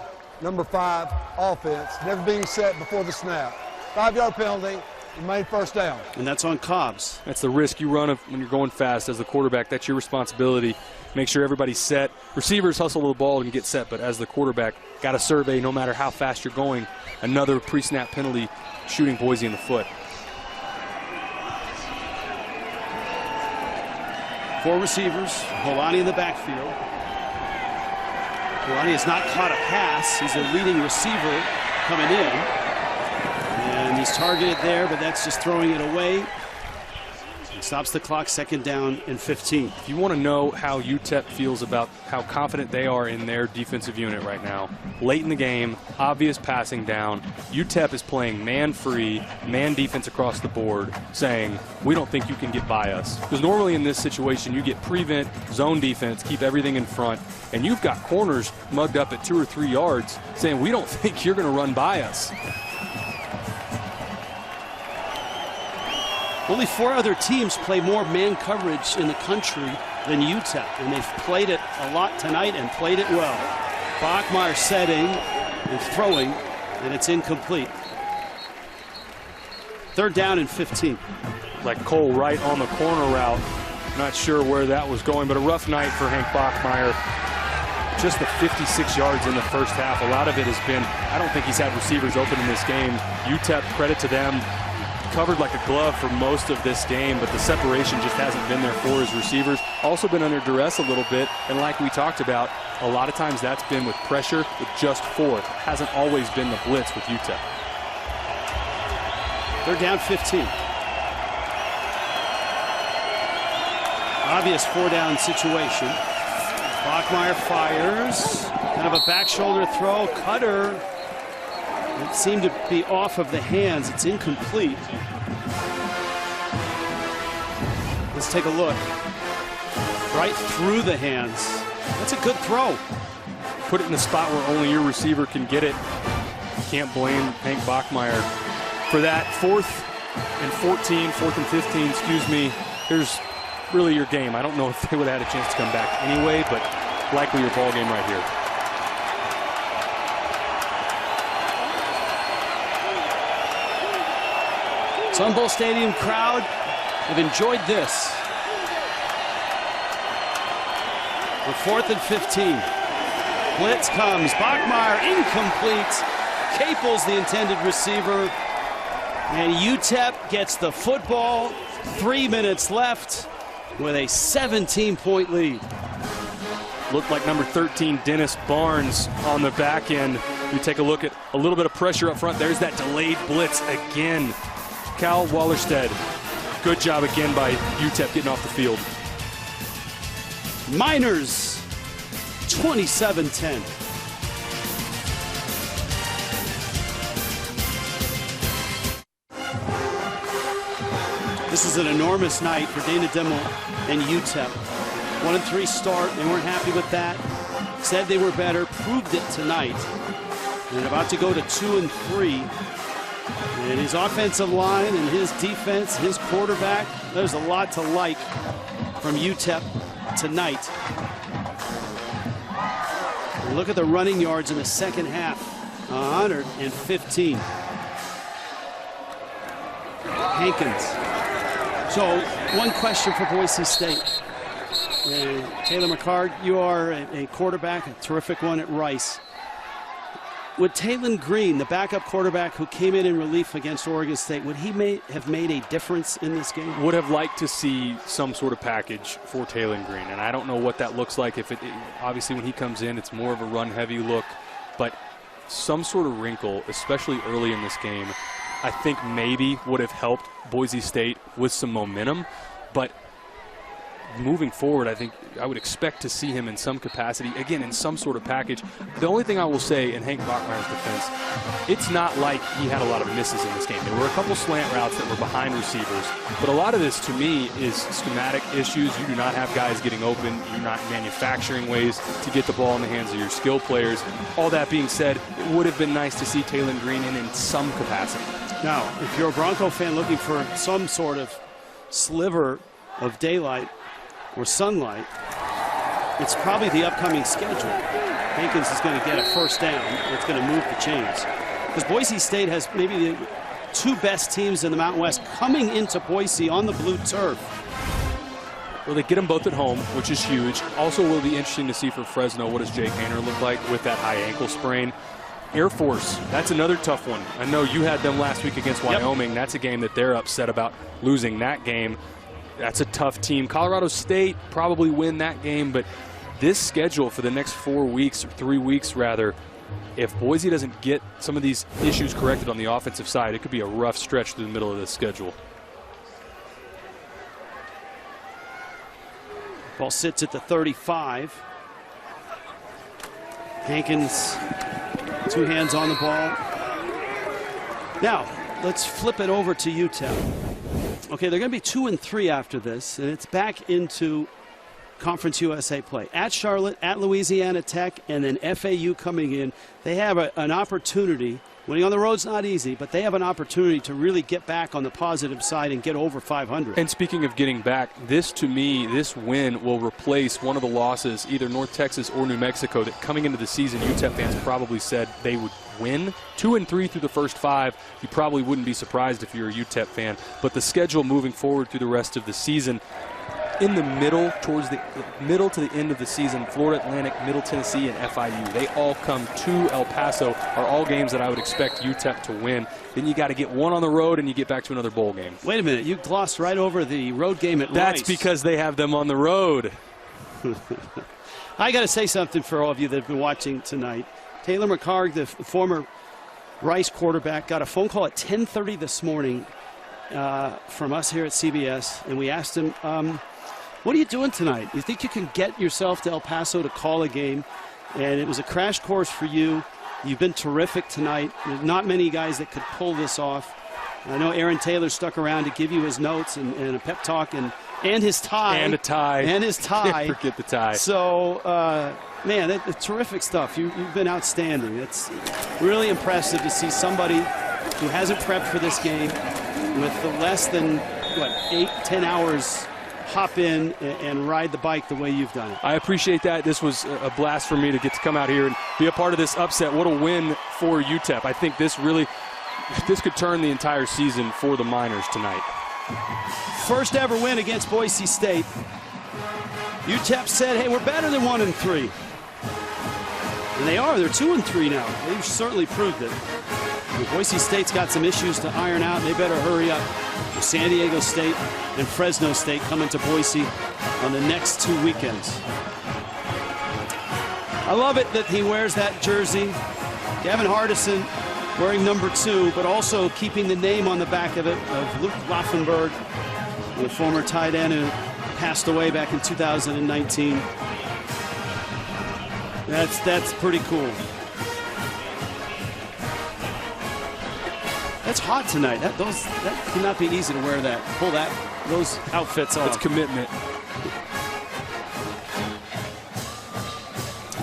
number 5, offense, never being set before the snap. 5-yard penalty, remain first down. And that's on Cobbs. That's the risk you run when you're going fast as the quarterback. That's your responsibility. Make sure everybody's set. Receivers hustle the ball and get set, but as the quarterback, got to survey no matter how fast you're going. Another pre-snap penalty, shooting Boise in the foot. 4 receivers, Holani in the backfield. Holani has not caught a pass. He's a leading receiver coming in. And he's targeted there, but that's just throwing it away. Stops the clock, second down and 15. If you want to know how UTEP feels about how confident they are in their defensive unit right now, late in the game, obvious passing down, UTEP is playing man-free, man defense across the board, saying, we don't think you can get by us. Because normally in this situation, you get prevent, zone defense, keep everything in front, and you've got corners mugged up at 2 or 3 yards saying, we don't think you're going to run by us. Only 4 other teams play more man coverage in the country than UTEP, and they've played it a lot tonight and played it well. Bachmeier setting and throwing, and it's incomplete. Third down and 15. Like Cole right on the corner route. Not sure where that was going, but a rough night for Hank Bachmeier. Just the 56 yards in the first half. A lot of it has been, I don't think he's had receivers open in this game. UTEP, credit to them, covered like a glove for most of this game, but the separation just hasn't been there for his receivers. Also been under duress a little bit, and like we talked about, a lot of times that's been with pressure, with just 4. It hasn't always been the blitz with UTEP. They're down 15. Obvious 4-down situation. Bachmeier fires. Kind of a back shoulder throw. Koetter. It seemed to be off of the hands. It's incomplete. Let's take a look. Right through the hands. That's a good throw. Put it in a spot where only your receiver can get it. Can't blame Hank Bachmeier for that. 4th and 15, excuse me. Here's really your game. I don't know if they would have had a chance to come back anyway, but likely your ball game right here. Sun Bowl Stadium crowd have enjoyed this. For 4th and 15. Blitz comes. Bachmeier incomplete. Caples the intended receiver. And UTEP gets the football. 3 minutes left with a 17-point lead. Looked like number 13, Dennis Barnes, on the back end. You take a look at a little bit of pressure up front. There's that delayed blitz again. Cal Wallerstedt, good job again by UTEP getting off the field. Miners, 27-10. This is an enormous night for Dana Dimel and UTEP. 1-3 start. They weren't happy with that. Said they were better. Proved it tonight. And about to go to 2-3. And his offensive line and his defense, his quarterback, there's a lot to like from UTEP tonight. And look at the running yards in the second half. 115. Hankins. So, one question for Boise State. Taylor McCard, you are a quarterback, a terrific one at Rice. Would Taylon Green, the backup quarterback who came in relief against Oregon State, would he have made a difference in this game? Would have liked to see some sort of package for Taylon Green, and I don't know what that looks like. Obviously when he comes in, it's more of a run-heavy look, but some sort of wrinkle, especially early in this game, I think maybe would have helped Boise State with some momentum, but moving forward, I think I would expect to see him in some capacity, again, in some sort of package. The only thing I will say in Hank Bachmeier's defense, it's not like he had a lot of misses in this game. There were a couple slant routes that were behind receivers, but a lot of this, to me, is schematic issues. You do not have guys getting open. You're not manufacturing ways to get the ball in the hands of your skill players. All that being said, it would have been nice to see Taylon Green in some capacity. Now, if you're a Bronco fan looking for some sort of sliver of daylight or sunlight, it's probably the upcoming schedule. Hankins is going to get a first down. It's going to move the chains. Because Boise State has maybe the 2 best teams in the Mountain West coming into Boise on the blue turf. Well, they get them both at home, which is huge. Also, will be interesting to see for Fresno, what does Jake Haener look like with that high ankle sprain. Air Force, that's another tough one. I know you had them last week against Wyoming. Yep. That's a game that they're upset about losing that game. That's a tough team. Colorado State probably win that game, but this schedule for the next 4 weeks, or 3 weeks rather, if Boise doesn't get some of these issues corrected on the offensive side, it could be a rough stretch through the middle of this schedule. Ball sits at the 35. Hankins, 2 hands on the ball. Now, let's flip it over to UTEP. Okay, they're going to be 2-3 after this, and it's back into Conference USA play. At Charlotte, at Louisiana Tech, and then FAU coming in. They have an opportunity. Winning on the road's not easy, but they have an opportunity to really get back on the positive side and get over 500. And speaking of getting back, this to me, this win will replace one of the losses, either North Texas or New Mexico, that coming into the season, UTEP fans probably said they would win. 2-3 through the first 5. You probably wouldn't be surprised if you're a UTEP fan. But the schedule moving forward through the rest of the season, in the middle, towards the middle to the end of the season, Florida Atlantic, Middle Tennessee, and FIU. They all come to El Paso, are all games that I would expect UTEP to win. Then you got to get one on the road and you get back to another bowl game. Wait a minute, you glossed right over the road game at Rice. That's because they have them on the road. I got to say something for all of you that have been watching tonight. Taylor McCarg, the former Rice quarterback, got a phone call at 10:30 this morning from us here at CBS, and we asked him, what are you doing tonight? You think you can get yourself to El Paso to call a game? And it was a crash course for you. You've been terrific tonight. There's not many guys that could pull this off. I know Aaron Taylor stuck around to give you his notes and a pep talk and his tie. And a tie. And his tie. Can't forget the tie. So, man, that's terrific stuff. You've been outstanding. It's really impressive to see somebody who hasn't prepped for this game with the less than, 8-10 hours hop in and ride the bike the way you've done it. I appreciate that. This was a blast for me to get to come out here and be a part of this upset. What a win for UTEP. I think this could turn the entire season for the Miners tonight. First ever win against Boise State. UTEP said, hey, we're better than 1-3. And they are. They're 2-3 now. They've certainly proved it. But Boise State's got some issues to iron out, and they better hurry up. San Diego State and Fresno State coming to Boise on the next 2 weekends. I love it that he wears that jersey. Gavin Hardison wearing number 2, but also keeping the name on the back of it of Luke Laufenberg, the former tight end who passed away back in 2019. That's pretty cool. That's hot tonight. That cannot be easy to wear that. Pull those outfits off. It's commitment.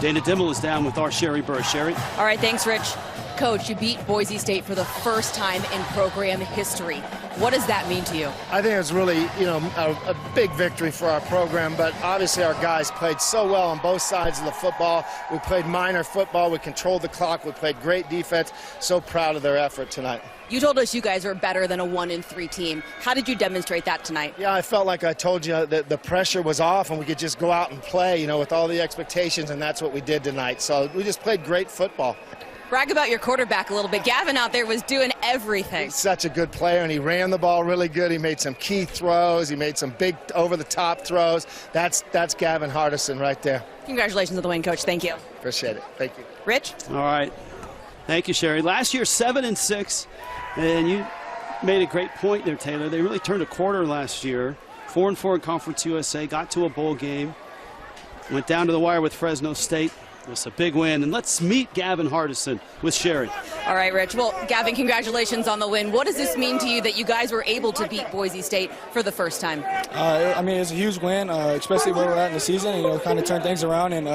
Dana Dimmel is down with our Sherry Burr. Sherry? All right, thanks, Rich. Coach, you beat Boise State for the first time in program history. What does that mean to you? I think it's really, a big victory for our program, but obviously our guys played so well on both sides of the football. We played Miner football. We controlled the clock. We played great defense. So proud of their effort tonight. You told us you guys are better than a 1-3 team. How did you demonstrate that tonight? Yeah, I felt like I told you that the pressure was off and we could just go out and play, with all the expectations, and that's what we did tonight. So we just played great football. Brag about your quarterback a little bit. Gavin out there was doing everything. He's such a good player, and he ran the ball really good. He made some key throws. He made some big over-the-top throws. That's Gavin Hardison right there. Congratulations on the win, Coach. Thank you. Appreciate it. Thank you. Rich? All right. Thank you, Sherry. Last year, 7-6, and you made a great point there, Taylor. They really turned a quarter last year. 4-4 in Conference USA, got to a bowl game, went down to the wire with Fresno State. It's a big win, and let's meet Gavin Hardison with Sherry. All right, Rich. Well, Gavin, congratulations on the win. What does this mean to you that you guys were able to beat Boise State for the first time? It's a huge win, especially where we're at in the season, and, kind of turn things around and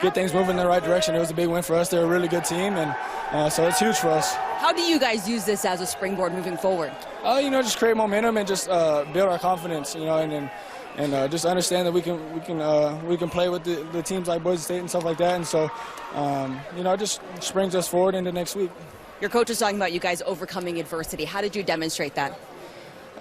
get things moving in the right direction. It was a big win for us. They're a really good team, and so it's huge for us. How do you guys use this as a springboard moving forward? Just create momentum and just build our confidence, and just understand that we can play with the teams like Boise State and stuff like that. And so, it just brings us forward into next week. Your coach is talking about you guys overcoming adversity. How did you demonstrate that?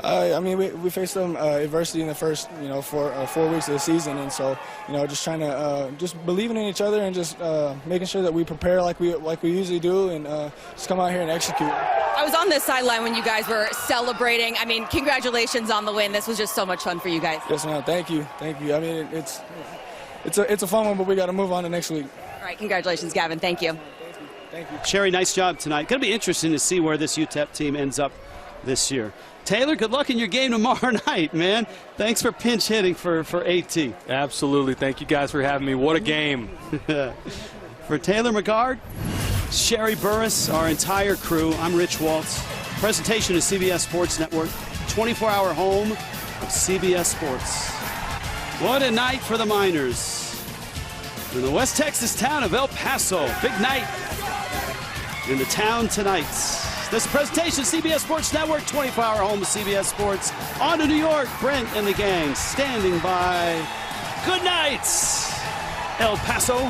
We faced some adversity in the first, 4 weeks of the season, and so, just trying to just believing in each other and just making sure that we prepare like we usually do, and just come out here and execute. I was on this sideline when you guys were celebrating. Congratulations on the win. This was just so much fun for you guys. Yes, ma'am. Thank you. It's a fun one, but we got to move on to next week. All right. Congratulations, Gavin. Thank you. Thank you. Sherry, nice job tonight. Going to be interesting to see where this UTEP team ends up this year. Taylor, good luck in your game tomorrow night, man. Thanks for pinch hitting for AT. Absolutely. Thank you guys for having me. What a game. For Taylor McGard, Sherry Burris, our entire crew, I'm Rich Waltz. Presentation of CBS Sports Network, 24-hour home of CBS Sports. What a night for the Miners. In the West Texas town of El Paso. Big night in the town tonight. This presentation of CBS Sports Network, 24-hour home of CBS Sports. On to New York, Brent and the gang standing by. Good night, El Paso.